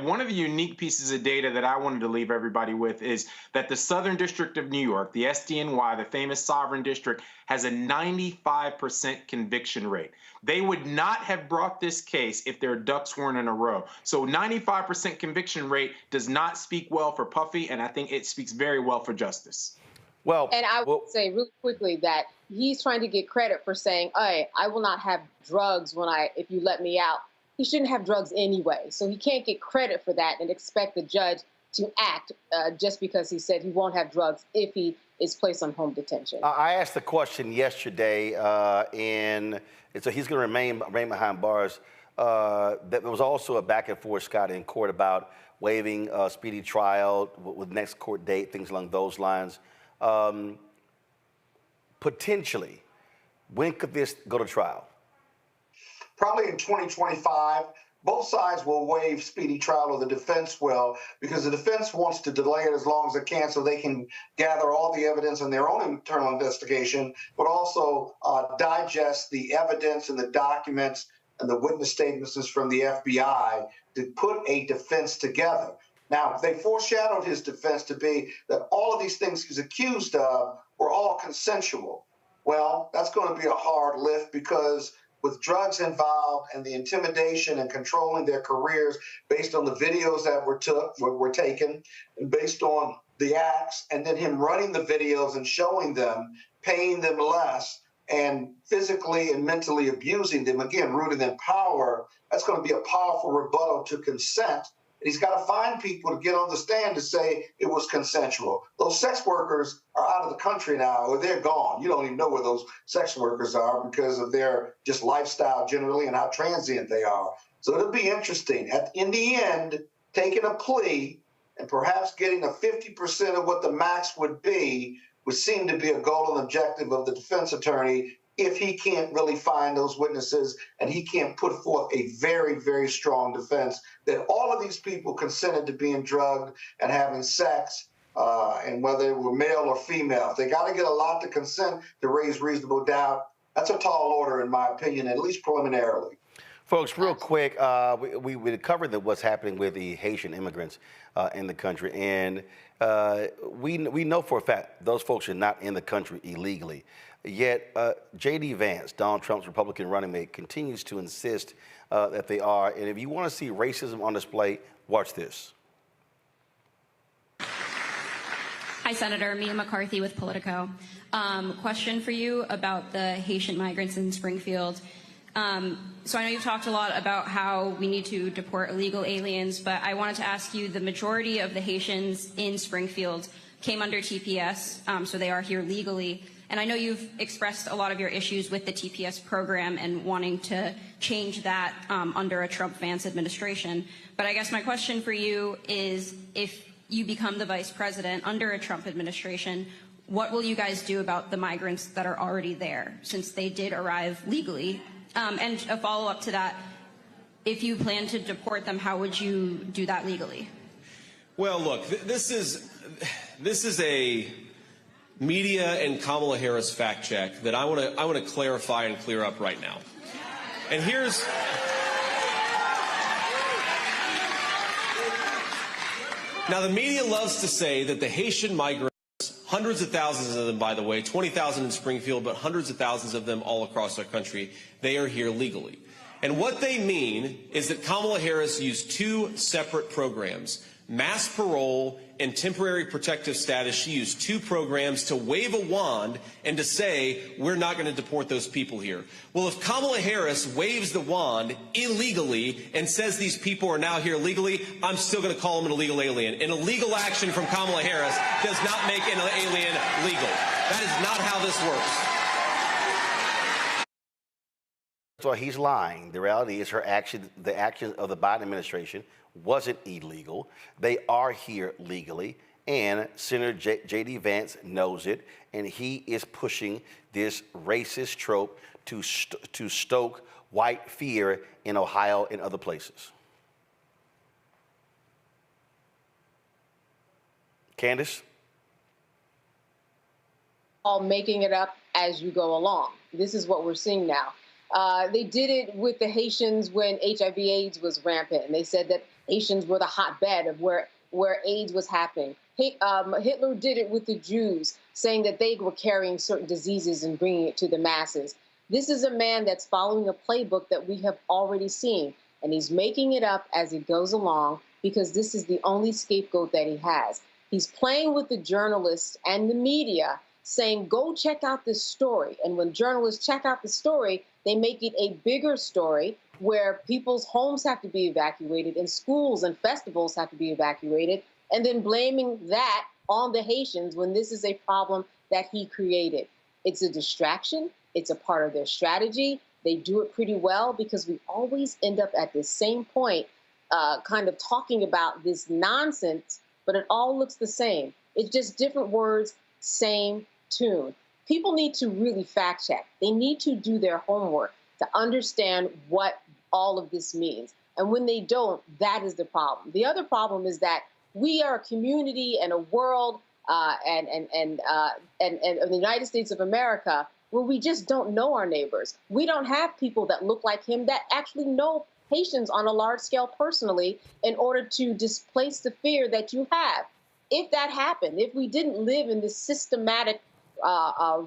One of the unique pieces of data that I wanted to leave everybody with is that the Southern District of New York, the SDNY, the famous sovereign district, has a 95% conviction rate. They would not have brought this case if their ducks weren't in a row. So 95% conviction rate does not speak well for Puffy, and I think it speaks very well for justice. Well, and I would say really quickly that he's trying to get credit for saying, hey, I will not have drugs if you let me out. He shouldn't have drugs anyway. So he can't get credit for that and expect the judge to act just because he said he won't have drugs if he is placed on home detention. I asked the question yesterday, and so he's going to remain behind bars. There was also a back and forth, Scott, in court about waiving speedy trial with next court date, things along those lines. Potentially, when could this go to trial? Probably in 2025. Both sides will waive speedy trial, or the defense will, because the defense wants to delay it as long as it can so they can gather all the evidence in their own internal investigation, but also digest the evidence and the documents and the witness statements from the FBI to put a defense together. Now, they foreshadowed his defense to be that all of these things he's accused of were all consensual. Well, that's going to be a hard lift, because with drugs involved and the intimidation and controlling their careers based on the videos that were taken, and based on the acts, and then him running the videos and showing them, paying them less, and physically and mentally abusing them, again, rooted in power, that's going to be a powerful rebuttal to consent. And he's got to find people to get on the stand to say it was consensual. Those sex workers are out of the country now, or they're gone. You don't even know where those sex workers are because of their just lifestyle generally and how transient they are. So it'll be interesting. In the end, taking a plea and perhaps getting a 50% of what the max would be would seem to be a goal and objective of the defense attorney, if he can't really find those witnesses and he can't put forth a very, very strong defense that all of these people consented to being drugged and having sex, and whether they were male or female. They got to get a lot to consent to raise reasonable doubt. That's a tall order, in my opinion, at least preliminarily. Folks, real quick, we covered what's happening with the Haitian immigrants in the country, and we know for a fact those folks are not in the country illegally. Yet J.D. Vance, Donald Trump's Republican running mate, continues to insist that they are. And if you want to see racism on display, watch this. Hi, Senator. Mia McCarthy with Politico. Question for you about the Haitian migrants in Springfield. So I know you've talked a lot about how we need to deport illegal aliens, but I wanted to ask you, the majority of the Haitians in Springfield came under TPS, so they are here legally. And I know you've expressed a lot of your issues with the TPS program and wanting to change that under a Trump-Vance administration. But I guess my question for you is, if you become the vice president under a Trump administration, what will you guys do about the migrants that are already there, since they did arrive legally? And a follow-up to that, if you plan to deport them, how would you do that legally? Well, look, this is a media and Kamala Harris fact check that I want to clarify and clear up right now. And here's now, the media loves to say that the Haitian migrants, hundreds of thousands of them, by the way, 20,000 in Springfield, but hundreds of thousands of them all across our country, they are here legally. And what they mean is that Kamala Harris used two separate programs, mass parole and temporary protective status. She used two programs to wave a wand and to say, we're not going to deport those people here. Well, if Kamala Harris waves the wand illegally and says these people are now here legally, I'm still going to call them an illegal alien. An illegal action from Kamala Harris does not make an alien legal. That is not how this works. So he's lying. The reality is the actions of the Biden administration wasn't illegal. They are here legally, and Senator J.D. Vance knows it, and he is pushing this racist trope to stoke white fear in Ohio and other places. Candace? All making it up as you go along. This is what we're seeing now. They did it with the Haitians when HIV/AIDS was rampant, and they said that Haitians were the hotbed of where AIDS was happening. Hitler did it with the Jews, saying that they were carrying certain diseases and bringing it to the masses. This is a man that's following a playbook that we have already seen, and he's making it up as he goes along because this is the only scapegoat that he has. He's playing with the journalists and the media, saying, go check out this story. And when journalists check out the story, they make it a bigger story where people's homes have to be evacuated and schools and festivals have to be evacuated, and then blaming that on the Haitians when this is a problem that he created. It's a distraction. It's a part of their strategy. They do it pretty well because we always end up at this same point, kind of talking about this nonsense, but it all looks the same. It's just different words, same tune. People need to really fact check. They need to do their homework to understand what all of this means. And when they don't, that is the problem. The other problem is that we are a community and a world and the United States of America where we just don't know our neighbors. We don't have people that look like him that actually know Haitians on a large scale personally in order to displace the fear that you have. If that happened, if we didn't live in this systematic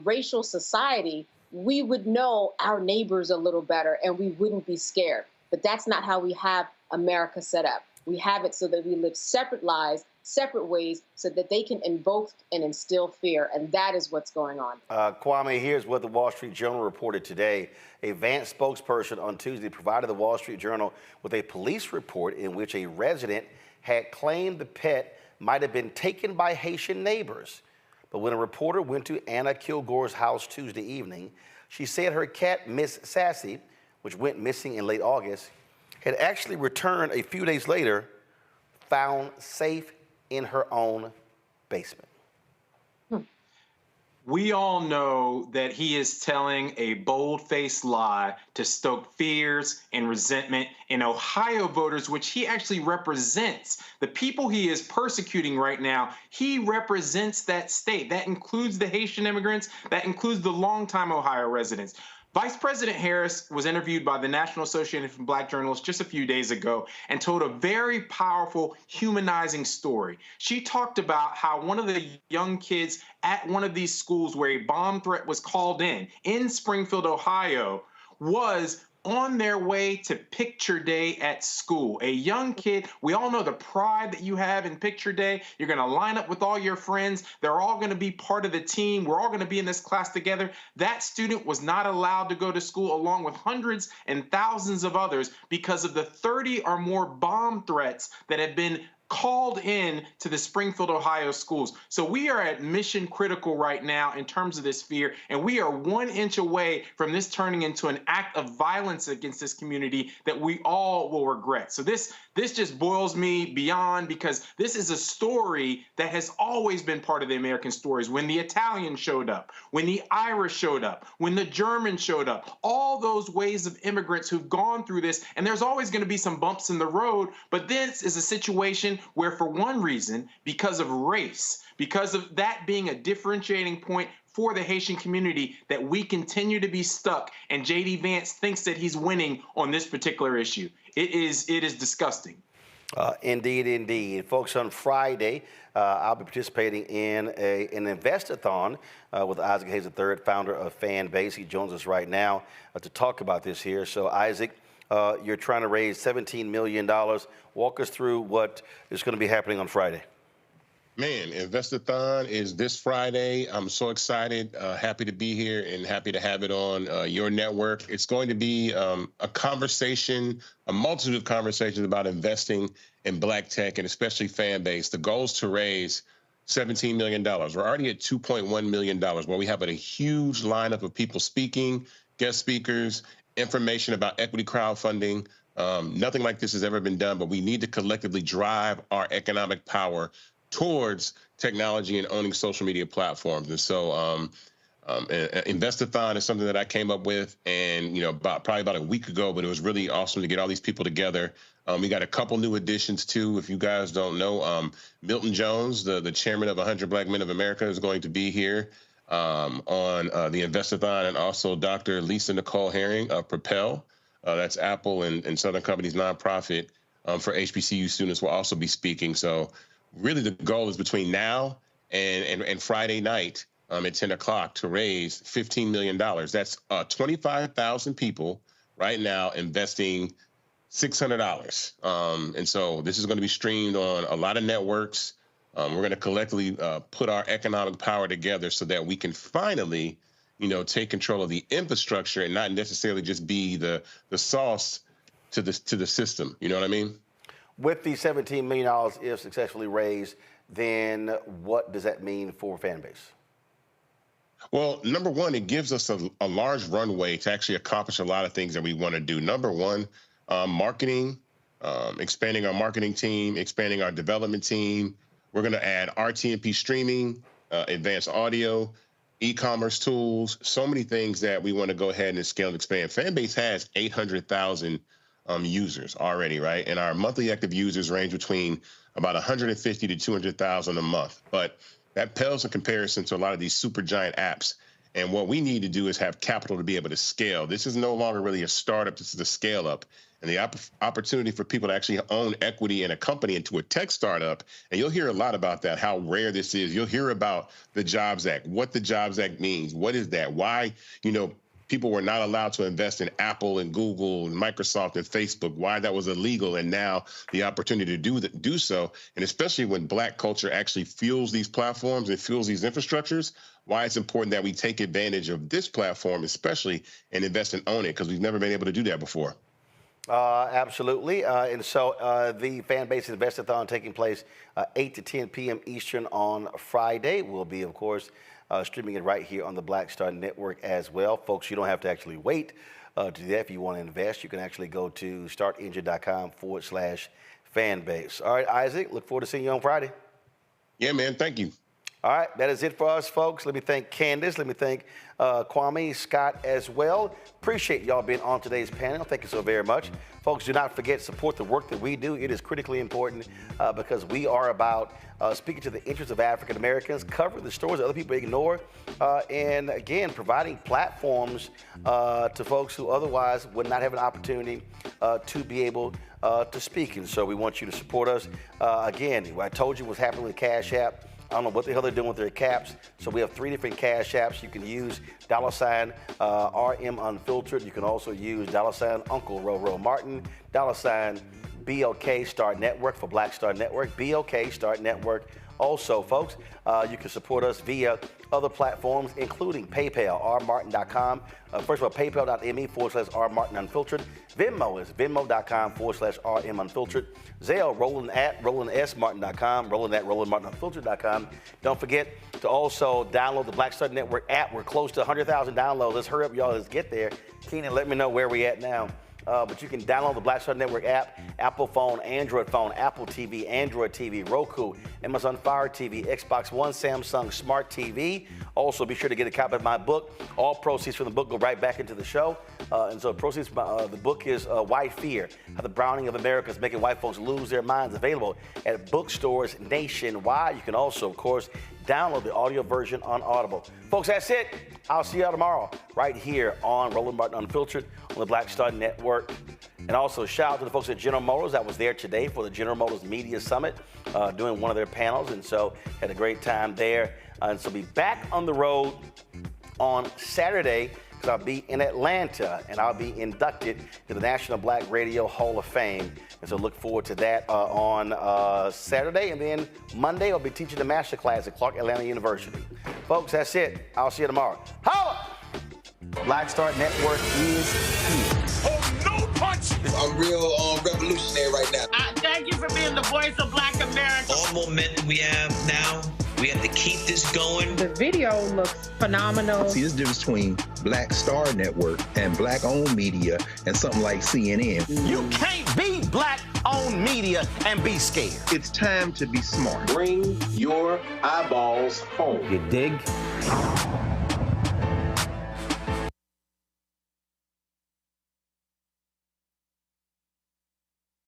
racial society, we would know our neighbors a little better and we wouldn't be scared. But that's not how we have America set up. We have it so that we live separate lives, separate ways, so that they can invoke and instill fear. And that is what's going on. Kwame, here's what the Wall Street Journal reported today. A Vance spokesperson on Tuesday provided the Wall Street Journal with a police report in which a resident had claimed the pet might have been taken by Haitian neighbors. But when a reporter went to Anna Kilgore's house Tuesday evening, she said her cat, Miss Sassy, which went missing in late August, had actually returned a few days later, found safe in her own basement. We all know that he is telling a bold-faced lie to stoke fears and resentment in Ohio voters, which he actually represents. The people he is persecuting right now, he represents that state. That includes the Haitian immigrants. That includes the longtime Ohio residents. Vice President Harris was interviewed by the National Association of Black Journalists just a few days ago and told a very powerful, humanizing story. She talked about how one of the young kids at one of these schools where a bomb threat was called in Springfield, Ohio, was on their way to picture day at school. A young kid, we all know the pride that you have in picture day. You're going to line up with all your friends. They're all going to be part of the team. We're all going to be in this class together. That student was not allowed to go to school along with hundreds and thousands of others because of the 30 or more bomb threats that have been called in to the Springfield, Ohio schools. So we are at mission critical right now in terms of this fear, and we are 1 inch away from this turning into an act of violence against this community that we all will regret. So this just boils me beyond, because this is a story that has always been part of the American stories. When the Italians showed up, when the Irish showed up, when the Germans showed up, all those ways of immigrants who've gone through this, and there's always going to be some bumps in the road, but this is a situation situation where, for one reason, because of race, because of that being a differentiating point for the Haitian community, that we continue to be stuck, and J.D. Vance thinks that he's winning on this particular issue. It is disgusting. Indeed, indeed. Folks, on Friday, I'll be participating in an invest-a-thon with Isaac Hayes III, founder of Fanbase. He joins us right now to talk about this here. So, Isaac, you're trying to raise $17 million. Walk us through what is going to be happening on Friday. Man, Invest-a-thon is this Friday. I'm so excited, happy to be here and happy to have it on your network. It's going to be a conversation, a multitude of conversations about investing in Black tech and especially Fanbase. The goal is to raise $17 million. We're already at $2.1 million, where we have a huge lineup of people speaking, guest speakers, information about equity crowdfunding. Nothing like this has ever been done, but we need to collectively drive our economic power towards technology and owning social media platforms. And so Invest-a-thon is something that I came up with, and probably about a week ago, but it was really awesome to get all these people together. We got a couple new additions too. If you guys don't know, Milton Jones, the chairman of 100 Black Men of America, is going to be here on the Invest-a-thon, and also Dr. Lisa Nicole Herring of Propel. That's Apple and Southern Company's nonprofit for HBCU students, will also be speaking. So really, the goal is between now and Friday night at 10 o'clock to raise $15 million. That's 25,000 people right now investing $600. And so this is going to be streamed on a lot of networks. We're going to collectively put our economic power together so that we can finally, take control of the infrastructure and not necessarily just be the sauce to the system. You know what I mean? With the $17 million, if successfully raised, then what does that mean for Fanbase? Well, number one, it gives us a large runway to actually accomplish a lot of things that we want to do. Number one, marketing, expanding our marketing team, expanding our development team. We're going to add RTMP streaming, advanced audio, e-commerce tools, so many things that we want to go ahead and scale and expand. Fanbase has 800,000 users already, right? And our monthly active users range between about 150 to 200,000 a month. But that pales in comparison to a lot of these super giant apps. And what we need to do is have capital to be able to scale. This is no longer really a startup. This is a scale up. And the opportunity for people to actually own equity in a company into a tech startup. And you'll hear a lot about that, how rare this is. You'll hear about the Jobs Act, what the Jobs Act means. What is that? Why, people were not allowed to invest in Apple and Google and Microsoft and Facebook, why that was illegal, and now the opportunity to do so. And especially when Black culture actually fuels these platforms and fuels these infrastructures, why it's important that we take advantage of this platform, especially, and invest and own it, because we've never been able to do that before. Absolutely. And so the Fanbase Invest-a-thon taking place 8 to 10 p.m. Eastern on Friday. We'll be, of course, streaming it right here on the Black Star Network as well. Folks, you don't have to actually wait to do that. If you want to invest, you can actually go to startengine.com/fanbase. All right, Isaac, look forward to seeing you on Friday. Yeah, man. Thank you. All right, that is it for us, folks. Let me thank Candace. Let me thank Kwame, Scott as well. Appreciate y'all being on today's panel. Thank you so very much. Folks, do not forget, support the work that we do. It is critically important because we are about speaking to the interests of African Americans, covering the stories that other people ignore, and again, providing platforms to folks who otherwise would not have an opportunity to be able to speak. And so we want you to support us. Again, what I told you was happening with Cash App. I don't know what the hell they're doing with their caps. So we have 3 different Cash Apps. You can use $ RM Unfiltered. You can also use $ Uncle Roro Martin, $ BLK Start Network for Black Star Network, BLK Start Network. Also, folks, you can support us via other platforms, including PayPal, rmartin.com. First of all, paypal.me/rmartinunfiltered. Venmo is venmo.com/rmunfiltered. Zelle, Roland at rolandsmartin.com, Roland at rolandmartinunfiltered.com. Don't forget to also download the Black Star Network app. We're close to 100,000 downloads. Let's hurry up, y'all. Let's get there. Keenan, let me know where we at now. But you can download the Black Star Network app, Apple phone, Android phone, Apple TV, Android TV, Roku, Amazon Fire TV, Xbox One, Samsung Smart TV. Also, be sure to get a copy of my book. All proceeds from the book go right back into the show. And so proceeds from the book is White Fear, How the Browning of America is Making White Folks Lose Their Minds, available at bookstores nationwide. You can also, of course, download the audio version on Audible. Folks, that's it. I'll see y'all tomorrow right here on Roland Martin Unfiltered on the Black Star Network. And also shout out to the folks at General Motors. I was there today for the General Motors Media Summit, doing one of their panels, and so had a great time there. And so be back on the road on Saturday, because I'll be in Atlanta and I'll be inducted to the National Black Radio Hall of Fame. And so look forward to that on Saturday. And then Monday, I'll be teaching the master class at Clark Atlanta University. Folks, that's it. I'll see you tomorrow. Holla! Black Star Network is here. Oh, no punch! I'm real revolutionary right now. Thank you for being the voice of Black America. All momentum we have now, we have to keep this going. The video looks phenomenal. See, there's a difference between Black Star Network and black-owned media and something like CNN. You can't be black-owned media and be scared. It's time to be smart. Bring your eyeballs home. You dig?